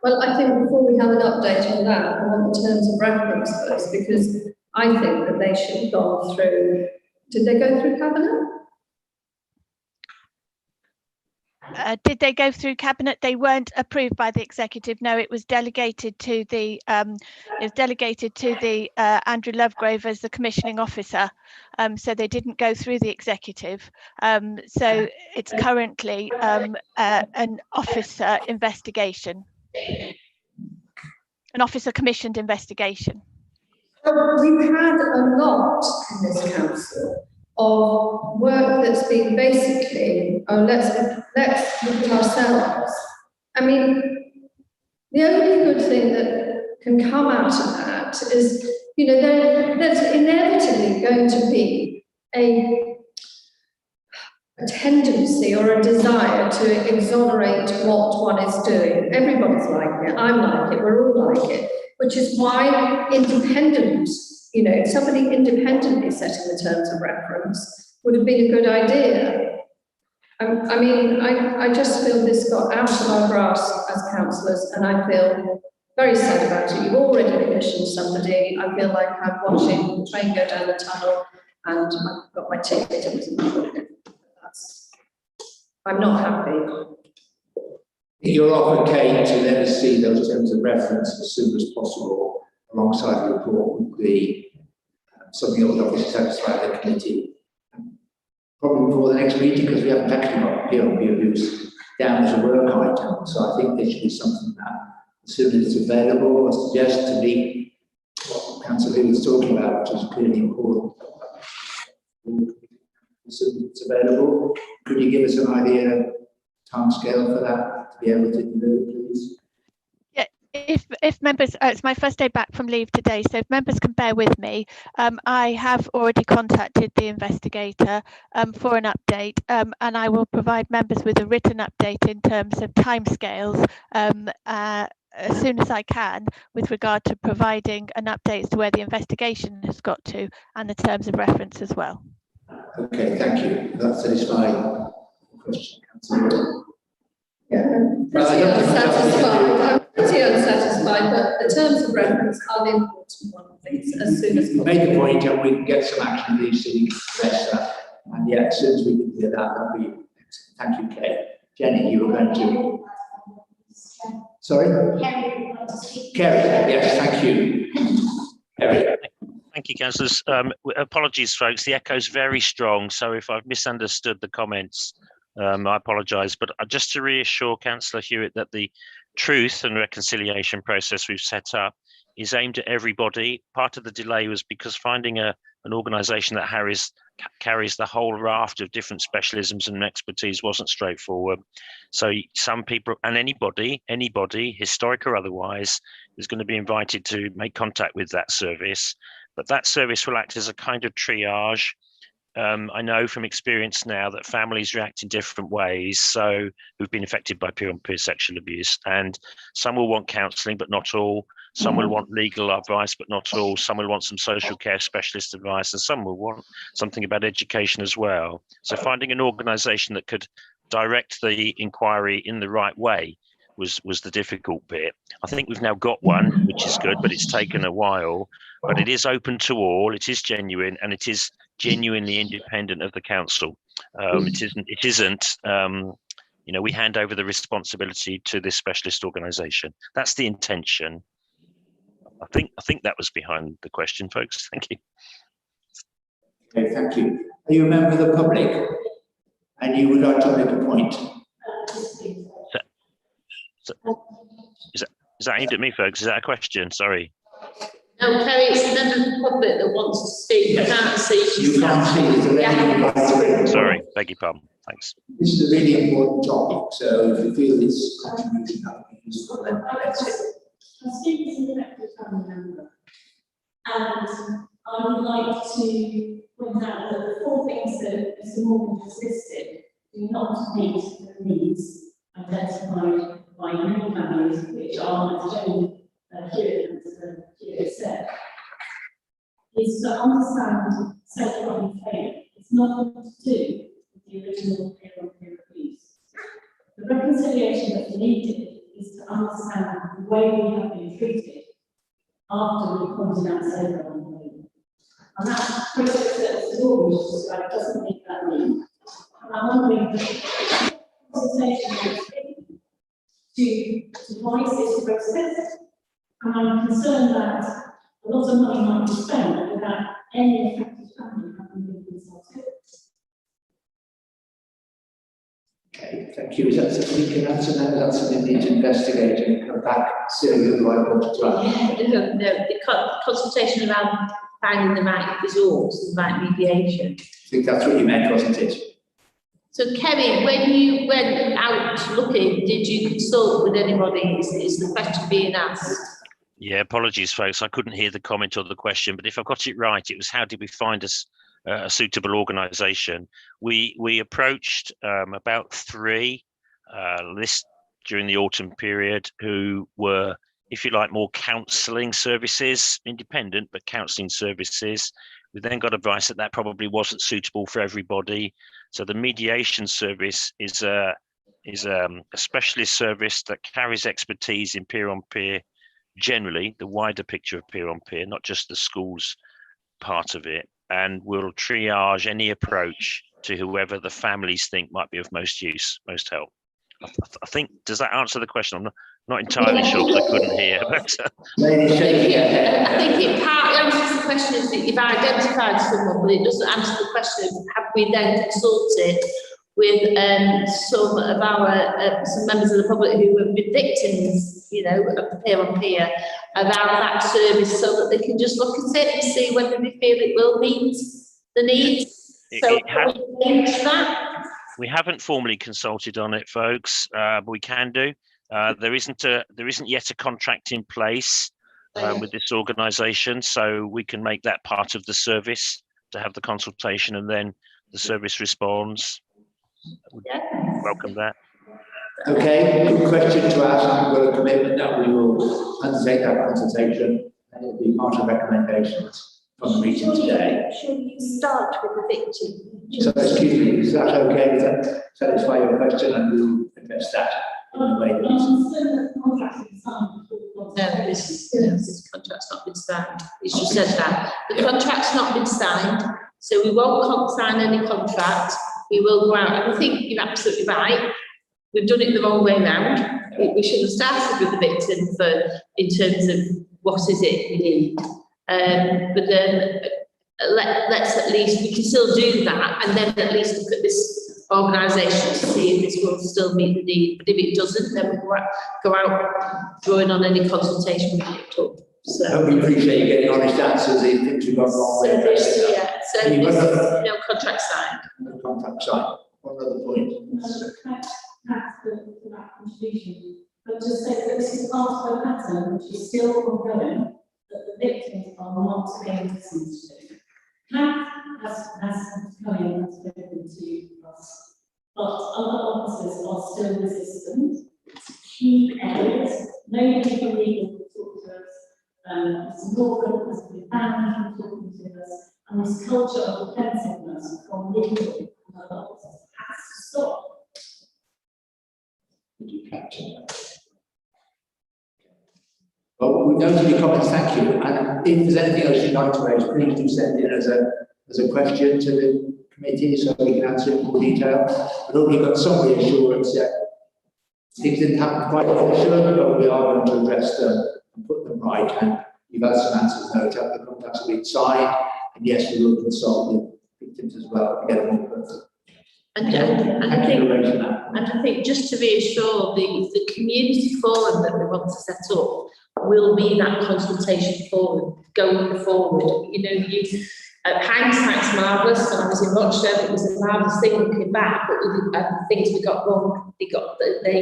Well, I think before we have an update on that, I want the terms of reference first, because I think that they should have gone through. Did they go through Cabinet? Did they go through Cabinet? They weren't approved by the executive. No, it was delegated to the Andrew Lovegrove as the commissioning officer. So they didn't go through the executive. So it's currently an officer investigation, an officer commissioned investigation. We've had a lot in this council of work that's been basically, let's look at ourselves. I mean, the only good thing that can come out of that is, there's inevitably going to be a tendency or a desire to exonerate what one is doing. Everybody's like it, I'm like it, we're all like it, which is why independence, you know, somebody independently setting the terms of reference would have been a good idea. I mean, I just feel this got out of our grasp as councillors, and I feel very sad about it. You've already commissioned somebody. I feel like I'm watching the train go down the tunnel, and I've got my ticket. I'm not happy. You're offered, Kate, to let us see those terms of reference as soon as possible, alongside the report would be something that would obviously satisfy the committee. Probably before the next meeting, because we haven't actually got peer reviews down as a work item. So I think there should be something that, as soon as it's available, I suggest to me what Councillor Lee was talking about, which is clearly important. As soon as it's available, could you give us an idea of timescale for that to be able to deliver, please? Yeah, if members, it's my first day back from leave today, so if members can bear with me, I have already contacted the investigator for an update, and I will provide members with a written update in terms of timescales as soon as I can, with regard to providing an update as to where the investigation has got to and the terms of reference as well. Okay, thank you. That satisfies the question, Councillor. Yeah, I'm pretty unsatisfied, but the terms of reference are the important one, please, as soon as possible. Make the point, and we can get some action on these so we can address that. And yeah, as soon as we can do that, that'll be excellent. Thank you, Kate. Jenny, you were going to. Sorry? Kerry, yes, thank you. Kerry. Thank you, councillors. Apologies, folks. The echo's very strong, so if I've misunderstood the comments, I apologise. But just to reassure Councillor Hewitt that the truth and reconciliation process we've set up is aimed at everybody. Part of the delay was because finding an organisation that carries the whole raft of different specialisms and expertise wasn't straightforward. So some people, and anybody, historic or otherwise, is going to be invited to make contact with that service. But that service will act as a kind of triage. I know from experience now that families react in different ways, so who've been affected by peer-on-peer sexual abuse, and some will want counselling, but not all. Some will want legal advice, but not all. Some will want some social care specialist advice, and some will want something about education as well. So finding an organisation that could direct the inquiry in the right way was the difficult bit. I think we've now got one, which is good, but it's taken a while. But it is open to all. It is genuine, and it is genuinely independent of the council. It isn't. You know, we hand over the responsibility to this specialist organisation. That's the intention. I think that was behind the question, folks. Thank you. Okay, thank you. Are you a member of the public, and you would like to make a point? Is that aimed at me, folks? Is that a question? Sorry. No, Kerry, it's a member of the public that wants to speak. Yes. I can't see. You can't see. There's a lady who'd like to. Sorry, beg your pardon. Thanks. This is a really important topic, so if you feel it's contribution that would be useful, then that's it. I'm speaking as an elected family member, and I would like to point out that the four things that Mr. Morgan just listed do not meet the needs identified by many families, which are, as Jenny Hewitt said, is to understand safeguarding failure. It's nothing to do with the original peer-on-peer abuse. The reconciliation that's needed is to understand the way we have been treated after we pointed out safeguarding failure. And that process that Mr. Morgan just described doesn't meet that need. And I'm wondering, the consultation to devise this process, and I'm concerned that a lot of money might be spent without any affected family having been consulted. Okay, thank you. Is that something you can answer now? That's something we need to investigate and come back soon. Who do I want to try? No, the consultation around finding the right resource, the right mediation. I think that's what you meant, wasn't it? So, Kerry, when you went out looking, did you consult with anybody? Is the question being asked? Yeah, apologies, folks. I couldn't hear the comment or the question, but if I got it right, it was how did we find a suitable organisation. We approached about 3 lists during the autumn period who were, if you like, more counselling services, independent, but counselling services. We then got advice that that probably wasn't suitable for everybody. So the mediation service is a specialist service that carries expertise in peer-on-peer, generally the wider picture of peer-on-peer, not just the schools part of it, and will triage any approach to whoever the families think might be of most use, most help. I think, does that answer the question? I'm not entirely sure because I couldn't hear. But, Lady shaking her head. I think it partly answers the question is that you've identified someone, but it doesn't answer the question of have we then consulted with some of our some members of the public who have been victims, you know, of the peer-on-peer around that service, so that they can just look at it and see whether they feel it will meet the needs. We haven't formally consulted on it, folks, but we can do. There isn't yet a contract in place with this organisation, so we can make that part of the service to have the consultation, and then the service responds. Would welcome that. Okay, good question to ask. I've got a commitment that we will undertake that consultation, and it will be part of recommendations from the meeting today. Should you start with the victim? So, excuse me, is that okay? Does that satisfy your question, and we will address that in the way that No, this contract's not been signed. It's just said that. The contract's not been signed, so we won't sign any contract. We will go out, and I think you're absolutely right. We've done it the wrong way round. We should have started with the victim in terms of what is it we need. But then let's at least, we can still do that, and then at least look at this organisation to see if this will still meet the need. But if it doesn't, then we'll go out drawing on any consultation we picked up. So I hope you appreciate you getting honest answers if things have gone wrong. So there's no contract signed. No contract signed. One other point. Thanks for that contribution. But just say that this is part of a pattern which is still ongoing, that the victims are not being listened to. CAT has come in and spoken to us, but other officers are still resistant. Key areas, nobody from legal will talk to us, Mr. Morgan has been banned from talking to us, and this culture of defensiveness from legal and other officers has to stop. Well, we've noted your comments, thank you. And if there's anything else you'd like to raise, please do send it as a question to the committee so we can answer it in more detail. I hope you've got some reassurance that things didn't happen quite as they should, but we are going to address them and put them right. And you've had some answers now. The contracts have been signed, and yes, we will consult with victims as well to get them all. And I think just to reassure the community forum that we want to set up will be that consultation forum going forward. You know, hindsight's marvellous. When I was in Rochdale, it was a marvellous thing looking back, but the things we got wrong, they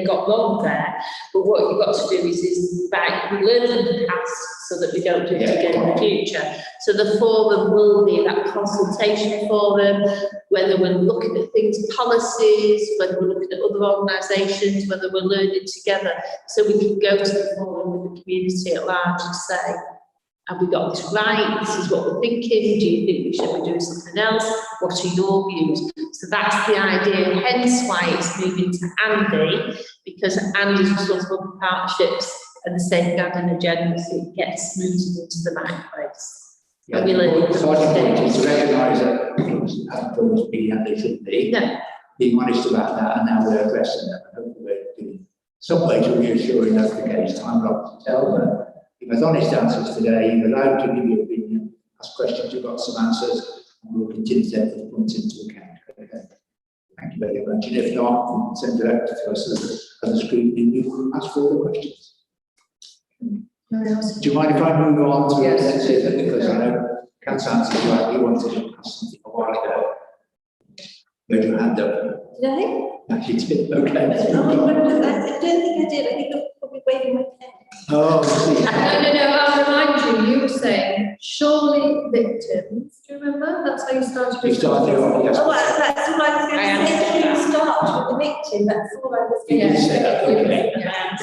got wrong there. But what you've got to do is right, we learn from the past so that we don't do it again in the future. So the forum will be that consultation forum, whether we're looking at things, policies, whether we're looking at other organisations, whether we're learning together, so we can go to the forum with the community at large and say, have we got this right? This is what we're thinking. Do you think we should be doing something else? What are your views? So that's the idea, hence why it's moving to Andy, because Andy's responsible for partnerships and the safeguarding agenda, so it gets rooted into the right place. Yeah, so I think to recognise that things haven't always been and they should be. No. Being honest about that, and now we're addressing them, and hopefully we're doing some way to reassuring that's the case. I'm not to tell, but you've had honest answers today, you're allowed to give your opinion, ask questions, you've got some answers, and we'll continue to take those points into account. Okay. Thank you very much. And if not, you can send directly to us as a scrutiny, and you can ask further questions. Do you mind if I move on to the next bit, because I know Kat's answer you like you wanted to ask something a while ago. You had your hand up. Did I? Actually, it's been okay. I don't think I did. I think I'm probably waving my pen. Oh, I see. No, I'll remind you, you were saying, surely victims, do you remember? That's how you started. You started off, yes. Oh, that's all I was going to say. You start with the victim. That's all I was You going did to say say. that, okay. Yeah.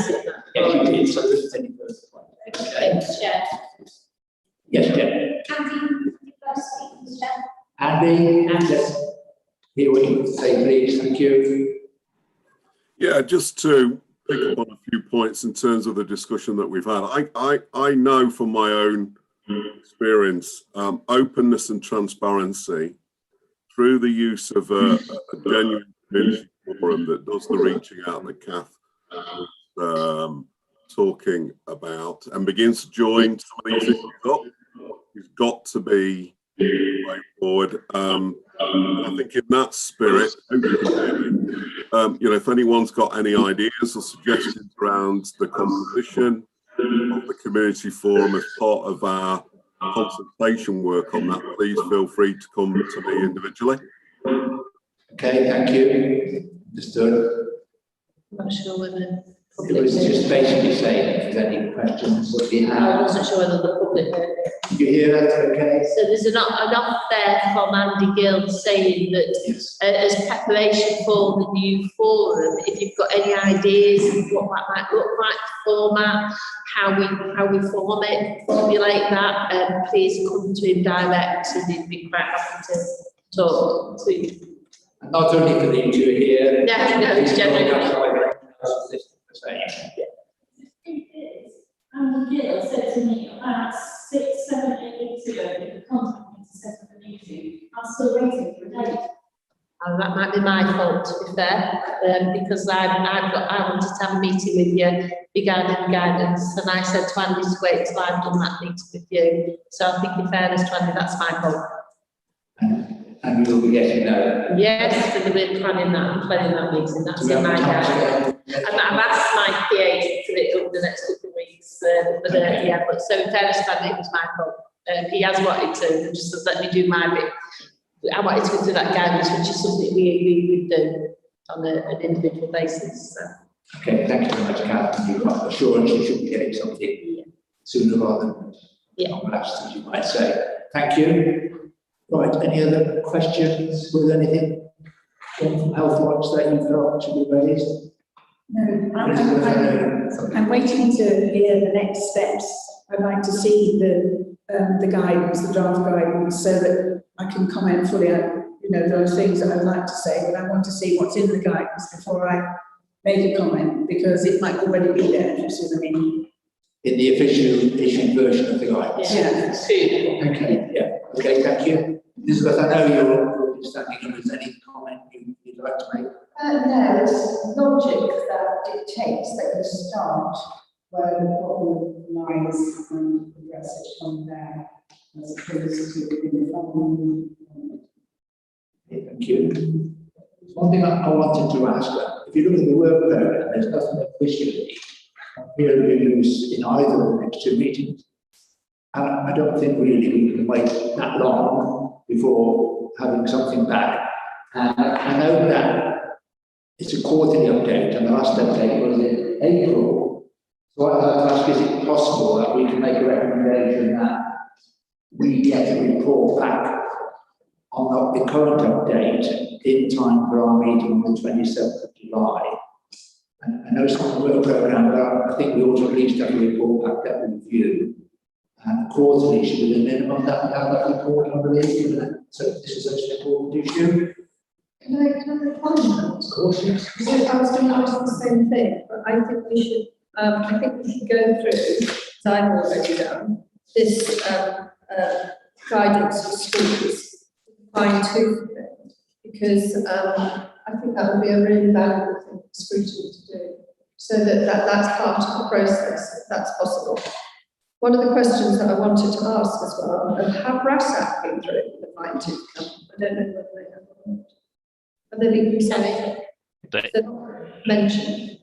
Yes, you did, so there's any further point. Okay. Chair. Yes, Jen. Andy, you first speak, Chair. Andy, let's hear what you have to say, please. Thank you. Yeah, just to pick up on a few points in terms of the discussion that we've had. I know from my own experience, openness and transparency through the use of a genuine community forum that does the reaching out that Kath was talking about and begins to join some of these issues up. It's got to be way forward. I think in that spirit, if anyone's got any ideas or suggestions around the composition of the community forum as part of our consultation work on that, please feel free to come to me individually. Okay, thank you. Understood. I'm not sure whether. It was just basically saying if there's any questions that we I have. wasn't sure whether the public heard. Did you hear that? Okay. So there's an off there from Andy Gill saying that Yes. as preparation for the new forum, if you've got any ideas of what that might look like, format, how we formulate that, please come to him direct, and he'd be quite happy to talk to you. And not only for the two here. No, it's generally. And Gill said to me about 6, 7, 8 weeks ago, that he contacted me to set up a meeting. I'm still waiting for a date. And that might be my fault, to be fair, because I wanted to have a meeting with you regarding guidance, and I said to Andy to wait till I've done that meeting with you. So I think in fairness to Andy, that's my fault. And you'll be getting that. Yes, for the planning that meeting, that's in my guidance. And I've asked my PA to do it over the next couple of weeks, but so in fairness to Andy, it was my fault. He has wanted to, just to let me do my bit. I wanted to go through that guidance, which is something we would do on an individual basis. So. Okay, thank you very much, Kath. You've got assurance you should be getting something sooner rather than last, as you might say. Thank you. Right, any other questions? Was there anything from Health Watch that you felt should be raised? No, I'm waiting to hear the next steps. I'd like to see the guidance, the draft guidance, so that I can comment fully on, those things that I'd like to say, but I want to see what's in the guidance before I make a comment, because it might already be there, if you see what I mean. In the official issued version of the guidance? Yeah. Okay, yeah. Okay, thank you. Elizabeth, I know you're standing in. Is there any comment you'd like to make? No, it's logic that dictates that you start where the problem lies and progress it from there, as opposed to in the following. Thank you. One thing I wanted to ask, if you look at the work program, there's nothing officially peer reviews in either of the next two meetings. And I don't think really we can wait that long before having something back. I know that it's a quarterly update, and the last update was in April. So I'd like to ask, is it possible that we can make a recommendation that we get a report back on the current update in time for our meeting on the 27th of July? And I know it's not a work programme, but I think we ought to at least have a report back that we review. And quarterly should be the minimum that we have that report, I believe. So this is such an important issue. Can I respond to that? Of course, yes. Because I was going to ask the same thing, but I think we should go through, as I've already done, this guidance for schools, fine-tooth it, because I think that would be a really valuable thing for scrutiny to do, so that's part of the process, if that's possible. One of the questions that I wanted to ask as well, have RASAC been through the fine-tooth comb? I don't know whether they have or not. Have they been mentioned?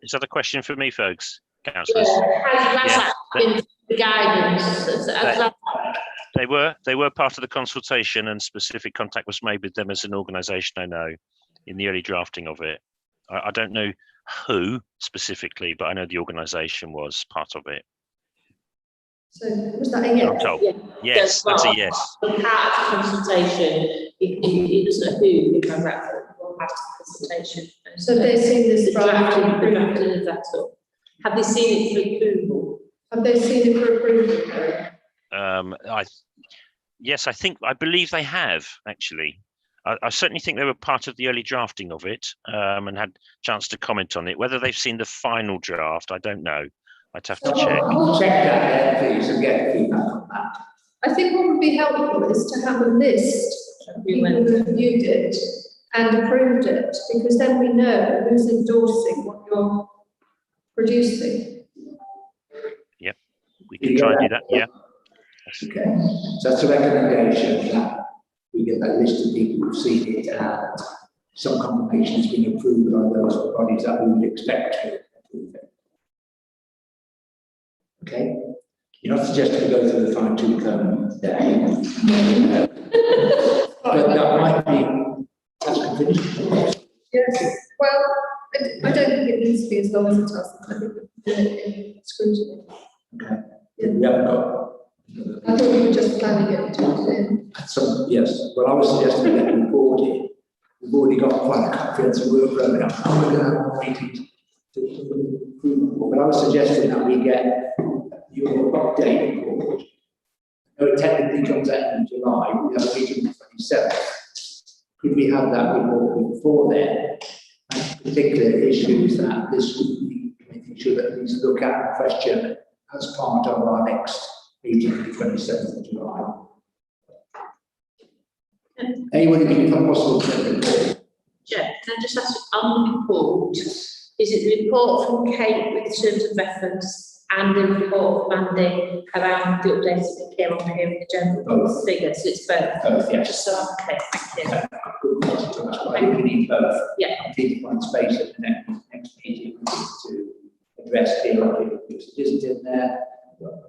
Is that a question for me, folks, councillors? Has been the guidance? They were part of the consultation, and specific contact was made with them as an organisation, I know, in the early drafting of it. I don't know who specifically, but I know the organisation was part of it. So was that a I'm yes? told. Yeah. Yes, So, that's a well, yes. Part of the consultation, it doesn't who the contractor will have the consultation. So they've seen this The draft and approved it. drafting of that up. Have they seen it for approval? Have they seen it for approval? Yes, I believe they have actually. I certainly think they were part of the early drafting of it and had a chance to comment on it. Whether they've seen the final draft, I don't know. I'd have to check. Check that there, please, and get feedback on that. I think what would be helpful is to have a list of people who reviewed it and approved it, because then we know who's endorsing what you're producing. Yep, we can try and do that. Yeah. Okay, so that's a recommendation that we get that list of people who've seen it and some confirmation has been approved by those bodies that we would expect to approve it. Okay, you're not suggesting we go through the fine-tooth comb today. But that might be, that's finished. Yes, well, I don't think it needs to be as long as it does. I think we can do it in scrutiny. Okay, we haven't got. I thought we were just planning it to put it in. Some, yes, well, I was suggesting that we board it. We've already got quite a comprehensive work program. I'm going to have more meetings to improve. But I was suggesting that we get your update report. No, it technically comes out in July. We have a meeting on the 27th. Could we have that report before then? And particular issues that this committee should at least look at and question as part of our next meeting on the 27th of July. Would it be possible to get a report? Jeff, can I just ask you, on the report, is it the report from Kate with the terms of reference and the report from Mandy around the updates that came on here in the general figures? So it's both? Both, yes. Just so, okay, thank you. Good question. That's why we need both. Yeah. I need to find space at the next meeting to address theoretically because it isn't in there.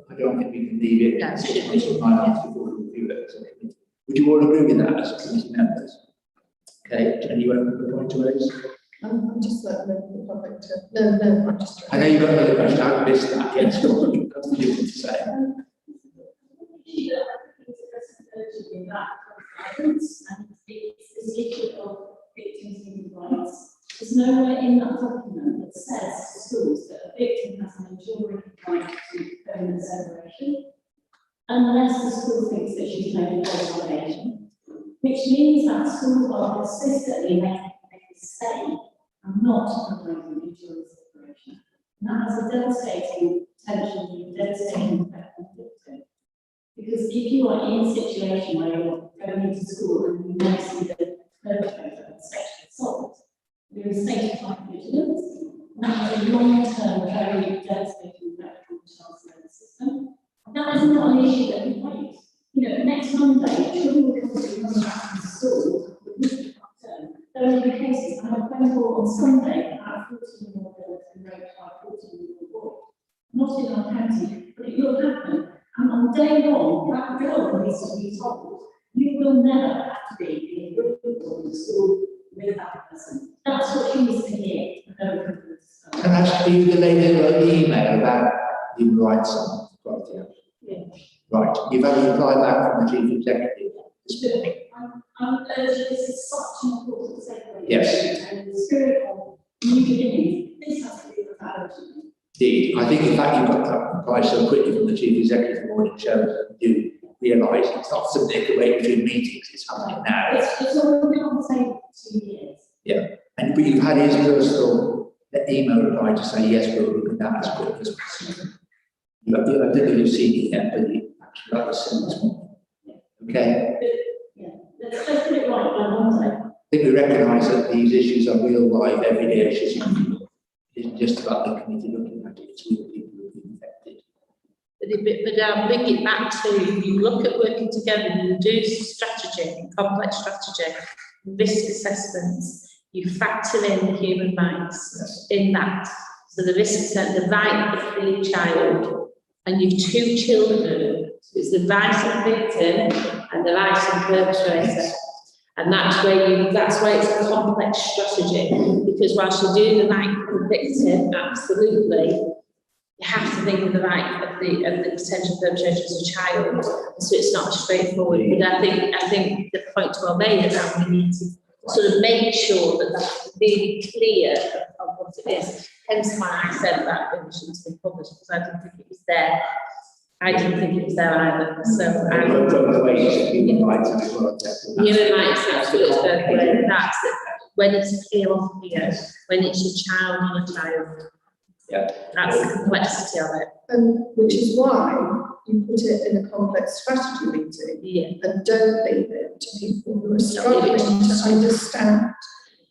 I don't think we can leave it. No, 6 months or 9 months before we review it as a committee. Would you all agree with that as committee members? Okay, anyone have a point to raise? I'm just letting the public to. No, I'm just. I know you've got another question. I missed that. Yes, that's the difference to say. It's the issue of victims' human rights. There's nowhere in that document that says to schools that a victim has an enduring right to permanent separation, unless the school thinks that she's made a false allegation, which means that schools are consistently making a mistake and not providing enduring separation. And that has a devastating potential, devastating effect on the victim. Because if you are in a situation where you're going into school and you may see the perpetrator of sexual assault, you're in a state of heightened vigilance, and that has a long-term, very devastating effect on the child's nervous system. That is not an issue that we wait. You know, next Monday, children will come back from school with weekly term. There will be cases. I had a phone call on Sunday about a 14-year-old girl and raped by a 14-year-old boy. Not in our county, but it will happen. And on day one, that girl needs to be told, you will never have to be in a group or in school with that person. That's what she needs to hear. Can I ask you the lady who wrote the email about human rights on Guardianship? Yeah. Right, you've had a reply back from the chief executive this morning. I'm urging this is such an important segue. Yes. And in the spirit of new beginnings, this has to be the priority. Indeed, I think the fact you got that reply so quickly from the chief executive this morning shows that you realise it's not something that can wait between meetings, it's happening now. It's already been on the table for 2 years. Yeah, but you've had his personal email reply to say, yes, we'll look at that as quick as possible. I don't know if you've seen it yet, but you actually got the same this morning. Okay? Yeah, let's put it right by Monday. I think we recognise that these issues are real life, everyday issues. It isn't just about the committee looking at it, it's real people who have been affected. But I'll bring it back to, you look at working together, you do strategy, complex strategy, risk assessments, you factor in human rights in that. So the risk assessment, the right of the child, and you've 2 children, so it's the right of the victim and the right of the perpetrator. And that's why it's a complex strategy, because whilst you're doing the right for the victim, absolutely, you have to think of the right of the potential perpetrator as a child, so it's not straightforward. But I think the point's well made about we need to sort of make sure that that's really clear of what it is. Hence why I said that it shouldn't be published, because I didn't think it was there. I didn't think it was there either. So human rights, absolutely. That's it. When it's clear on here, when it's a child on a child. Yeah. That's the complexity of it. Which is why you put it in a complex strategy meeting, and don't leave it to people who are struggling to understand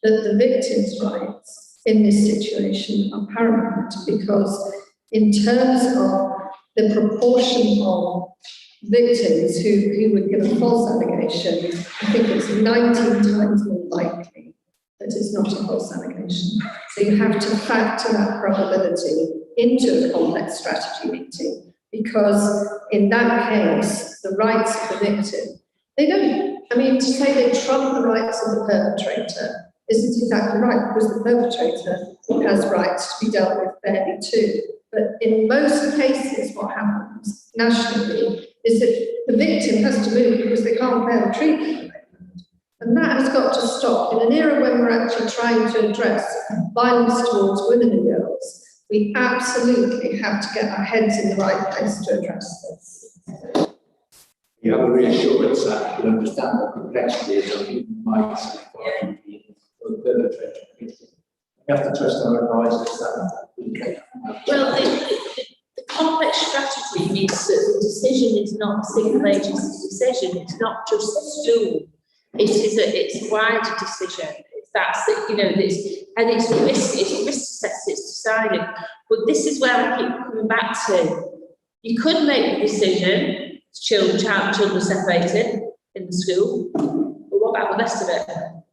that the victims' rights in this situation are paramount, because in terms of the proportion of victims who would give a false allegation, I think it's 19 times more likely that it's not a false allegation. So you have to factor that probability into a complex strategy meeting, because in that case, the rights of the victim, they don't, I mean, to say they trump the rights of the perpetrator isn't exactly right, because the perpetrator has rights to be dealt with fairly too. But in most cases, what happens nationally is that the victim has to move because they can't bear the treatment. And that has got to stop. In an era when we're actually trying to address violence towards women and girls, we absolutely have to get our heads in the right place to address this. You have a reassurance that you understand the complexities of human rights and the perpetrator. You have to trust our advisors that we can. Well, the complex strategy means that the decision is not a single agency decision. It's not just the school. It's a wider decision. That's it, you know. It's a risk assessment. It's decided. But this is where I keep coming back to. You could make the decision. Children are separated in the school. But what about the rest of it?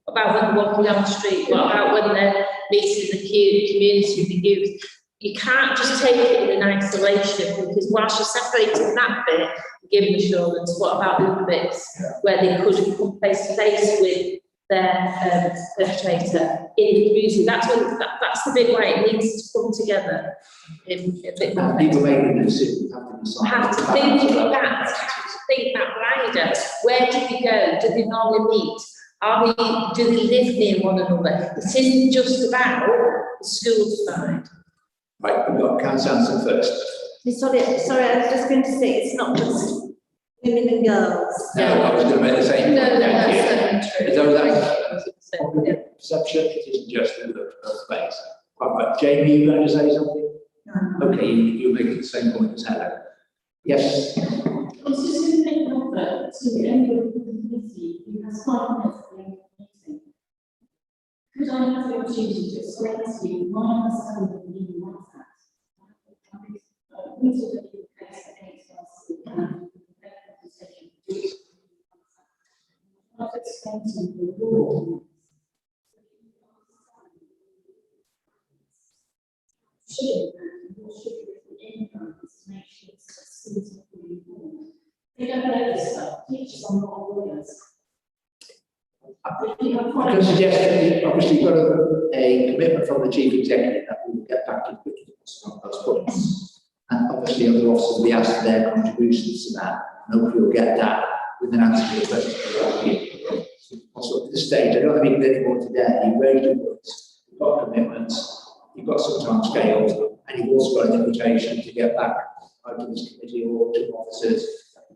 What about when they're walking down the street? What about when they're meeting the community, the youth? You can't just take it in isolation, because whilst you're separating that bit, giving assurance, what about the other bits where they could come face to face with their perpetrator in the community? That's the bit where it needs to come together in a bit more. People making the decision have to think that wider. Where do they go? Do they normally meet? Do they live near one another? It isn't just about the school side. Right, we've got Councillor Hanson first. Sorry, I was just going to say it's not just women and girls. No, I was going to make the same. No, that's true. That perception, it isn't just in the first place. Right, Jamie, you going to say something? No. Okay, you're making the same point as Helen. Yes. I was just going to make an offer to any of the committee who has 5 minutes at the end of the meeting. Could I have the opportunity to explain to you my understanding of the Human Rights Act? We took a case against us and I've explained to you the law. Should make sure it's suitable. They don't know this stuff. Teachers are not lawyers. I can suggest that obviously you've got a commitment from the Chief Executive that we will get back to those points. And obviously other officers will be asked for their contributions to that. And hopefully we'll get that with an answer to the question. Also at this stage, I don't want to make any more today. You've raised your points, you've got commitments, you've got some time scales, and you've also got an invitation to get back either to this committee or to officers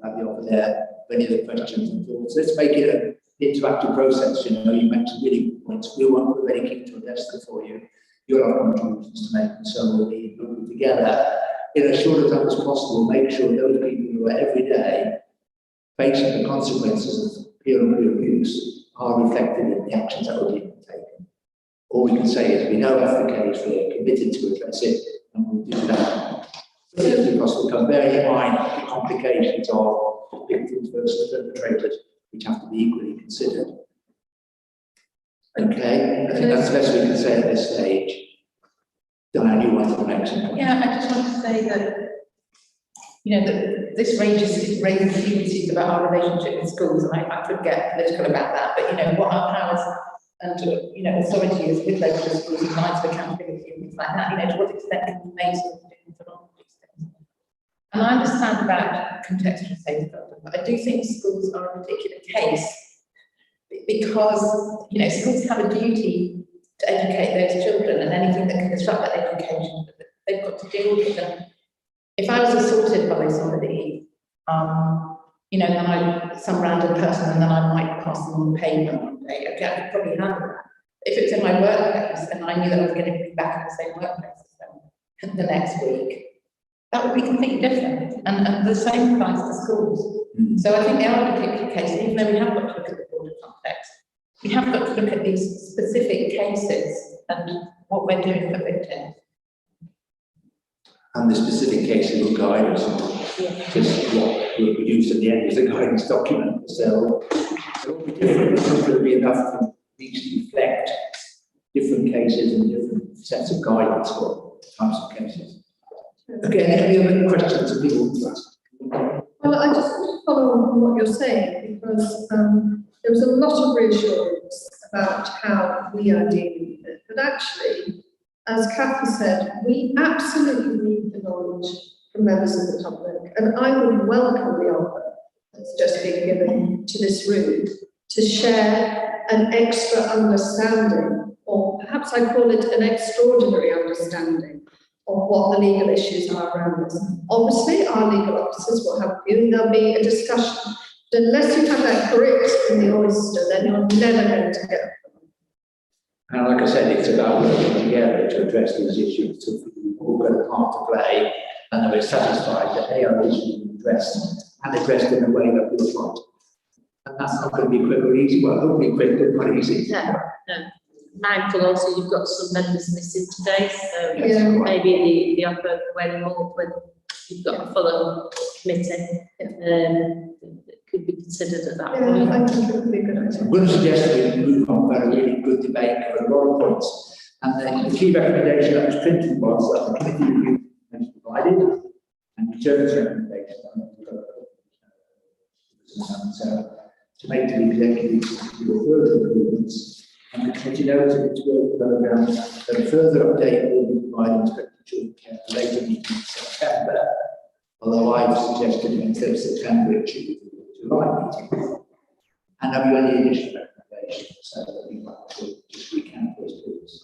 at the offer there for any other questions and thoughts. Let's make it an interactive process. You know, you mentioned really good points. We're very keen to address them for you. You'll have contributions to make, and so we'll be looking together in as short a time as possible. Make sure those people who are every day facing the consequences of peer abuse are reflected in the actions that are being taken. All we can say is we know that's the case. We're committed to address it, and we'll do that as soon as possible. Because bearing in mind the complications of victims versus perpetrators, which have to be equally considered. Okay, I think that's the best we can say at this stage. Diane, you wanted to make some points? Yeah, I just want to say that, you know, that this raises few issues about our relationship with schools, and I could get political about that, but you know, what our powers and you know, authority is with local schools and lines of accountability and things like that, you know, to what extent can we make something different or not. And I understand about contextual safeguarding, but I do think schools are a particular case because, you know, schools have a duty to educate those children, and anything that can disrupt that education, they've got to deal with them. If I was assaulted by somebody, you know, then some random person, and then I might pass them on payment one day, okay, I could probably handle that. If it was in my workplace and I knew that I was going to be back in the same workplace as them the next week, that would be completely different. And the same applies to schools. So I think they are a particular case, even though we have got to look at the broader context, we have got to look at these specific cases and what we're doing for victims. And the specific cases will guide us on just what we'll produce at the end of the guidance document. So it will be different, but hopefully it'll be enough to reflect different cases and different sets of guidance for types of cases. Okay, any other questions that people want to ask? Well, I just want to follow on from what you're saying, because there was a lot of reassurance about how we are dealing with it. But actually, as Kathy said, we absolutely need the knowledge from members of the public. And I would welcome the offer that's just been given to this room to share an extra understanding, or perhaps I call it an extraordinary understanding of what the legal issues are around this. Obviously, our legal officers will have a view and there'll be a discussion. But unless you have that grit in the oyster, then you're never going to get. And like I said, it's about working together to address these issues. So we've all got a part to play, and that we're satisfied that they are issues addressed and addressed in a way that we want. And that's not going to be quick or easy. Well, hopefully quick, but not easy. No, no. Mindful also, you've got some members missing today, so Yeah. maybe the offer when you've got a fuller committee, that could be considered at that point. I think it would be a good idea. I'm going to suggest we move on. We've had a really good debate, covered a lot of points. And the key recommendation that was printed was that the committee review is provided and returns recommendations. So to make the executive further improvements, and the committee notes of its work programme, that a further update will be provided Inspector Children Care at a later meeting in September, although I've suggested instead of September it should be the July meeting. And have you any additional recommendations? So that we might just recount those please.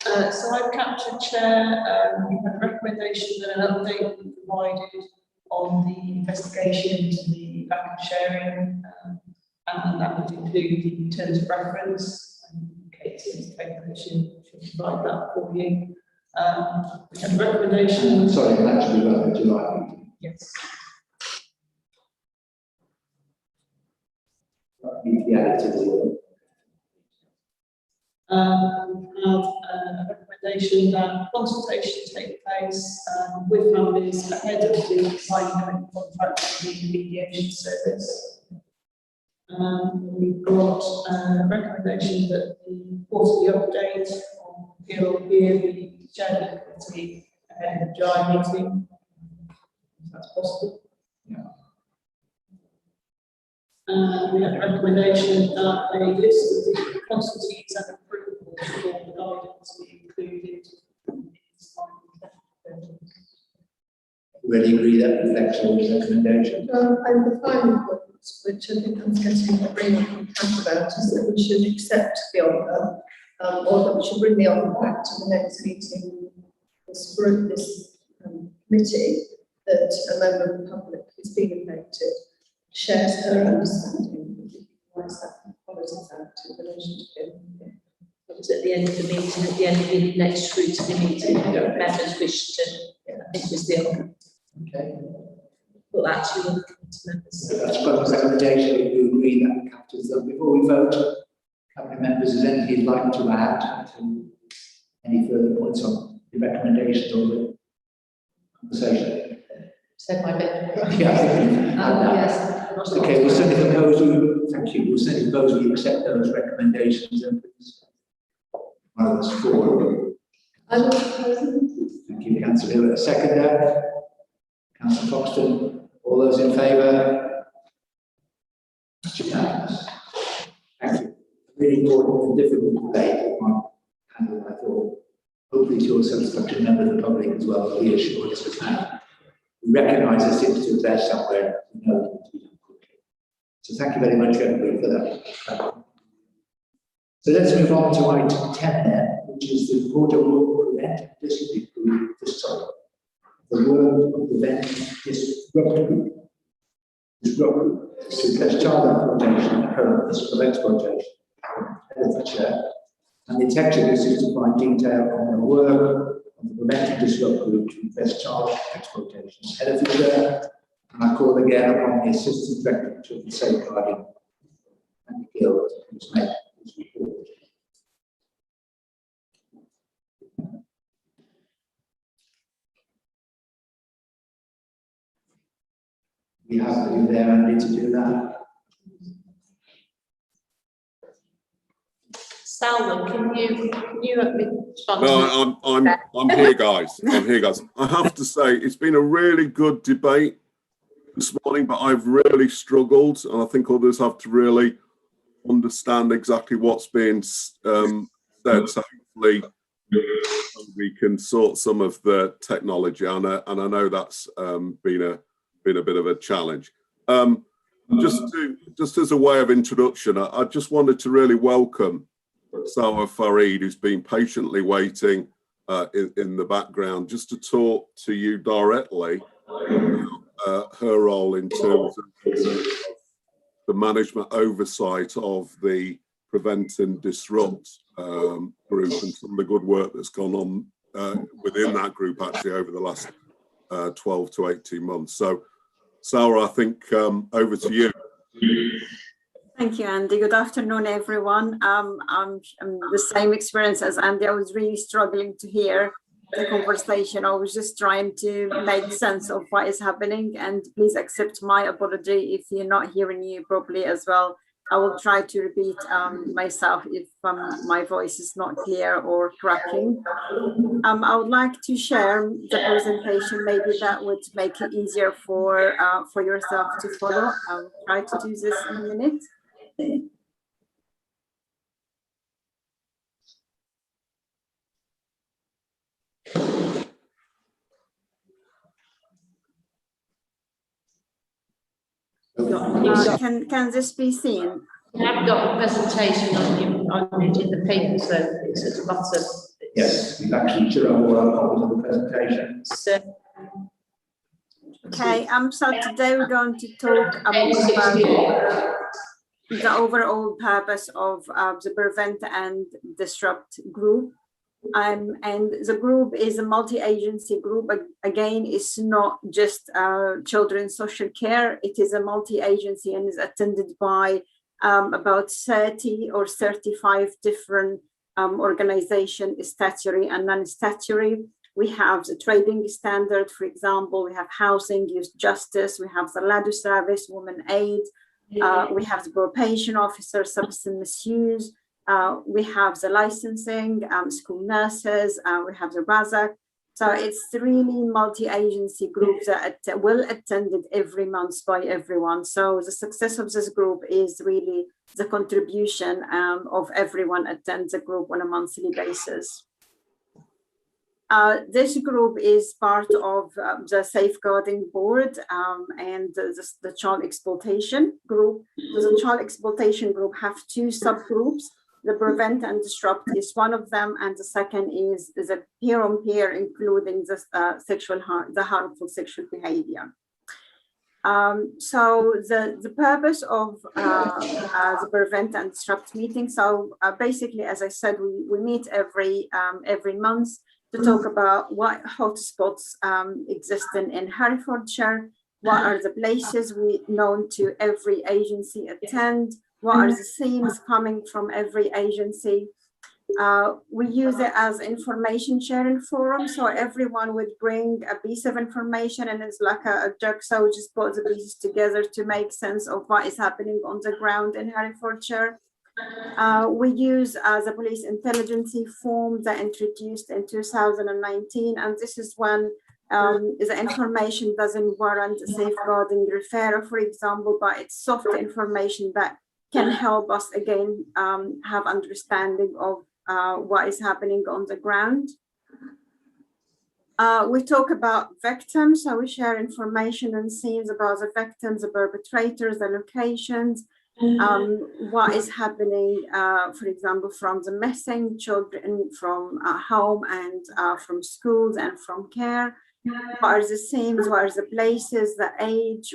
So I've captured, Chair, we've had a recommendation that an update will be provided on the investigation into the back and sharing, and that would include the terms of reference. Katie's should provide that for you. We have a recommendation. Sorry, that should be about the July meeting. Yes. That needs to be added to the We have a recommendation that consultation take place with families ahead of the signing of contract with the mediation service. We've got a recommendation that the quarterly update on peer review be shared with the committee ahead of the July meeting, if that's possible. Yeah. We have a recommendation that a list of the constitutes and approvals for the guidance be included in this final. Really agree that reflects all the recommendations. And the final point, which I think I'm getting agreement from Kath about, is that we should accept the offer, or that we should bring the offer back to the next meeting, this group, this committee, that a member of the public who's been elected shares her understanding of the Politics Act in relation to him. It was at the end of the meeting, at the end of the next scrutiny meeting, members wished to, I think was the offer. Okay. But actually, we'll come to members. So that's got a recommendation. We agree that captures them. Before we vote, cabinet members, is anything you'd like to add to any further points on the recommendations or the conversation? Said my bit. Yeah, I think we've had that. Yes. Okay, we'll certainly propose thank you. We'll certainly propose we accept those recommendations and please. One of us for. I will propose. Thank you, Councillor Hill. A seconder. Councillor Foxton. All those in favour? It's unanimous. Thank you. Really important and difficult debate on panel, I thought. Hopefully to your satisfaction, member of the public as well, reassured us with that. we recognise there seems to be there somewhere. We know it needs to be done quickly. So thank you very much, everybody, for that. So let's move on to item 10 then, which is the Border Work Prevent Disrupt Group. The word of prevent disrupt group. Disrupt group to address child exploitation and current risk of exploitation. Head of the chair. And the text of this is to provide detail on the work of the Prevent Disrupt Group to address child exploitation. Head of the chair. And I call again upon the Assistant Director of the Safeguarding and the Guild who's made this report. We have to do there and need to do that. Salman, can you respond? No, I'm here, guys. I'm here, guys. I have to say it's been a really good debate this morning, but I've really struggled, and I think others have to really understand exactly what's being said. So hopefully we can sort some of the technology, and I know that's been a bit of a challenge. Just as a way of introduction, I just wanted to really welcome Sawa Farid, who's been patiently waiting in the background, just to talk to you directly about her role in terms of the management oversight of the Prevent and Disrupt group and some of the good work that's gone on within that group actually over the last 12 to 18 months. So, Sawa, I think over to you. Thank you, Andy. Good afternoon, everyone. I'm the same experience as Andy. I was really struggling to hear the conversation. I was just trying to make sense of what is happening, and please accept my apology if you're not hearing you properly as well. I will try to repeat myself if my voice is not clear or cracking. I would like to share the presentation. Maybe that would make it easier for yourself to follow. I'll try to do this in a minute. Can this be seen? I've got a presentation on it in the paper, so it's a lot of. Yes, we've actually should have all our copies of the presentation. So, okay, so today we're going to talk about the overall purpose of the Prevent and Disrupt group. And the group is a multi-agency group. Again, it's not just children's social care. It is a multi-agency and is attended by about 30 or 35 different organizations, statutory and non-statutory. We have the trading standard, for example, we have housing, youth justice, we have the LADU service, women aid, we have the probation officer, substance misuse, we have the licensing, school nurses, we have the RAZAC. So it's really multi-agency group that will attended every month by everyone. So the success of this group is really the contribution of everyone attends the group on a monthly basis. This group is part of the Safeguarding Board and the Child Exploitation Group. So the Child Exploitation Group have two subgroups. The Prevent and Disrupt is one of them, and the second is a peer-on-peer, including the harmful sexual behavior. So the purpose of the Prevent and Disrupt meeting. So basically, as I said, we meet every month to talk about what hotspots exist in Herefordshire, what are the places we known to every agency attend, what are the themes coming from every agency. We use it as information sharing forum, so everyone would bring a piece of information and it's like a jigsaw, so just put the pieces together to make sense of what is happening on the ground in Herefordshire. We use the police intelligence form that introduced in 2019, and this is when the information doesn't warrant a safeguarding referral, for example, but it's soft information that can help us again have understanding of what is happening on the ground. We talk about victims, so we share information and scenes about the victims, the perpetrators, the locations, what is happening, for example, from the missing children from home and from schools and from care. What are the scenes, what are the places, the age,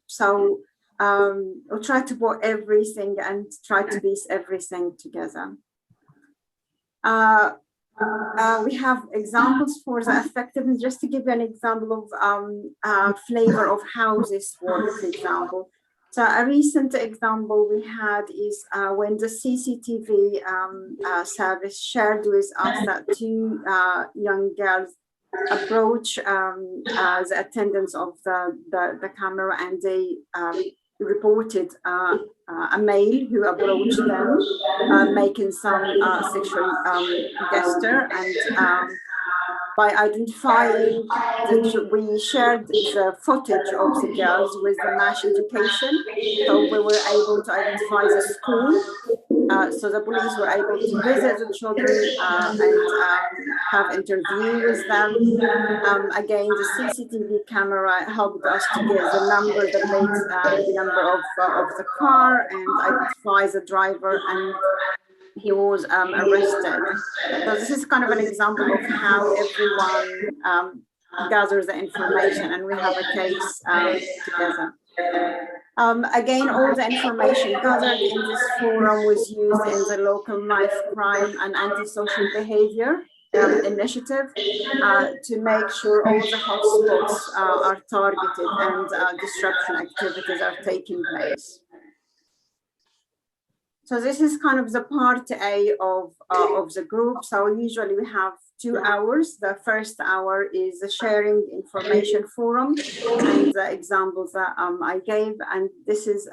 so we'll try to put everything and try to piece everything together. We have examples for the effectiveness, just to give you an example of flavor of how this works, for example. So a recent example we had is when the CCTV service shared with us that two young girls approach the attendants of the camera, and they reported a male who approached them, making some sexual gesture, and by identifying that we shared the footage of the girls with the MASH education, so we were able to identify the school. So the police were able to visit the children and have interview with them. Again, the CCTV camera helped us to get the number, the plate number of the car, and identify the driver, and he was arrested. So this is kind of an example of how everyone gathers the information, and we have a case together. Again, all the information gathered in this forum was used in the local knife crime and antisocial behavior initiative to make sure all the hotspots are targeted and disruption activities are taking place. So this is kind of the part A of the group. So usually we have 2 hours. The first hour is the sharing information forum and the examples that I gave, and this is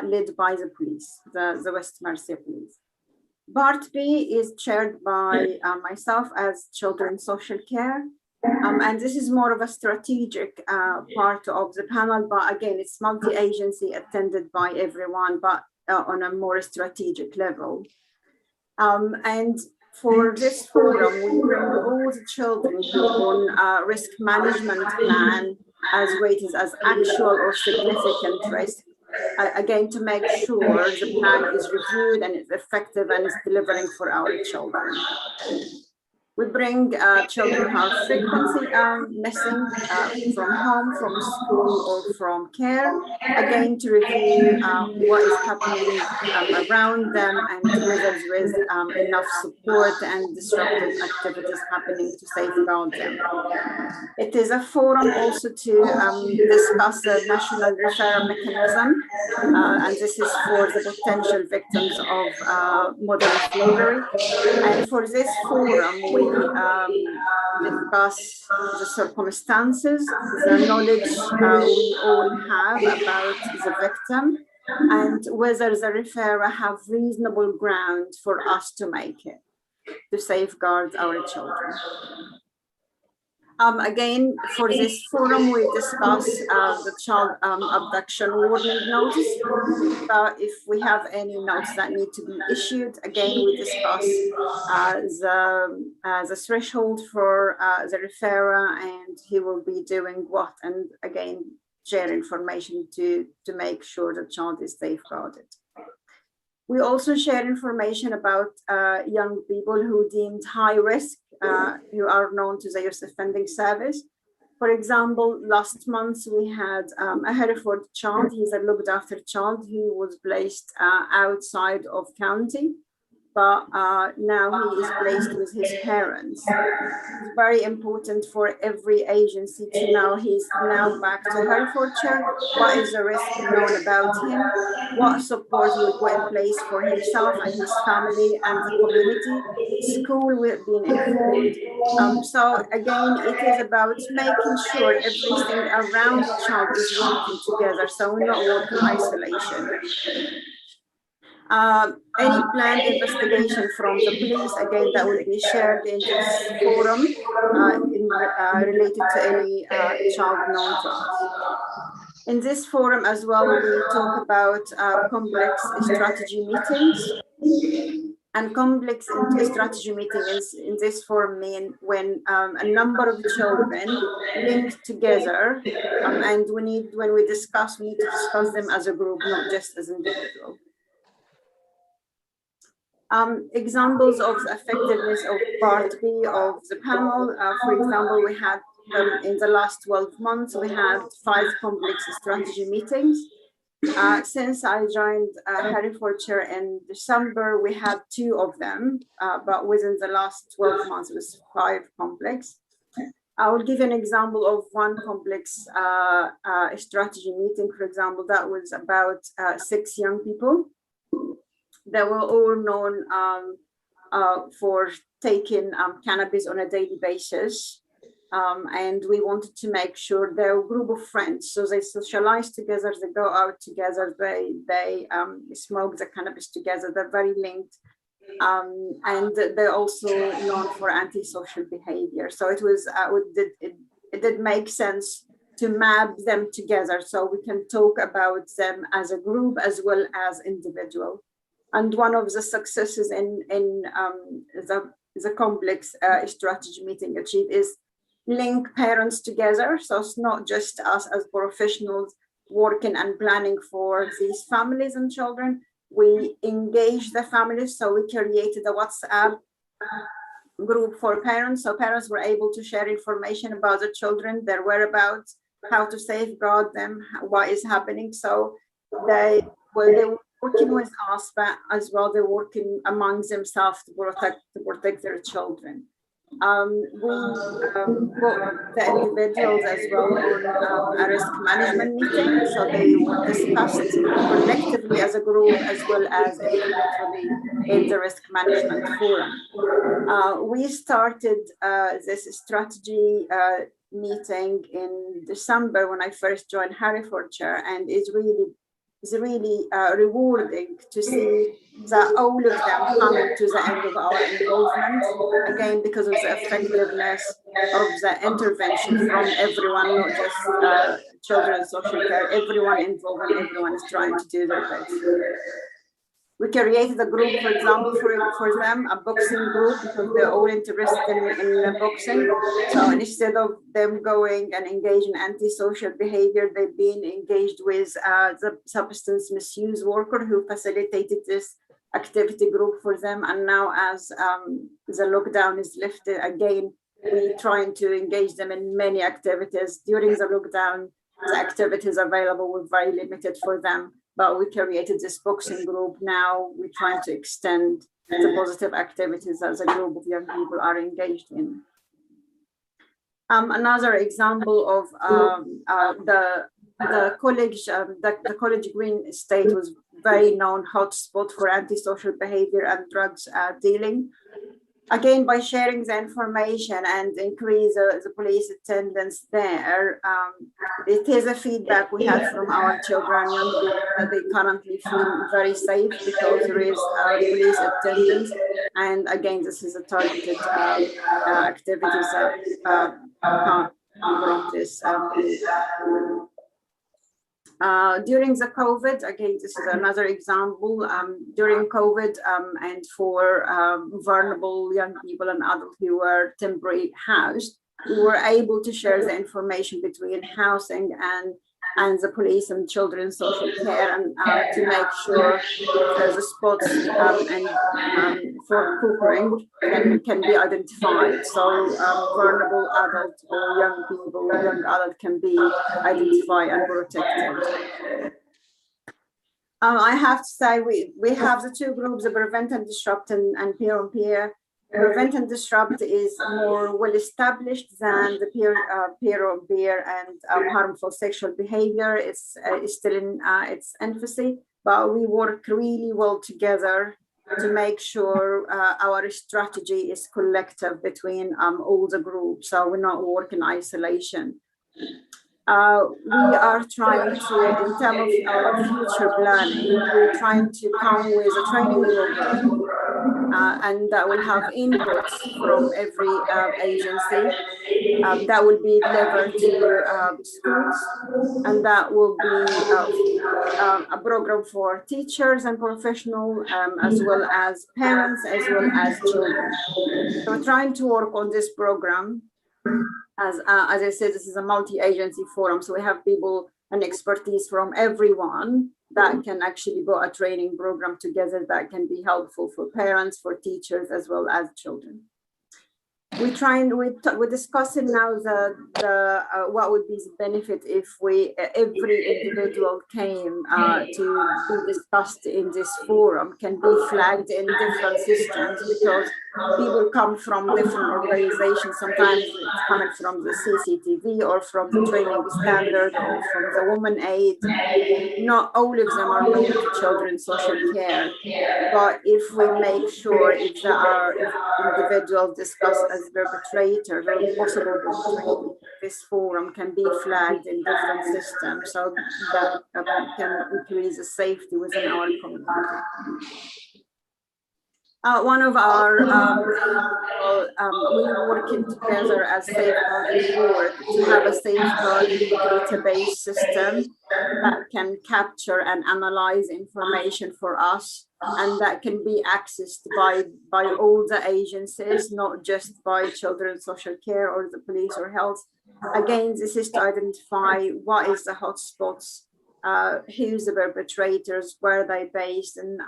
led by the police, the West Mercia Police. Part B is chaired by myself as Children's Social Care. And this is more of a strategic part of the panel, but again, it's multi-agency attended by everyone, but on a more strategic level. And for this forum, we bring all the children who on risk management plan as rated as actual or significant risk, again, to make sure the plan is reviewed and is effective and is delivering for our children. We bring children who are frequently missing from home, from school, or from care, again to review what is happening around them and whether there is enough support and disruptive activities happening to safeguard them. It is a forum also to discuss the national referral mechanism, and this is for the potential victims of modern slavery. And for this forum, we discuss the circumstances, the knowledge we all have about the victim, and whether the referrer have reasonable ground for us to make it, to safeguard our children. Again, for this forum, we discuss the child abduction warning notice. If we have any notes that need to be issued, again, we discuss the threshold for the referrer, and he will be doing what, and again, share information to make sure the child is safeguarded. We also share information about young people who deemed high risk, who are known to the Youth Offending Service. For example, last month we had a Hereford child. He's a looked after child who was placed outside of county, but now he is placed with his parents. It's very important for every agency to know he's now back to Herefordshire. What is the risk known about him? What support will go in place for himself and his family and the community? School will be informed. So again, it is about making sure everything around the child is working together, so we're not working in isolation. Any planned investigation from the police, again, that will be shared in this forum related to any child known to us. In this forum as well, we talk about complex strategy meetings. And complex strategy meetings in this form mean when a number of children linked together, and we need to discuss them as a group, not just as individual. Examples of the effectiveness of part B of the panel, for example, we had in the last 12 months, we had 5 complex strategy meetings. Since I joined Herefordshire in December, we had 2 of them, but within the last 12 months, it was 5 complex. I will give you an example of one complex strategy meeting, for example, that was about 6 young people. They were all known for taking cannabis on a daily basis. And we wanted to make sure they're a group of friends. So they socialize together, they go out together, they smoke the cannabis together, they're very linked. And they're also known for antisocial behavior. So it was, it did make sense to map them together so we can talk about them as a group as well as individual. And one of the successes in the complex strategy meeting achieved is link parents together. So it's not just us as professionals working and planning for these families and children. We engage the families. So we created a WhatsApp group for parents. So parents were able to share information about the children, their whereabouts, how to safeguard them, what is happening. So they were working with us, but as well they're working amongst themselves to protect their children. We got the individuals as well on a risk management meeting, so they were discussed collectively as a group as well as individually in the risk management forum. We started this strategy meeting in December when I first joined Herefordshire, and it's really rewarding to see that all of them coming to the end of our involvement, again, because of the effectiveness of the intervention from everyone, not just children's social care, everyone involved and everyone is trying to do their best. We created a group, for example, for them, a boxing group, because they're all interested in boxing. So instead of them going and engage in antisocial behavior, they've been engaged with the substance misuse worker who facilitated this activity group for them. And now as the lockdown is lifted again, we're trying to engage them in many activities. During the lockdown, the activities available were very limited for them. But we created this boxing group. Now we're trying to extend the positive activities as a group of young people are engaged in. Another example of the college Green Estate was very known hotspot for antisocial behavior and drugs dealing. Again, by sharing the information and increase the police attendance there, it is a feedback we had from our children and young people that they currently feel very safe because there is police attendance. And again, this is a targeted activities that from this. During the COVID, again, this is another example. During COVID and for vulnerable young people and adults who were temporarily housed, we were able to share the information between housing and the police and children's social care, and to make sure the spots and for coopering can be identified. So vulnerable adults or young people, young adults can be identified and protected. I have to say we have the 2 groups, the prevent and disrupt and peer-on-peer. Prevent and disrupt is more well established than the peer-on-peer and harmful sexual behavior. It's still in its infancy, but we work really well together to make sure our strategy is collective between all the groups, so we're not working in isolation. We are trying to, in terms of our future planning, we're trying to come with a training program and that will have inputs from every agency. That will be delivered to schools, and that will be a program for teachers and professionals, as well as parents, as well as children. So we're trying to work on this program. As I said, this is a multi-agency forum, so we have people and expertise from everyone that can actually put a training program together that can be helpful for parents, for teachers, as well as children. We're discussing now what would be the benefit if every individual came to be discussed in this forum, can be flagged in different systems, because people come from different organizations. Sometimes it's coming from the CCTV or from the training standard or from the Women Aid. Not all of them are known to children's social care, but if we make sure if individuals discussed as perpetrators or possible perpetrators, this forum can be flagged in different systems, so that can increase the safety within our community. One of our, we're working together as safeguarding board to have a safeguarding database system that can capture and analyze information for us, and that can be accessed by all the agencies, not just by children's social care or the police or health. Again, this is to identify what is the hotspots, who's the perpetrators, where they're based, and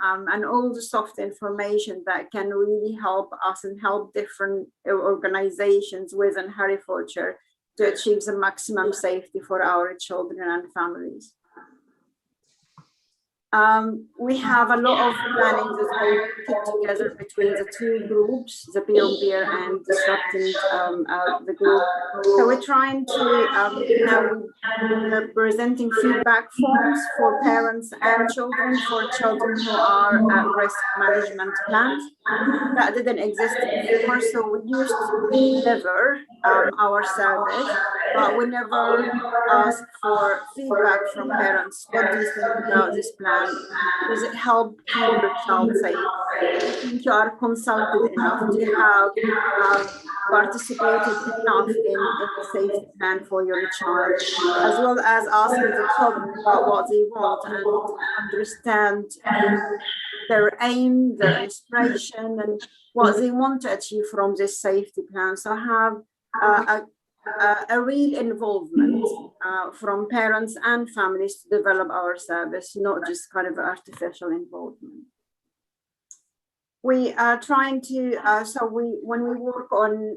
all the soft information that can really help us and help different organizations within Herefordshire to achieve the maximum safety for our children and families. We have a lot of planning that's been put together between the two groups, the peer-on-peer and disrupting the group. So we're trying to, now we're presenting feedback forms for parents and children, for children who are at risk management plans. That didn't exist before, so we used to deliver our service, but we never asked for feedback from parents. What do you think about this plan? Does it help keep your child safe? Do you think you are consulted enough? Do you have participated enough in the safety plan for your child? As well as asking the children about what they want and understand their aim, their inspiration, and what they want to achieve from this safety plan. So have a real involvement from parents and families to develop our service, not just kind of artificial involvement. We are trying to, when we work on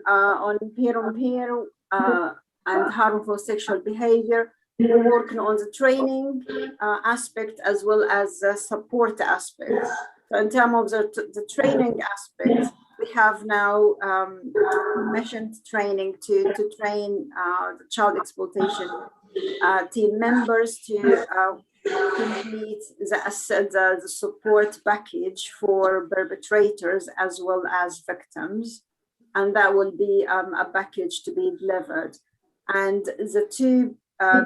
peer-on-peer and harmful sexual behavior, we're working on the training aspect as well as the support aspect. So in terms of the training aspect, we have now commissioned training to train the child exploitation team members to complete the support package for perpetrators as well as victims. And that will be a package to be delivered. And the two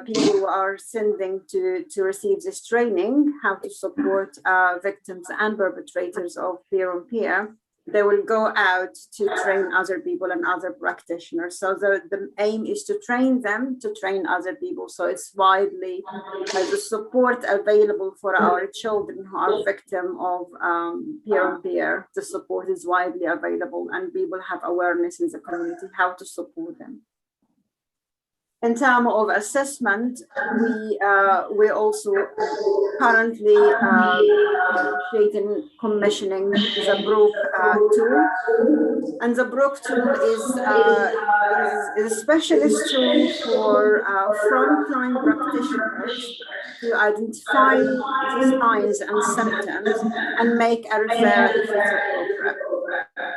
people who are sending to receive this training, how to support victims and perpetrators of peer-on-peer, they will go out to train other people and other practitioners. So the aim is to train them to train other people. So it's widely the support available for our children who are victim of peer-on-peer. The support is widely available, and people have awareness in the community how to support them. In terms of assessment, we also currently commissioning the Brook tool, and the Brook tool is a specialist tool for frontline practitioners to identify the signs and symptoms and make a referral if it's appropriate.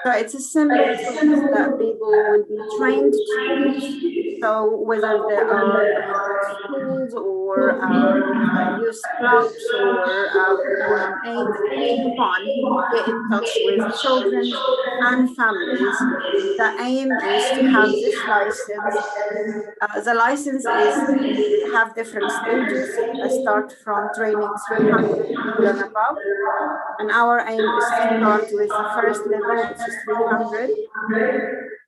So it's a simple tool that people will be trained to use. So whether they are in schools or youth clubs or Women Aid, anyone who get in touch with children, and families. The aim is to have this license. The license is have different stages. Start from training 300 people and above. And our aim is to start with the first level, which is 300.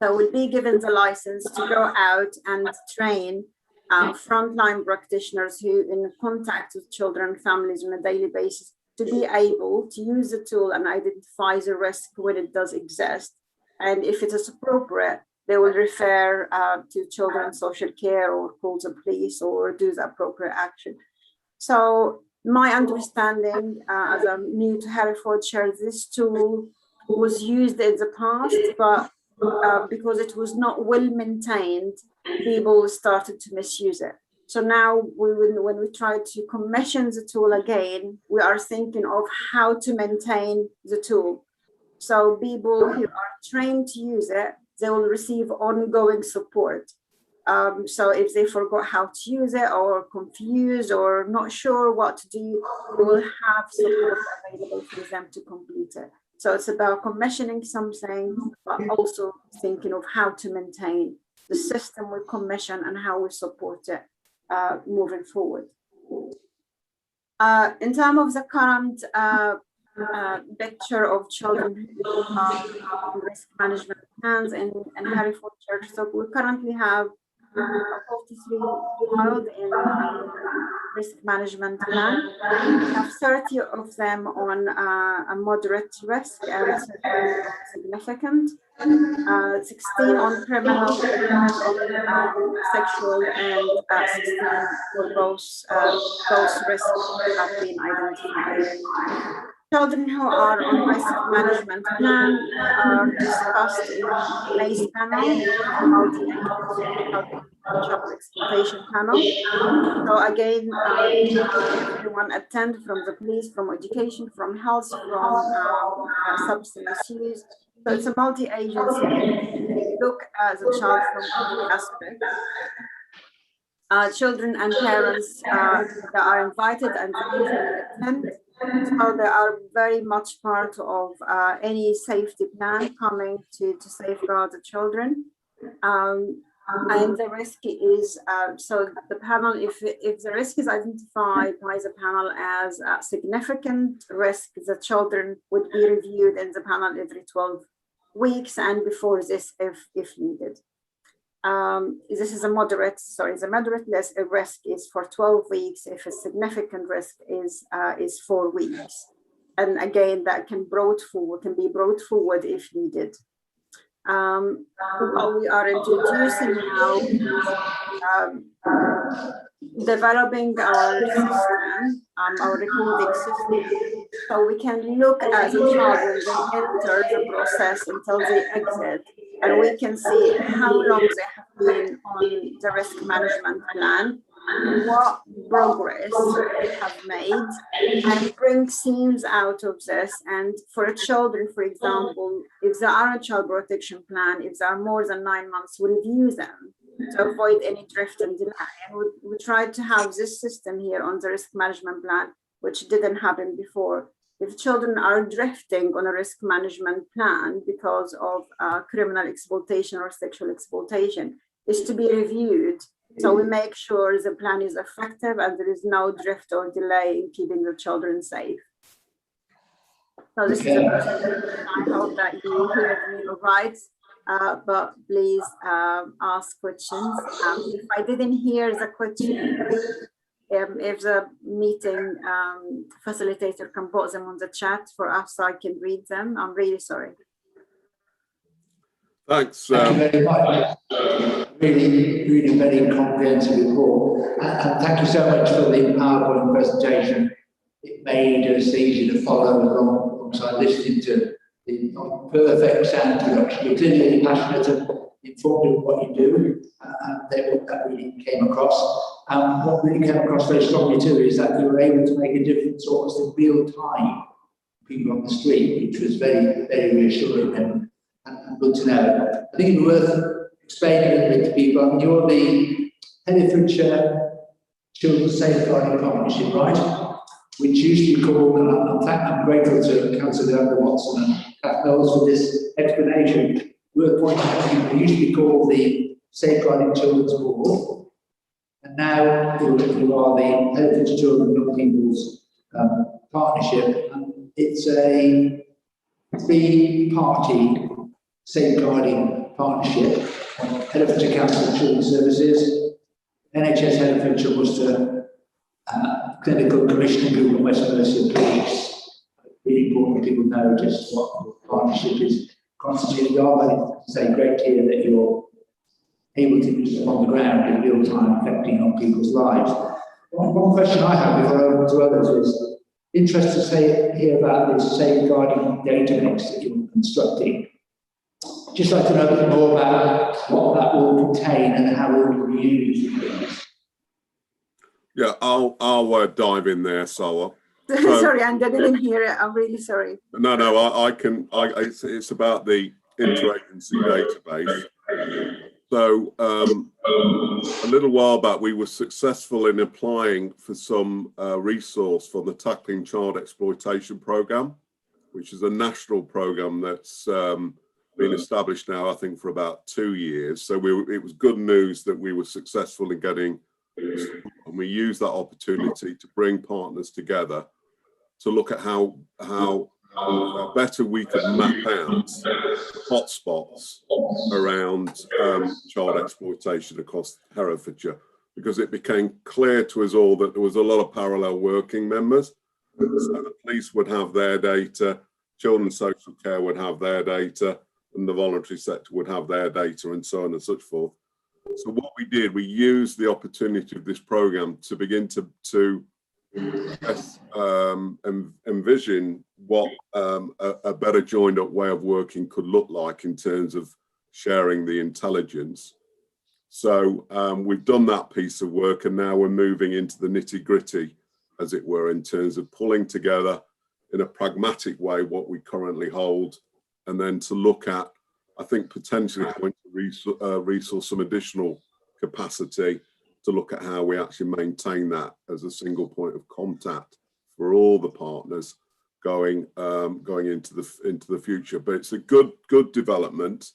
So we'll be given the license to go out and train frontline practitioners who in contact with children and families on a daily basis to be able to use the tool and identify the risk when it does exist. And if it is appropriate, they will refer to children's social care or call the police or do the appropriate action. So my understanding as I'm new to Herefordshire, this tool was used in the past, but because it was not well maintained, people started to misuse it. So now when we try to commission the tool again, we are thinking of how to maintain the tool. So people who are trained to use it, they will receive ongoing support. So if they forgot how to use it or confused or not sure what to do, we will have support available for them to complete it. So it's about commissioning something, but also thinking of how to maintain the system we commission and how we support it moving forward. In terms of the current picture of children who are on risk management plans in Herefordshire, so we currently have 43 child in risk management plan. We have 30 of them on a moderate risk and significant, 16 on criminal, 11 on sexual, and 16 for those risks have been identified. Children who are on risk management plan are discussed in May's panel, the multi-agency child exploitation panel. So again, everyone attend from the police, from education, from health, from substance misuse. So it's a multi-agency look at the child from every aspect. Children and parents that are invited and they usually attend. So they are very much part of any safety plan coming to safeguard the children. And the risk is, so the panel, if the risk is identified by the panel as a significant risk, the children would be reviewed in the panel every 12 weeks and before this if needed. This is a moderate, the moderate risk is for 12 weeks. If a significant risk is 4 weeks. And again, that can be brought forward if needed. What we are introducing now is developing our system, our recording system, so we can look at the child when they enter the process until they exit, and we can see how long they have been on the risk management plan, what progress they have made, and bring themes out of this. And for children, for example, if there are a child protection plan, if there are more than 9 months, we review them to avoid any drift and delay. And we tried to have this system here on the risk management plan, which didn't happen before. If children are drifting on a risk management plan because of criminal exploitation or sexual exploitation, is to be reviewed. So we make sure the plan is effective and there is no drift or delay in keeping the children safe. So this is a presentation. I hope that you hear me all right, but please ask questions. If I didn't hear the question, if the meeting facilitator can put them on the chat for us so I can read them, I'm really sorry. Thanks. Thank you very much. Really very comprehensive report. And thank you so much for the PowerPoint presentation. It made us easy to follow alongside listening to the not perfect sound production. You're clearly passionate and informed of what you do, and that really came across. What really came across very strongly too is that you were able to make a difference almost in real time for people on the street, which was very, very reassuring and good to know. I think it's worth explaining a little bit to people. I mean, you're the Herefordshire Children's Safeguarding Partnership, right? Which used to be called, and I'm grateful to Councillor Watson and Knowles, for this explanation. We're appointing what used to be called the Safeguarding Children's Board, and now you are the Herefordshire Children and Young People's Partnership. And it's a three-party safeguarding partnership. Herefordshire Council of Children's Services, NHS Herefordshire Worcester, Clinical Commissioning Group and West Mercia Police. Really important people know just what the partnership is constituted of, and it's great to hear that you're able to do stuff on the ground in real time, affecting on people's lives. One question I have before I move to others is interested to hear about this safeguarding database that you're constructing. Just like to know a bit more about what that will contain and how it will be used. Yeah, I'll dive in there, Sawa. Sorry, I didn't hear it. I'm really sorry. No, I can. It's about the interagency database. So a little while back, we were successful in applying for some resource from the Tackling Child Exploitation Programme, which is a national programme that's been established now, I think, for about 2 years. So it was good news that we were successful in getting, and we used that opportunity to bring partners together to look at how better we could map out hotspots around child exploitation across Herefordshire, because it became clear to us all that there was a lot of parallel working members. So the police would have their data, children's social care would have their data, and the voluntary sector would have their data, and so on and so forth. So what we did, we used the opportunity of this programme to begin to envision what a better joined up way of working could look like in terms of sharing the intelligence. So we've done that piece of work, and now we're moving into the nitty gritty, as it were, in terms of pulling together in a pragmatic way what we currently hold, and then to look at, I think, potentially going to resource some additional capacity to look at how we actually maintain that as a single point of contact for all the partners going into the future. But it's a good development,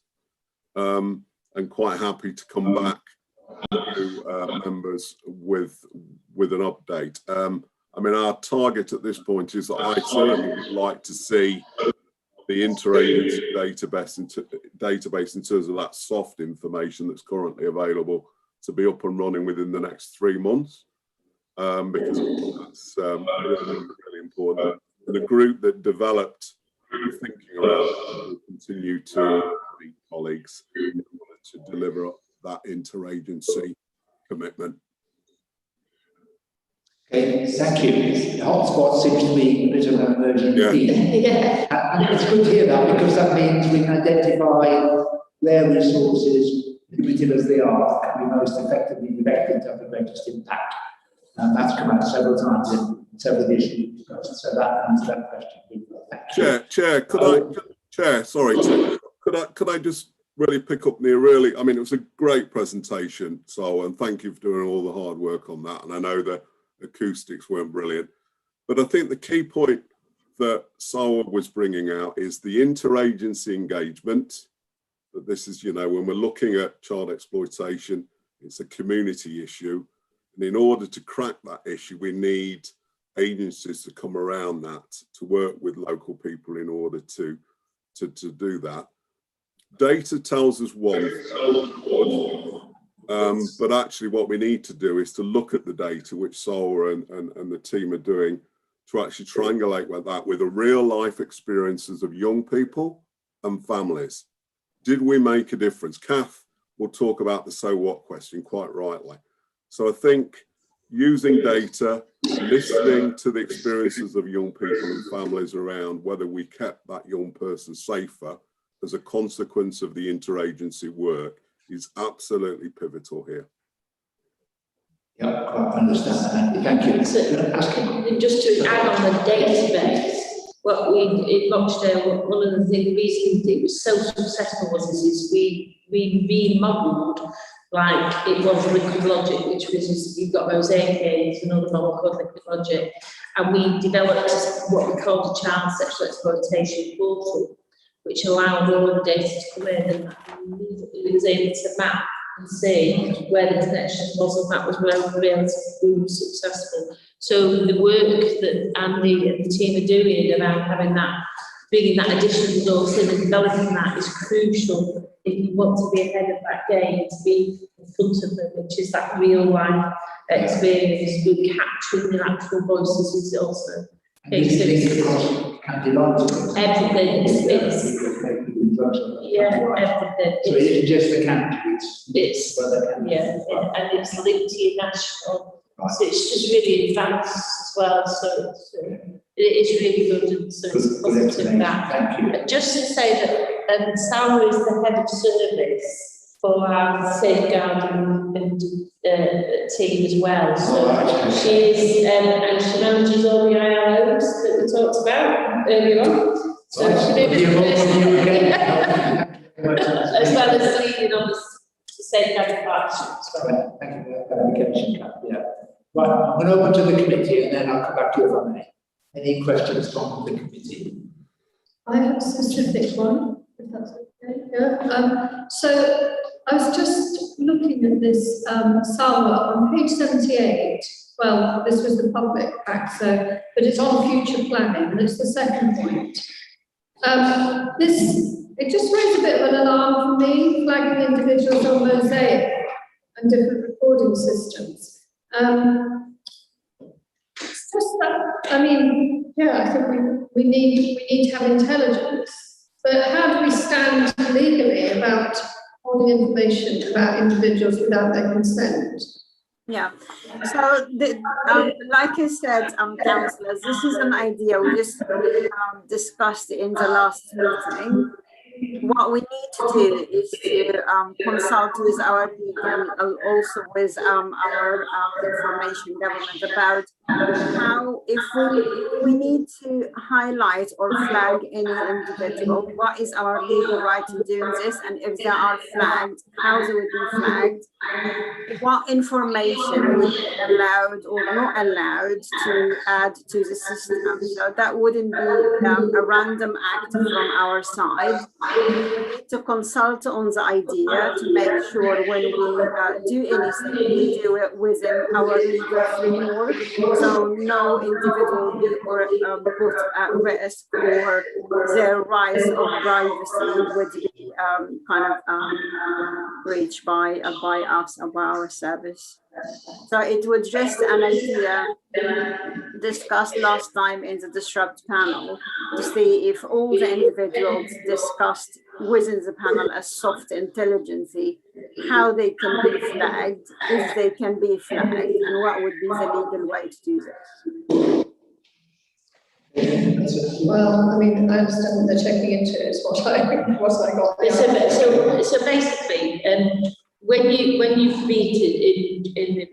and quite happy to come back to members with an update. I mean, our target at this point is that I certainly would like to see the interagency database in terms of that soft information that's currently available to be up and running within the next 3 months, because that's really important. And the group that developed the thinking around that will continue to be colleagues in order to deliver that interagency commitment. Okay, thank you. The hotspot seems to be a bit of an emerging theme. Yeah. And it's good to hear that, because that means we can identify where resources, limited as they are, can be most effectively directed to have the greatest impact. And that's come out several times in several of the issues discussed. So that answers that question. Chair, could I just really pick up I mean, it was a great presentation, so, and thank you for doing all the hard work on that. And I know the acoustics weren't brilliant, but I think the key point that Sawa was bringing out is the interagency engagement. That this is, when we're looking at child exploitation, it's a community issue. And in order to crack that issue, we need agencies to come around that, to work with local people in order to do that. Data tells us one, but actually what we need to do is to look at the data, which Sawa and the team are doing, to actually triangulate with that with the real life experiences of young people and families. Did we make a difference? Kath will talk about the so what question quite rightly. So I think using data, listening to the experiences of young people and families around whether we kept that young person safer as a consequence of the interagency work is absolutely pivotal here. Yeah, I understand. Thank you. So, just to add on the database, what we in Rochdale, one of the reasons it was so successful was we remodeled like it was Liquid Logic, which was you've got Mosaic Games, another novel called Liquid Logic, and we developed what we called a child sexual exploitation portal, which allowed all of the data to come in, and it was able to map and see where the connection was, and that was relatively successful. So the work that Andy and the team are doing around having that, bringing that additional resource in and developing that is crucial if you want to be ahead of that game, to be in front of them, which is that real life experience with capturing the actual voices is also. Everything, yeah, everything. So it's just the county. It's and it's linked to your national. Right. So it's just really advanced as well. So it is really good, and so it's positive that. But just to say that Sarah is the head of service for our safeguarding and team as well. So she is, and she manages all the ILOs that we talked about earlier on. So she may be as well as leading on the safeguarding partnership as well. Thank you for that clarification, Kath. Yeah. Right, I'm going to open to the committee, and then I'll come back to you if I may. Any questions from the committee? I have a specific one, if that's okay. Yeah. So I was just looking at this SALWA on page 78. Well, this was the public act, so, but it's on future planning, and it's the second point. It just raised a bit of an alarm for me, flagging individuals on mosaic and different recording systems. It's just that, I mean, yeah, I think we need to have intelligence, but how do we stand legally about holding information about individuals without their consent? Yeah, so like I said, councillors, this is an idea we just discussed in the last meeting. What we need to do is to consult with our people and also with our information government about how, if we need to highlight or flag any individual, what is our legal right in doing this, and if they are flagged, how they would be flagged, what information would be allowed or not allowed to add to the system. So that wouldn't be a random act from our side. We need to consult on the idea to make sure when we do anything, we do it within our legal framework, so no individual will be put at risk, or their rights of privacy would be breached by us, by our service. So it was just an idea discussed last time in the Disrupt panel to see if all the individuals discussed within the panel as soft intelligence, how they can be flagged, if they can be flagged, and what would be the legal way to do this. Well, I mean, I understand that they're checking into it, is what I got. So basically, when you've meted in the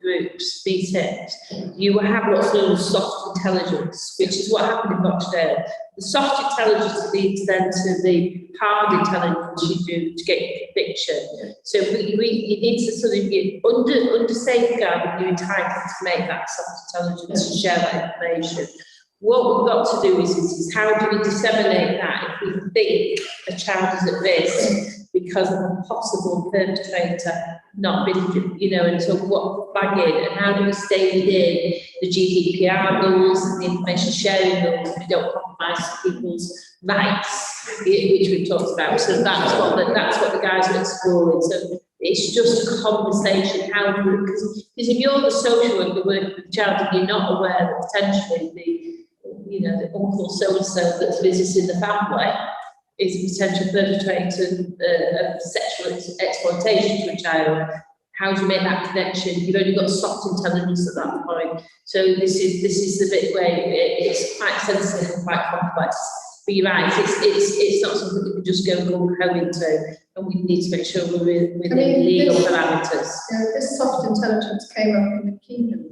groups meetings, you have what's known as soft intelligence, which is what happened in Rochdale. The soft intelligence leads then to the hard intelligence you do to get your conviction. So you need to sort of be under safeguard, you're entitled to make that soft intelligence and share that information. What we've got to do is how do we disseminate that if we think a child is at risk because of a possible perpetrator not been, and so what flagging, and how do we stay within the GDPR rules and the information sharing rules, we don't compromise people's rights, which we've talked about. So that's what the guys are exploring. So it's just a conversation. How do we, because if you're the social worker working with the child and you're not aware that potentially the uncle so-and-so that's visiting the family is a potential perpetrator of sexual exploitation to a child, how do you make that connection? You've only got soft intelligence at that point. So this is the bit where it's quite sensitive and quite complex. But you're right, it's not something that we just go into, and we need to make sure we're within legal parameters. This soft intelligence came up in the Kingdom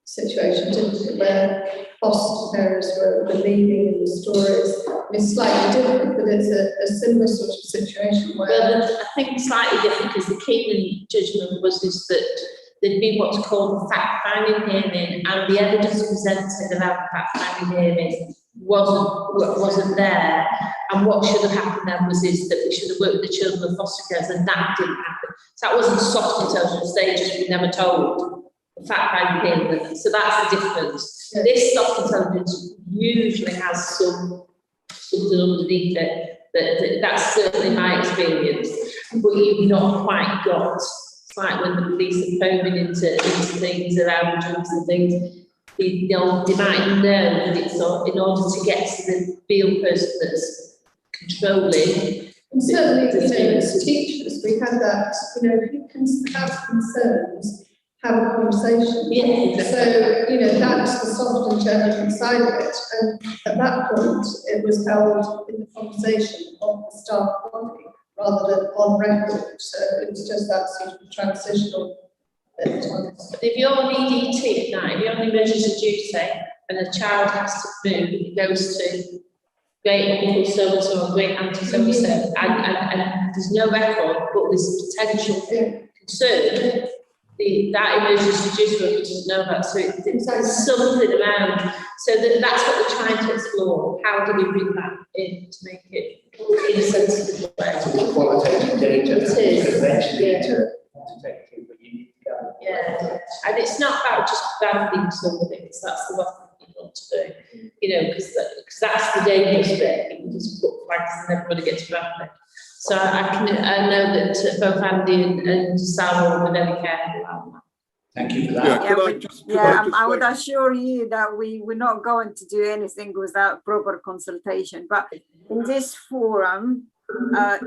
situation, didn't it, where foster parents were believing in the stories. It's slightly different, but it's a similar sort of situation where... Well, I think slightly different because the Kingdom judgment was that there'd been what's called fact-finding hearing, and the evidence presented around fact-finding hearing wasn't there. And what should have happened then is that we should have worked with the children of foster carers, and that didn't happen. So that wasn't soft intelligence, they just were never told. The fact finding in, so that's the difference. This soft intelligence usually has something underneath it. That's certainly my experience. But you've not quite got, it's like when the police are probing into things around drugs and things, they might know that it's not, in order to get to the real person that's controlling. And certainly, as teachers, we had that, if you can have concerns, have a conversation. Yeah. So, that's the soft intelligence side of it. And at that point, it was held in the conversation of the staff body rather than on record. So it was just that sort of transitional bit. But if you're on EDT at night, if you're on emergency duty and a child has to move, it goes to great uncle so-and-so or great auntie so-and-so, and there's no record, but there's potential concern, that emergency duty worker doesn't know about, so there's something around. So that's what we're trying to explore. How do we bring that in to make it in a sensible way? So qualitative data. It is. Eventually to Yeah, and it's not about just branding some things, that's the one thing you want to do, because that's the dangerous bit. You can just put flags and everybody gets branded. So I know that both Andy and Sarah were very careful about that. Thank you for that. I would assure you that we're not going to do anything without proper consultation. But in this forum,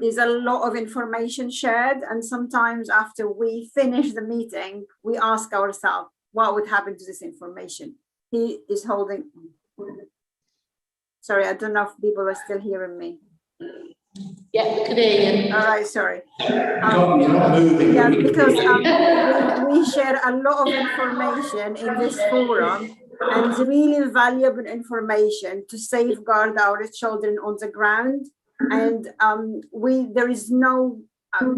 is a lot of information shared, and sometimes after we finish the meeting, we ask ourselves, what would happen to this information? He is holding. Sorry, I don't know if people are still hearing me. Yeah, we can hear you. All right, sorry. You're not moving. Yeah, because we share a lot of information in this forum, and it's really valuable information to safeguard our children on the ground. And there is no,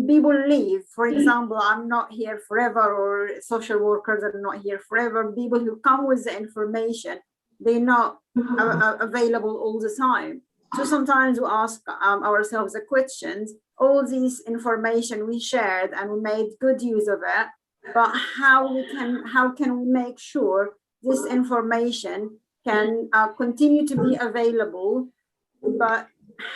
people leave. For example, I'm not here forever, or social workers are not here forever. People who come with the information, they're not available all the time. So sometimes we ask ourselves the questions, all this information we shared and we made good use of it, but how can we make sure this information can continue to be available, but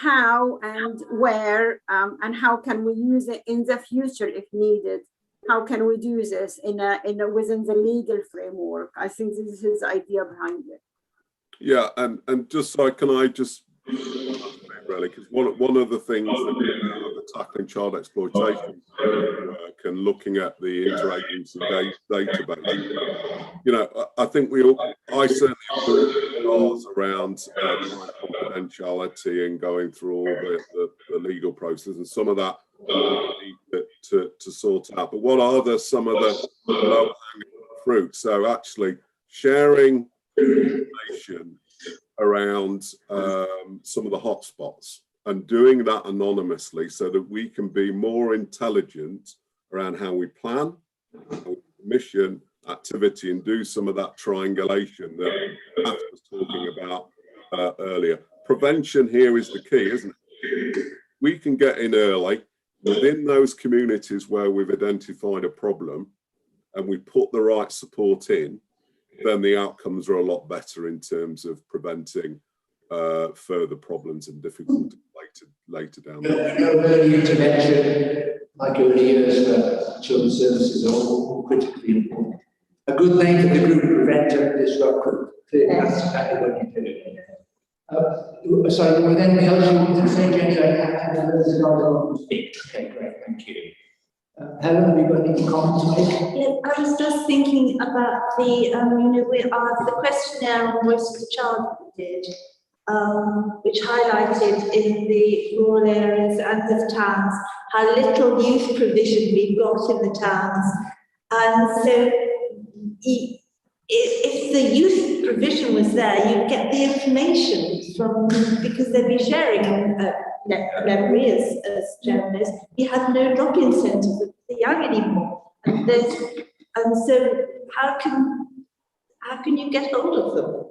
how and where and how can we use it in the future if needed? How can we do this within the legal framework? I think this is his idea behind it. Yeah, and just so really, because one of the things that the tackling child exploitation work and looking at the interagency database, I think I certainly put around confidentiality and going through all the legal process, and some of that we need to sort out. But what are some of the low-hanging fruit? So actually sharing information around some of the hotspots and doing that anonymously so that we can be more intelligent around how we plan, how we commission activity, and do some of that triangulation that Pat was talking about earlier. Prevention here is the key, isn't it? We can get in early within those communities where we've identified a problem and we put the right support in, then the outcomes are a lot better in terms of preventing further problems and difficulties later down the line. Early intervention, like early years for children's services, are all critically important. A good name for the group, Prevent and Disrupt Group. That's exactly what you do. Sorry, were there anything else you wanted to say, Jenny? Okay, great, thank you. Helen, have you got any comments to make? Yeah, I was just thinking about the questionnaire on Voice of the Child we did, which highlighted in the rural areas and the towns how little youth provision we've got in the towns. And so if the youth provision was there, you'd get the information from, because they'd be sharing memory as journalists. You have no drop-in centres with the young anymore, and so how can you get hold of them?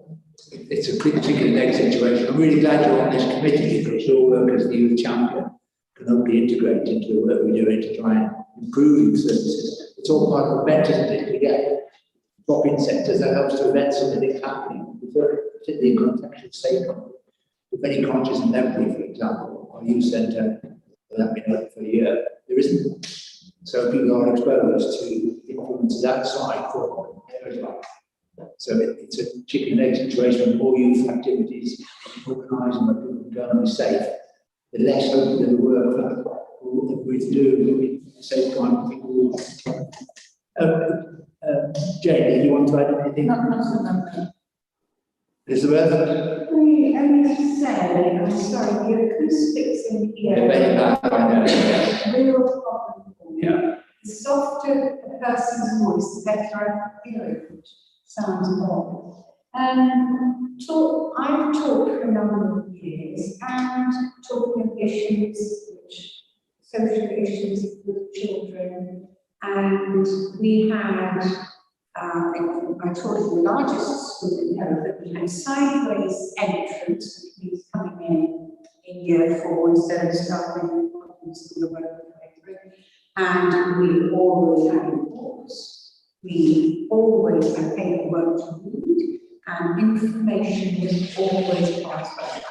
it's a chicken and egg situation. I'm really glad you're on this committee because your work as the youth champion can hopefully integrate into the work we're doing to try and improve services. It's all part of preventers, isn't it? We get drop-in centres that helps to prevent something happening, particularly in context of safeguarding. We're very conscious in Lembury, for example, our youth centre that been open for a year. There isn't. So people are exposed to influences outside from areas like that. So it's a chicken and egg situation. More youth activities organised and where people can go and be safe, the less hopefully the work that we do with safeguarding people. Jane, do you want to add anything? No. Elizabeth? Only to say, I'm sorry, the acoustics in here. Yeah, very bad, I know. Real problem for me. Yeah. The softer a person's voice, the better I feel it, which sounds odd. I've talked for a number of years and talking of issues, social issues with children, and we had, I taught in the largest school in Hereford, we had sideways entrance, which means coming in year 4 instead of starting in school the way through. And we always had reports. We always had paperwork to read, and information was always passed by.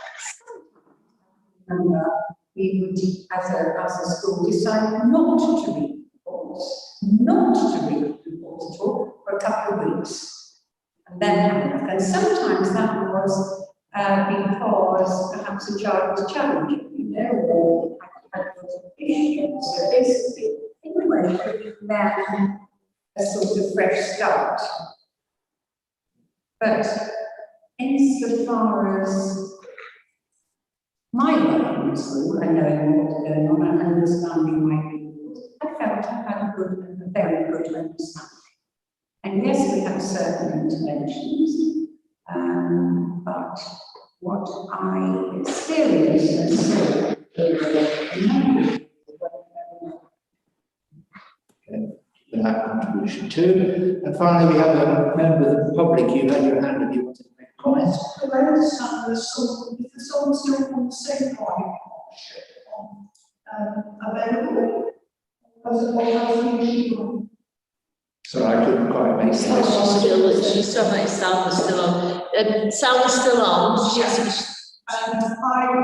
And we would, as a school, decide not to read reports, at all for a couple of weeks, and then have enough. And sometimes that was because perhaps a child was challenging, or had issues. So basically, anyway, then a sort of fresh start. But insofar as my work in school, I know what's going on, I understand my people, I felt I had a very good understanding. And yes, we have certain interventions, but what I experienced and saw for that contribution too. And finally, we have a member of the public. You had your hand if you wanted to make a comment. Could I understand the school, if the school still on the same partnership available? So I couldn't quite make sense. She's still like Salva's still on. Salva's still on. Yes. I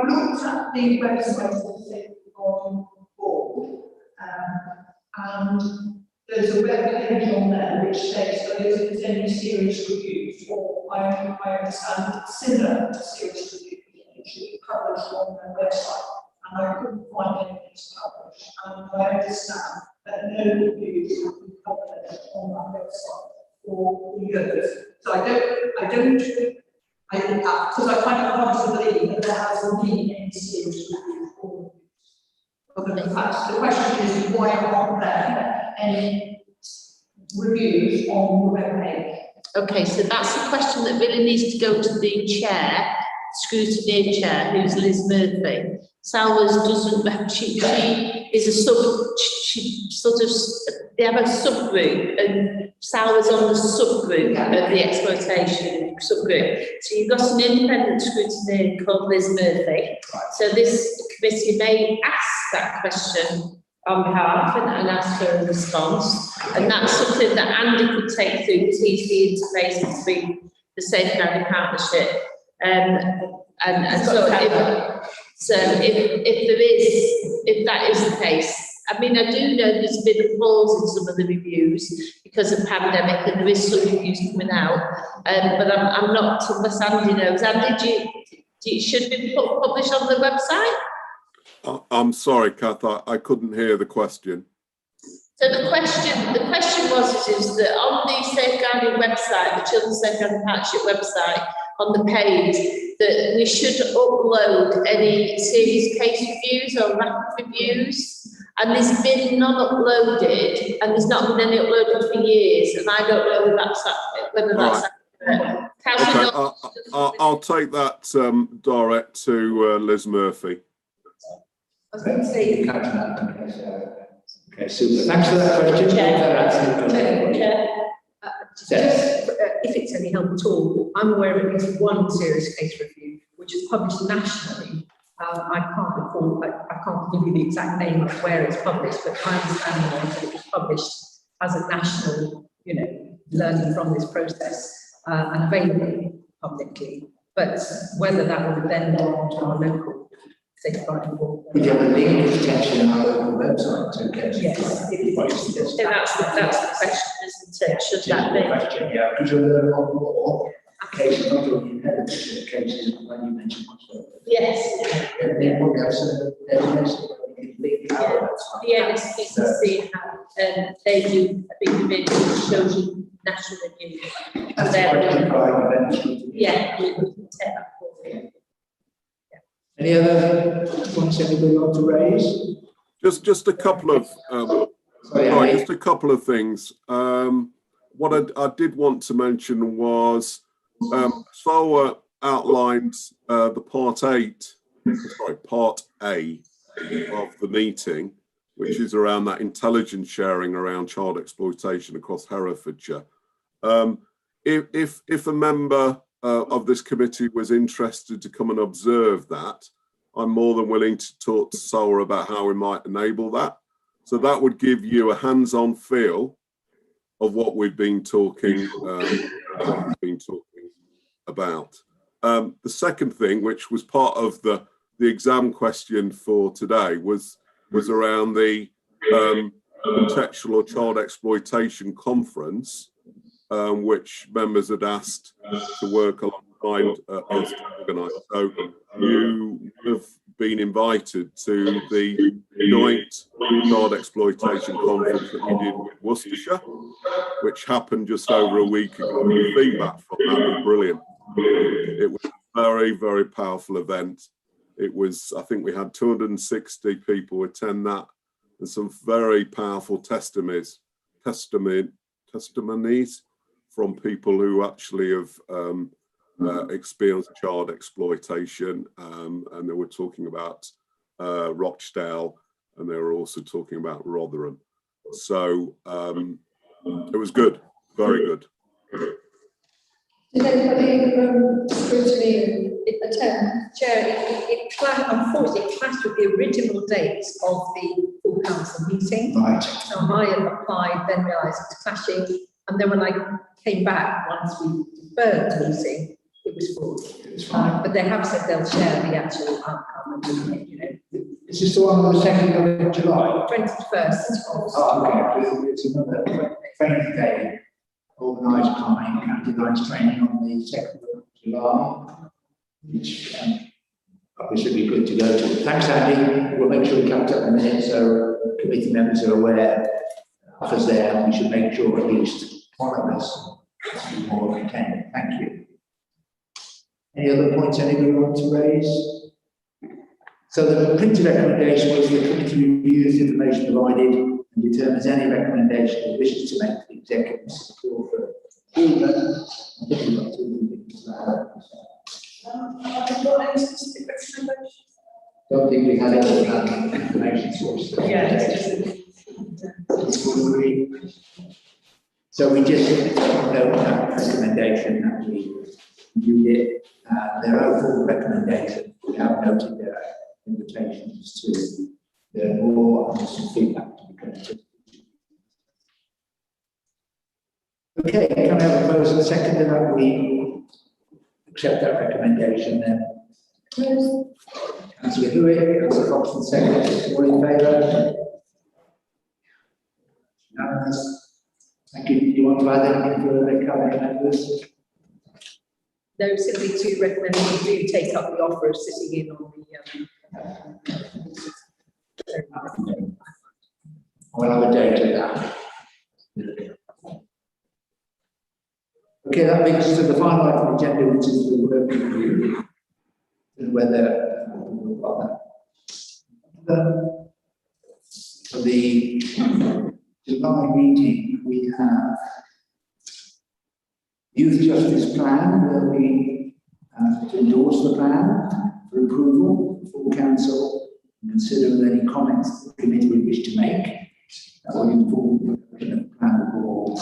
looked at the website of the Safeguarding Board, and there's a web page on there which says that if there's any serious reviews, or I understand it's similar to serious reviews, it should be published on their website, and I couldn't find anything to publish, and I understand that no reviews have been published on that website for years. So I don't, because I find it hard to believe that there hasn't been any serious reviews or reviews. The question is, why aren't there any reviews on the web page? Okay, so that's a question that really needs to go to the chair, scrutiny chair, who's Liz Murphy. Salva's doesn't, she is a she sort of, they have a subgroup, and Salva's on the subgroup of the exploitation subgroup. So you've got an independent scrutiny called Liz Murphy. So this committee may ask that question on behalf and ask for a response. And that's something that Andy could take through, because he's the interface between the Safeguarding Partnership. So if that is the case, I mean, I do know there's been a pause in some of the reviews because of pandemic, and there is some reviews coming out. But I'm not, unless Andy knows. Andy, should be published on the website? I'm sorry, Kath, I couldn't hear the question. So the question was that on the Safeguarding website, the Children's Safeguarding Partnership website, on the page, that we should upload any serious case reviews or rapid reviews, and there's been none uploaded, and there's not been any uploaded for years, and I don't know whether that's accurate. Okay, I'll take that direct to Liz Murphy. I was going to say, okay, super. Thanks for that question. If it's any help at all, I'm aware of at least one serious case review, which is published nationally. I can't recall, I can't give you the exact name of where it's published, but my understanding was that it was published as a national, learning from this process and available publicly. But whether that would then go on to our local safeguarding board. Would you have a link potentially on our local website to get? Yes, So that's the question, isn't it? Should that be? Question, yeah, because you'll learn a lot more cases, not only inheritance cases, when you mentioned whatsoever. Yes. Then we'll have some evidence that we can link our website. The NSPCC have, they do a big event that shows you national review. That's right. Yeah, we can take that forward. Any other points anybody want to raise? Just a couple of just a couple of things. What I did want to mention was SOA outlined the part A of the meeting, which is around that intelligence sharing around child exploitation across Herefordshire. If a member of this committee was interested to come and observe that, I'm more than willing to talk to SOA about how we might enable that. So that would give you a hands-on feel of what we've been talking about. The second thing, which was part of the exam question for today, was around the contextual or child exploitation conference, which members had asked to work alongside us to organise. So you have been invited to the joint child exploitation conference that we did with Worcestershire, which happened just over a week ago. The feedback from that was brilliant. It was a very, very powerful event. It was, I think we had 260 people attend that, and some very powerful testimonies from people who actually have experienced child exploitation, and they were talking about Rochdale, and they were also talking about Rotherham. So it was good, very good. Did anybody from scrutiny attend? Chair, unfortunately, it clashed with the original date of the full council meeting. Right. So I had applied, then realised it's clashing, and then when I came back, once we deferred the meeting, it was full. It's fine. But they have said they'll share the actual outcome, Is this the one on the 2nd of July? 21st of. Oh, okay. It's another training day organised by County Lines Training on the 2nd of July, which obviously be good to go to. Thanks, Andy. We'll make sure we catch up in a minute so committee members are aware of us there, and we should make sure at least one of us is more attend. Thank you. Any other points anybody want to raise? So the printed recommendation was the committee reviews the information provided and determines any recommendation it wishes to make to the executive support for all. I think we've got two things there. Don't think we had any information source. So we just note that recommendation that we reviewed it. Their overall recommendation, we have noted their invitations to learn more and some feedback to be presented. Okay, can I have a first and second to that we accept that recommendation then? Councillor Hewitt, Councillor Foxton, second. All in favour? Unanimous. Thank you. Do you want to add anything further, cabinet members? No, simply to recommend that you do take up the offer of sitting in on the. We'll have a date of that. Okay, that brings us to the final item on the agenda, which is the working group, and whether we've got that. For the July meeting, we have Youth Justice Plan, where we to endorse the plan for approval for council and consider any comments the committee would wish to make. That would inform the plan for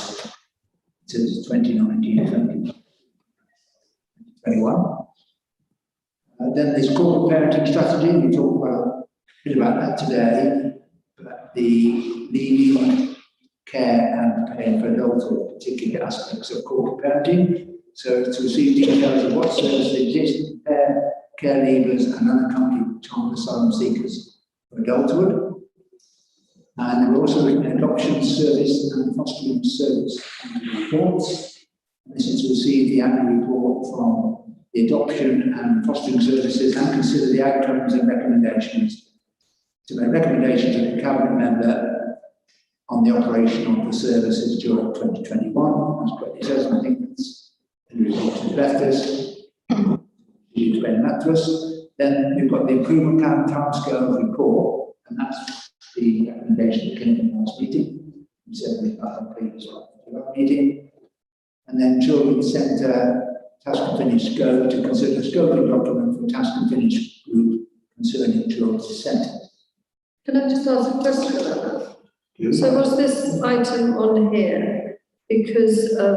since 2019-2021. Then there's corporate parenting strategy. We talked about a bit about that today. But the leaving, care, and paying for adulthood, particular aspects of corporate parenting. So to receive details of what services exist to prepare care leavers and unaccompanied child asylum seekers for adulthood. And we're also looking at adoption service and fostering service reports. And this is to receive the annual report from the adoption and fostering services and consider the outcomes and recommendations. To make recommendations to the cabinet member on the operation of the services during 2021. That's what it says, and I think that's in the report to left us. You explain that to us. Then we've got the improvement plan timescale report, and that's the recommendation that came in the last meeting. We said we got a previous meeting. And then Children's Centre task and finish scope to consider a scoping document for task and finish group concerning Children's Centre. Can I just ask a question about that? So was this item on here because of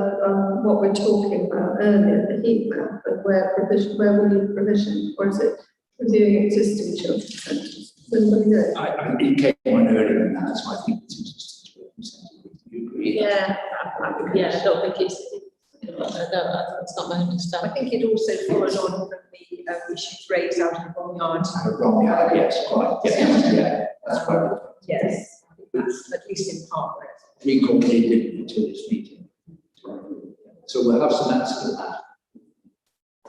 what we're talking about earlier, the heat map, and where we need provision, or is it reviewing existing children's centres? It came on earlier than that, so I think it's interesting. You agree? Yeah, I don't think it's, that's not my understanding. I think it also follows on from the issues raised out of Bromyard. Bromyard, yes, quite. Yes, yeah, that's quite. Yes, that's at least in part where we completed into this meeting. So we'll have some answers to that.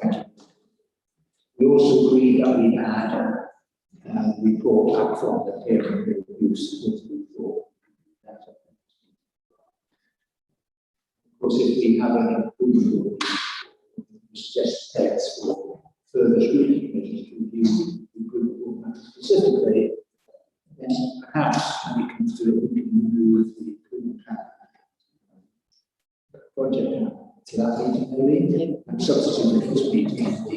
Thank you. We also agreed that we had a report back from the peer review report. Of course, if we have an approval, suggest text for further scrutiny, review the report specifically, then perhaps when we come to it, we can move the improvement plan project to that meeting, maybe, and substitute this meeting the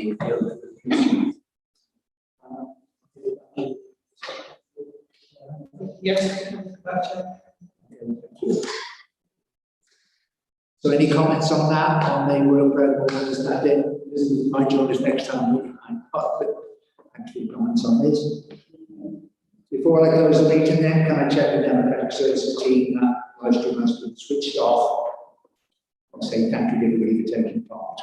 yes. So any comments on that, on the work program understanding? This is my job is next time. Thank you for comments on this. Before I close the meeting then, can I check the Democratic Services team that live stream has been switched off? I'll say thank you everybody for taking part.